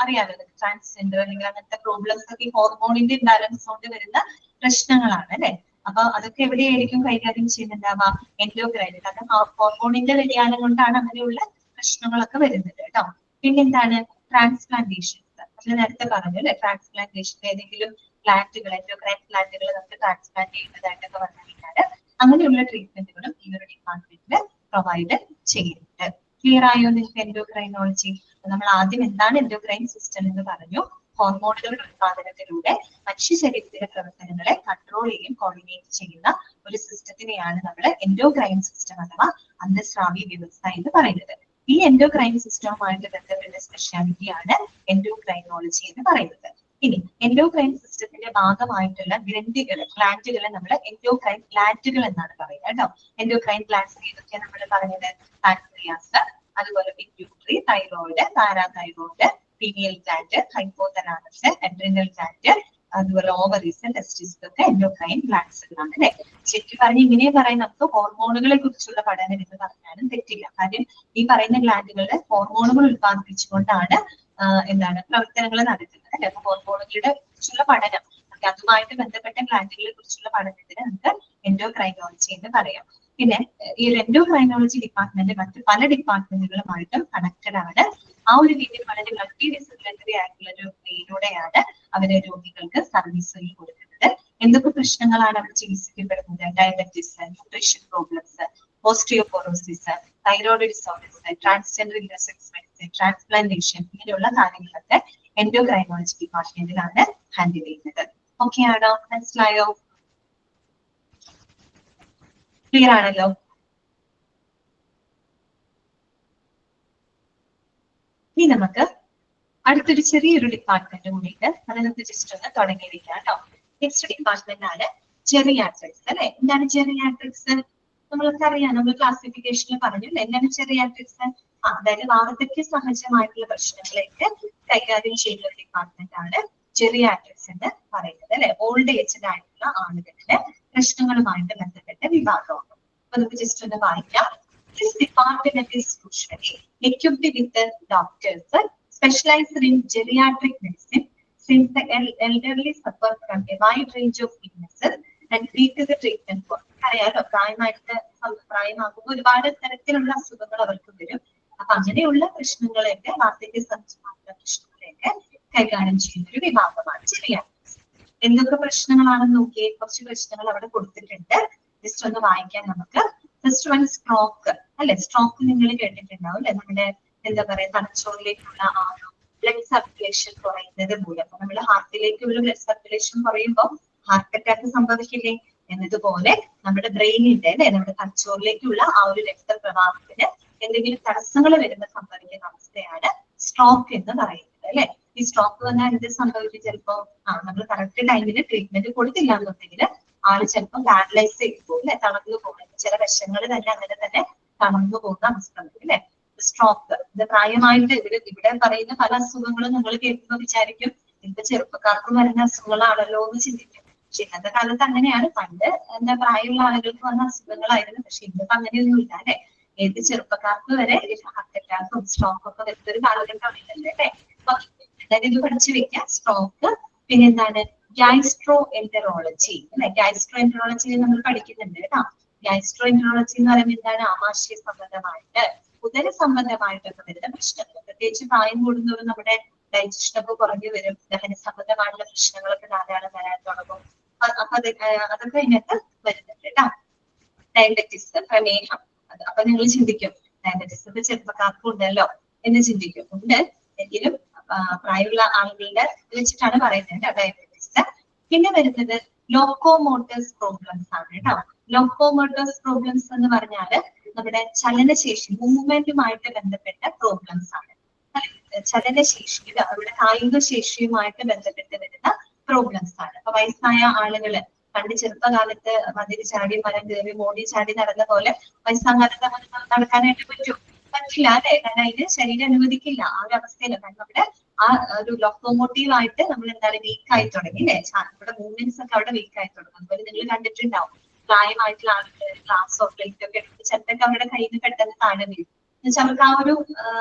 അറിയാലോ. ട്രാൻസ്ജെൻഡർ അല്ലെങ്കിൽ അങ്ങനത്തെ പ്രോബ്ലംസ് ഒക്കെ ഈ ഹോർമോണിന്റെ ഇംബാലൻസ് കൊണ്ട് വരുന്ന പ്രശ്നങ്ങളാണ് അല്ലെ. അപ്പൊ അതൊക്കെ എവിടെയായിരിക്കും കൈകാര്യം ചെയ്യുന്നുണ്ടാവുക, എൻഡോക്രൈൻ. കാരണം ഹോർമോണിന്റെ വ്യതിയാനം കൊണ്ടാണ് അങ്ങനെയുള്ള പ്രശ്നങ്ങളൊക്കെ വരുന്നത് കേട്ടോ. പിന്നെന്താണ് ട്രാൻസ്പ്ലാന്റേഷൻസ്. നമ്മൾ നേരത്തെ പറഞ്ഞു അല്ലെ, ട്രാൻസ്പ്ലാന്റേഷൻ ഏതെങ്കിലും പ്ലാന്റുകൾ, എൻഡോക്രൈൻ പ്ലാന്റുകൾ നമുക്ക് ട്രാൻസ്പ്ലാന്റ് ചെയ്യുന്നതായിട്ടൊക്കെ പറഞ്ഞു കഴിഞ്ഞാൽ അങ്ങനെയുള്ള ട്രീറ്റ്മെന്റുകളും ഈ ഒരു ഡിപ്പാർട്ട്മെന്റിൽ പ്രൊവൈഡ് ചെയ്യുന്നുണ്ട്. ക്ലിയർ ആയോ നിങ്ങൾക്ക് എൻഡോക്രൈനോളജി? നമ്മൾ ആദ്യം എന്താണ് എൻഡോക്രൈൻ സിസ്റ്റം എന്ന് പറഞ്ഞു. ഹോർമോണുകളുടെ ഉത്പാദനത്തിലൂടെ മനുഷ്യ ശരീരത്തിലെ പ്രവർത്തനങ്ങളെ കൺട്രോൾ ചെയ്യുകയും കോർഡിനേറ്റ് ചെയ്യുന്ന ഒരു സിസ്റ്റത്തിനെയാണ് നമ്മൾ എൻഡോക്രൈൻ സിസ്റ്റം അഥവാ അന്തസ്രാവി വ്യവസ്ഥ എന്ന് പറയുന്നത്. ഈ എൻഡോക്രൈൻ സിസ്റ്റവുമായിട്ട് ബന്ധപ്പെട്ട സ്പെഷ്യാലിറ്റിയാണ് എൻഡോക്രൈനോളജി എന്ന് പറയുന്നത്. ഇനി എൻഡോക്രൈൻ സിസ്റ്റത്തിന്റെ ഭാഗമായിട്ടുള്ള ഗ്രന്ഥികൾ, ഗ്ലാൻഡുകളെ നമ്മൾ എൻഡോക്രൈൻ ഗ്ലാൻഡുകൾ എന്നാണ് പറയുന്നത് കേട്ടോ. എൻഡോക്രൈൻ ഗ്ലാൻഡ്സ് ഏതൊക്കെയാണ് നമ്മൾ പറഞ്ഞത്? പാൻക്രിയാസ്, അതുപോലെ pituitary, thyroid, parathyroid, pineal gland, hypothalamus, adrenal gland, അതുപോലെ ഓവറീസ്, ടെസ്റ്റിസ് ഒക്കെ എൻഡോക്രൈൻ ഗ്ലാൻഡ്സുകളാണ് അല്ലെ. ശരിക്കും പറഞ്ഞ് ഇങ്ങനെ പറയാൻ നമുക്ക് ഹോർമോണുകളെ കുറിച്ചുള്ള പഠനം എന്ന് പറഞ്ഞാലും തെറ്റില്ല. കാര്യം ഈ പറയുന്ന ഗ്ലാൻഡുകളുടെ ഹോർമോണുകൾ ഉത്പാദിപ്പിച്ചുകൊണ്ടാണ് എന്താണ് പ്രവർത്തനങ്ങൾ നടക്കുന്നത് അല്ലെ. അപ്പൊ ഹോർമോണുകളുടെ കുറിച്ചുള്ള പഠനം, അതുമായിട്ട് ബന്ധപ്പെട്ട ഗ്ലാൻഡുകളെ കുറിച്ചുള്ള പഠനത്തിന് നമുക്ക് എൻഡോക്രൈനോളജി എന്ന് പറയാം. പിന്നെ ഈ ഒരു എൻഡോക്രൈനോളജി ഡിപ്പാർട്ട്മെന്റ് മറ്റ് പല ഡിപ്പാർട്ട്മെന്റുകളുമായിട്ടും കണക്റ്റഡ് ആണ്. ആ ഒരു രീതിയിൽ വളരെ മൾട്ടി ഡിസിപ്ലിനറി ആയിട്ടുള്ള ഒരു വേയിലൂടെയാണ് അവര് രോഗികൾക്ക് സർവീസുകൾ കൊടുക്കുന്നത്. എന്തൊക്കെ പ്രശ്നങ്ങളാണ് അവർ ചികിത്സിക്കപ്പെടുന്നത്? Diabetes, nutrition problems, osteoporosis, thyroid disorders, transgender intersex medicine, transplantation, ഇങ്ങനെയുള്ള കാര്യങ്ങളൊക്കെ എൻഡോക്രൈനോളജി ഡിപ്പാർട്ട്മെന്റിലാണ് ഹാൻഡിൽ ചെയ്യുന്നത്. ഓക്കെ ആണോ? മനസ്സിലായോ? ക്ലിയർ ആണല്ലോ? ഇനി നമുക്ക് അടുത്തൊരു ചെറിയൊരു ഡിപ്പാർട്ട്മെന്റ് കൂടിയിട്ട് അത് നമുക്ക് ജസ്റ്റ് ഒന്ന് തുടങ്ങിയിരിക്കാം കേട്ടോ. നെക്സ്റ്റ് ഡിപ്പാർട്ട്മെന്റ് ആണ് ജെറിയാട്രിക്സ് അല്ലെ. എന്താണ് ജെറിയാട്രിക്സ്? നമ്മൾക്ക് അറിയാം, നമ്മൾ ക്ലാസിഫിക്കേഷനിൽ പറഞ്ഞു അല്ലെ. എന്താണ് ജെറിയാട്രിക്സ്? അതായത് വാർദ്ധക്യ സഹജമായിട്ടുള്ള പ്രശ്നങ്ങളൊക്കെ കൈകാര്യം ചെയ്യുന്ന ഒരു ഡിപ്പാർട്ട്മെന്റ് ആണ് ജെറിയാട്രിക്സ് എന്ന് പറയുന്നത് അല്ലെ. ഓൾഡ് ഏജ്ഡ് ആയിട്ടുള്ള ആളുകളുടെ പ്രശ്നങ്ങളുമായിട്ട് ബന്ധപ്പെട്ട വിഭാഗമാണ്. അപ്പൊ നമുക്ക് ജസ്റ്റ് ഒന്ന് വായിക്കാം. This department is usually equipped with doctors specialized in geriatric medicine, since the elderly suffer from a wide range of illnesses and need the treatment for. അറിയാലോ, പ്രായമാകുമ്പോൾ ഒരുപാട് തരത്തിലുള്ള അസുഖങ്ങൾ അവർക്ക് വരും. അപ്പൊ അങ്ങനെയുള്ള പ്രശ്നങ്ങളെയൊക്കെ വാർദ്ധക്യ സഹജമായിട്ടുള്ള പ്രശ്നങ്ങളെയൊക്കെ പ്രശ്നങ്ങളൊക്കെ കൈകാര്യം ചെയ്യുന്ന ഒരു വിഭാഗമാണ് ജെറിയാട്രിക്സ്. എന്തൊക്കെ പ്രശ്നങ്ങളാണെന്ന് നോക്കിയേ, കുറച്ച് പ്രശ്നങ്ങൾ അവിടെ കൊടുത്തിട്ടുണ്ട്. ജസ്റ്റ് ഒന്ന് വായിക്കാൻ നമുക്ക്. ഫസ്റ്റ് വൺ സ്ട്രോക്ക് അല്ലെ. സ്ട്രോക്ക് നിങ്ങൾ കേട്ടിട്ടുണ്ടാവും അല്ലെ. നമ്മുടെ എന്താ പറയാ തലച്ചോറിലേക്കുള്ള ആ ഒരു ബ്ലഡ് സർക്കുലേഷൻ കുറയുന്നത് മൂലം നമ്മുടെ ഹാർട്ടിലേക്കുള്ള ബ്ലഡ് സർക്കുലേഷൻ കുറയുമ്പോൾ ഹാർട്ട് അറ്റാക്ക് സംഭവിക്കില്ലേ എന്നതുപോലെ നമ്മുടെ ബ്രെയിനിന്റെ അല്ലെ നമ്മുടെ തലച്ചോറിലേക്കുള്ള ആ ഒരു രക്തപ്രവാഹത്തിന് എന്തെങ്കിലും തടസ്സങ്ങൾ വരുന്ന സംഭവിക്കുന്ന അവസ്ഥയാണ് സ്ട്രോക്ക് എന്ന് പറയുന്നത് അല്ലെ. ഈ സ്ട്രോക്ക് വന്നാൽ എന്ത് സംഭവിക്കും? ചിലപ്പോ നമ്മൾ കറക്റ്റ് ടൈമിൽ ട്രീറ്റ്മെന്റ് കൊടുത്തില്ല എന്നുണ്ടെങ്കിൽ ആള് ചിലപ്പോൾ പാരലൈസ് ചെയ്തു പോകും അല്ലെ, തളർന്നു പോകും. ചില വശങ്ങൾ തന്നെ അങ്ങനെ തന്നെ തളർന്നു പോകുന്ന അവസ്ഥ വരും അല്ലെ. സ്ട്രോക്ക് ഇത് പ്രായമായിട്ട് ഇവിടെ പറയുന്ന പല അസുഖങ്ങളും നിങ്ങൾ കേൾക്കുമ്പോൾ വിചാരിക്കും ഇപ്പൊ ചെറുപ്പക്കാർക്കും വരുന്ന അസുഖങ്ങളാണല്ലോ എന്ന് ചിന്തിക്കും. പക്ഷെ ഇന്നത്തെ കാലത്ത് അങ്ങനെയാണ്. പണ്ട് എന്താ പ്രായമുള്ള ആളുകൾക്ക് വന്ന അസുഖങ്ങളായിരുന്നു. പക്ഷെ ഇന്നിപ്പോ അങ്ങനെയൊന്നും ഇല്ല അല്ലെ. ഏത് ചെറുപ്പക്കാർക്ക് വരെ ഹാർട്ട് അറ്റാക്കും സ്ട്രോക്കും ഒക്കെ വരുന്ന ഒരു കാലഘട്ടമില്ലല്ലേ അല്ലെ. അപ്പൊ എന്തായാലും ഇത് പഠിച്ചു വെക്കാം. സ്ട്രോക്ക് പിന്നെ എന്താണ് ഗാസ്ട്രോ എന്ററോളജി അല്ലെ. ഗാസ്ട്രോ എന്ററോളജി നമ്മൾ പഠിക്കുന്നുണ്ട് കേട്ടോ. ഗാസ്ട്രോ എന്ററോളജി എന്ന് പറയുമ്പോൾ എന്താണ് ആമാശയ സംബന്ധമായിട്ട് ഉദര സംബന്ധമായിട്ടൊക്കെ വരുന്ന പ്രശ്നങ്ങൾ. പ്രത്യേകിച്ച് പ്രായം കൂടുന്നവരും നമ്മുടെ ഡൈജഷൻ ഒക്കെ കുറഞ്ഞു വരും. ദഹന സംബന്ധമായിട്ടുള്ള പ്രശ്നങ്ങളൊക്കെ ധാരാളം വരാൻ തുടങ്ങും. അപ്പൊ അതൊക്കെ ഇതിനകത്ത് വരുന്നുണ്ട് കേട്ടോ. ഡയബറ്റിസ്, പ്രമേഹം. അപ്പൊ നിങ്ങൾ ചിന്തിക്കും ഡയബറ്റിസ് ഒക്കെ ചെറുപ്പക്കാർക്കും ഉണ്ടല്ലോ എന്ന് ചിന്തിക്കും. ഉണ്ട്, എങ്കിലും പ്രായമുള്ള ആളുകളുടെ വെച്ചിട്ടാണ് പറയുന്നത് ഡയബറ്റിസ്. പിന്നെ വരുന്നത് ലോക്കോമോട്ടേഴ്സ് പ്രോബ്ലംസ് ആണ് കേട്ടോ. ലോക്കോമോട്ടേഴ്സ് പ്രോബ്ലംസ് എന്ന് പറഞ്ഞാല് നമ്മുടെ ചലനശേഷി മൂവ്മെന്റുമായിട്ട് ബന്ധപ്പെട്ട പ്രോബ്ലംസ് ആണ്. ചലനശേഷി അവരുടെ കായിക ശേഷിയുമായിട്ട് ബന്ധപ്പെട്ട് വരുന്ന പ്രോബ്ലംസ് ആണ്. അപ്പൊ വയസ്സായ ആളുകള് പണ്ട് ചെറുപ്പകാലത്ത് മതിൽ ചാടി മരം കയറി മോടി ചാടി നടന്ന പോലെ വയസ്സാകാലത്ത് നടക്കാനായിട്ട് പറ്റില്ല അല്ലെ. കാരണം അതിന് ശരീരം അനുവദിക്കില്ല ആ ഒരു അവസ്ഥയില്. കാരണം അവിടെ ആ ഒരു ലോക്കോമോട്ടീവ് ആയിട്ട് നമ്മൾ എന്താണ് വീക്ക് ആയി തുടങ്ങി അല്ലെ. നമ്മുടെ മൂവ്മെന്റ്സ് ഒക്കെ അവിടെ വീക്ക് ആയി തുടങ്ങും. അതുപോലെ നിങ്ങൾ കണ്ടിട്ടുണ്ടാവും പ്രായമായിട്ടുള്ള ആളുകൾ ഗ്ലാസോ പ്ലേറ്റ് ഒക്കെ എടുത്ത് ചിലപ്പോൾ അവരുടെ കയ്യിൽ നിന്ന് പെട്ടെന്ന് താഴെ വീഴും. എന്നുവെച്ചാൽ അവർക്ക്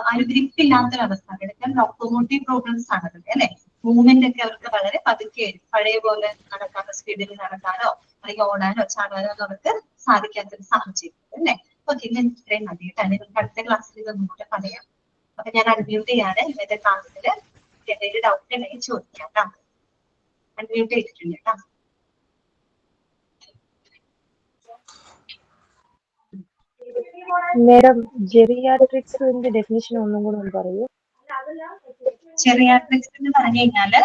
ആ ഒരു ഗ്രിപ്പ് ഇല്ലാത്തൊരവസ്ഥ. അവിടെയൊക്കെ ലോക്കോമോട്ടീവ് പ്രോബ്ലംസ് ആണ് അതൊക്കെ അല്ലെ. മൂവ്മെന്റ് ഒക്കെ അവർക്ക് വളരെ പതുക്കെ പഴയ പോലെ നടക്കാനോ സ്പീഡിൽ നടക്കാനോ അല്ലെങ്കിൽ ഓടാനോ ചാടാനോ ഒന്നും അവർക്ക് സാധിക്കാത്തൊരു സാഹചര്യം അല്ലെ. ഓക്കെ, ഇന്ന് ഇത്രയും മതി കേട്ടോ. നിങ്ങൾക്ക് അടുത്ത ക്ലാസ്സിൽ ഇതൊന്നും കൂടെ പറയാം. അപ്പൊ ഞാൻ അൺമ്യൂട്ട് ചെയ്യാണ്. ഇന്നത്തെ ക്ലാസ്സിൽ എന്തെങ്കിലും ഡൗട്ട് ഉണ്ടെങ്കിൽ ചോദിക്കാം കേട്ടോ. അൺമ്യൂട്ട് ചെയ്തിട്ടുണ്ട് കേട്ടോ. മേഡം ജെറിയാട്രിക്സിന്റെ ഡെഫിനിഷൻ ഒന്നും കൂടെ ഒന്ന് പറയൂ. ജെറിയാട്രിക്സ് എന്ന് പറഞ്ഞു കഴിഞ്ഞാല്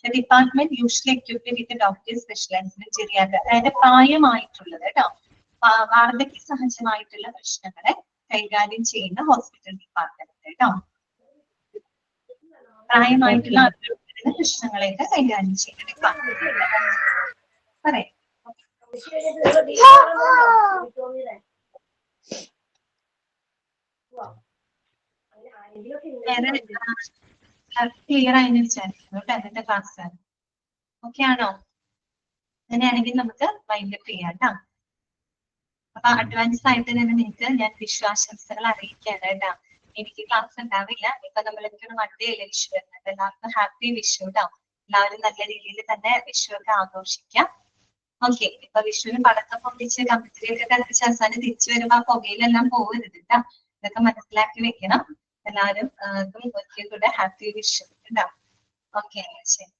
department usually equipped with doctors specialised in geriatric. അതായത് പ്രായമായിട്ടുള്ളത് കേട്ടോ, വാർദ്ധക്യ സഹജമായിട്ടുള്ള പ്രശ്നങ്ങളെ കൈകാര്യം ചെയ്യുന്ന ഹോസ്പിറ്റൽ ഡിപ്പാർട്ട്മെന്റ് കേട്ടോ. പ്രായമായിട്ടുള്ള ആളുകളുടെ പ്രശ്നങ്ങളെയൊക്കെ കൈകാര്യം ചെയ്യുന്ന ഡിപ്പാർട്ട്മെന്റ് പറയാം. ക്ലിയർ ആയെന്ന് വിചാരിക്കുന്നു കേട്ടോ ഇന്നത്തെ ക്ലാസ്. ഓക്കെ ആണോ? അങ്ങനെയാണെങ്കിൽ നമുക്ക് വൈൻഡപ്പ് ചെയ്യാം കേട്ടോ. അപ്പൊ അഡ്വാൻസ് ആയിട്ട് തന്നെ നിങ്ങൾക്ക് ഞാൻ വിശ്വാശംസകൾ അറിയിക്കാണ് കേട്ടോ. എനിക്ക് ക്ലാസ് ഉണ്ടാവില്ല. ഇപ്പൊ നമ്മളെപ്പോഴും മൺഡേ അല്ലേ വിഷു വരുന്നത്. എല്ലാവർക്കും ഹാപ്പി വിഷു കേട്ടോ. എല്ലാവരും നല്ല രീതിയിൽ തന്നെ വിഷു ഒക്കെ ആഘോഷിക്കാം. ഓക്കെ, ഇപ്പൊ വിഷുവിന് പടക്കം പൊട്ടിച്ച് കമ്പിത്തിരിയൊക്കെ കത്തിച്ച് അവസാനം തിരിച്ചു വരുമ്പോ ആ പുകയിലെല്ലാം പോകരുത് കേട്ടോ. ഇതൊക്കെ മനസ്സിലാക്കി വെക്കണം എല്ലാവരും. ഒരിക്കൽ കൂടെ ഹാപ്പി വിഷു കേട്ടോ. ഓക്കെ, ശരി.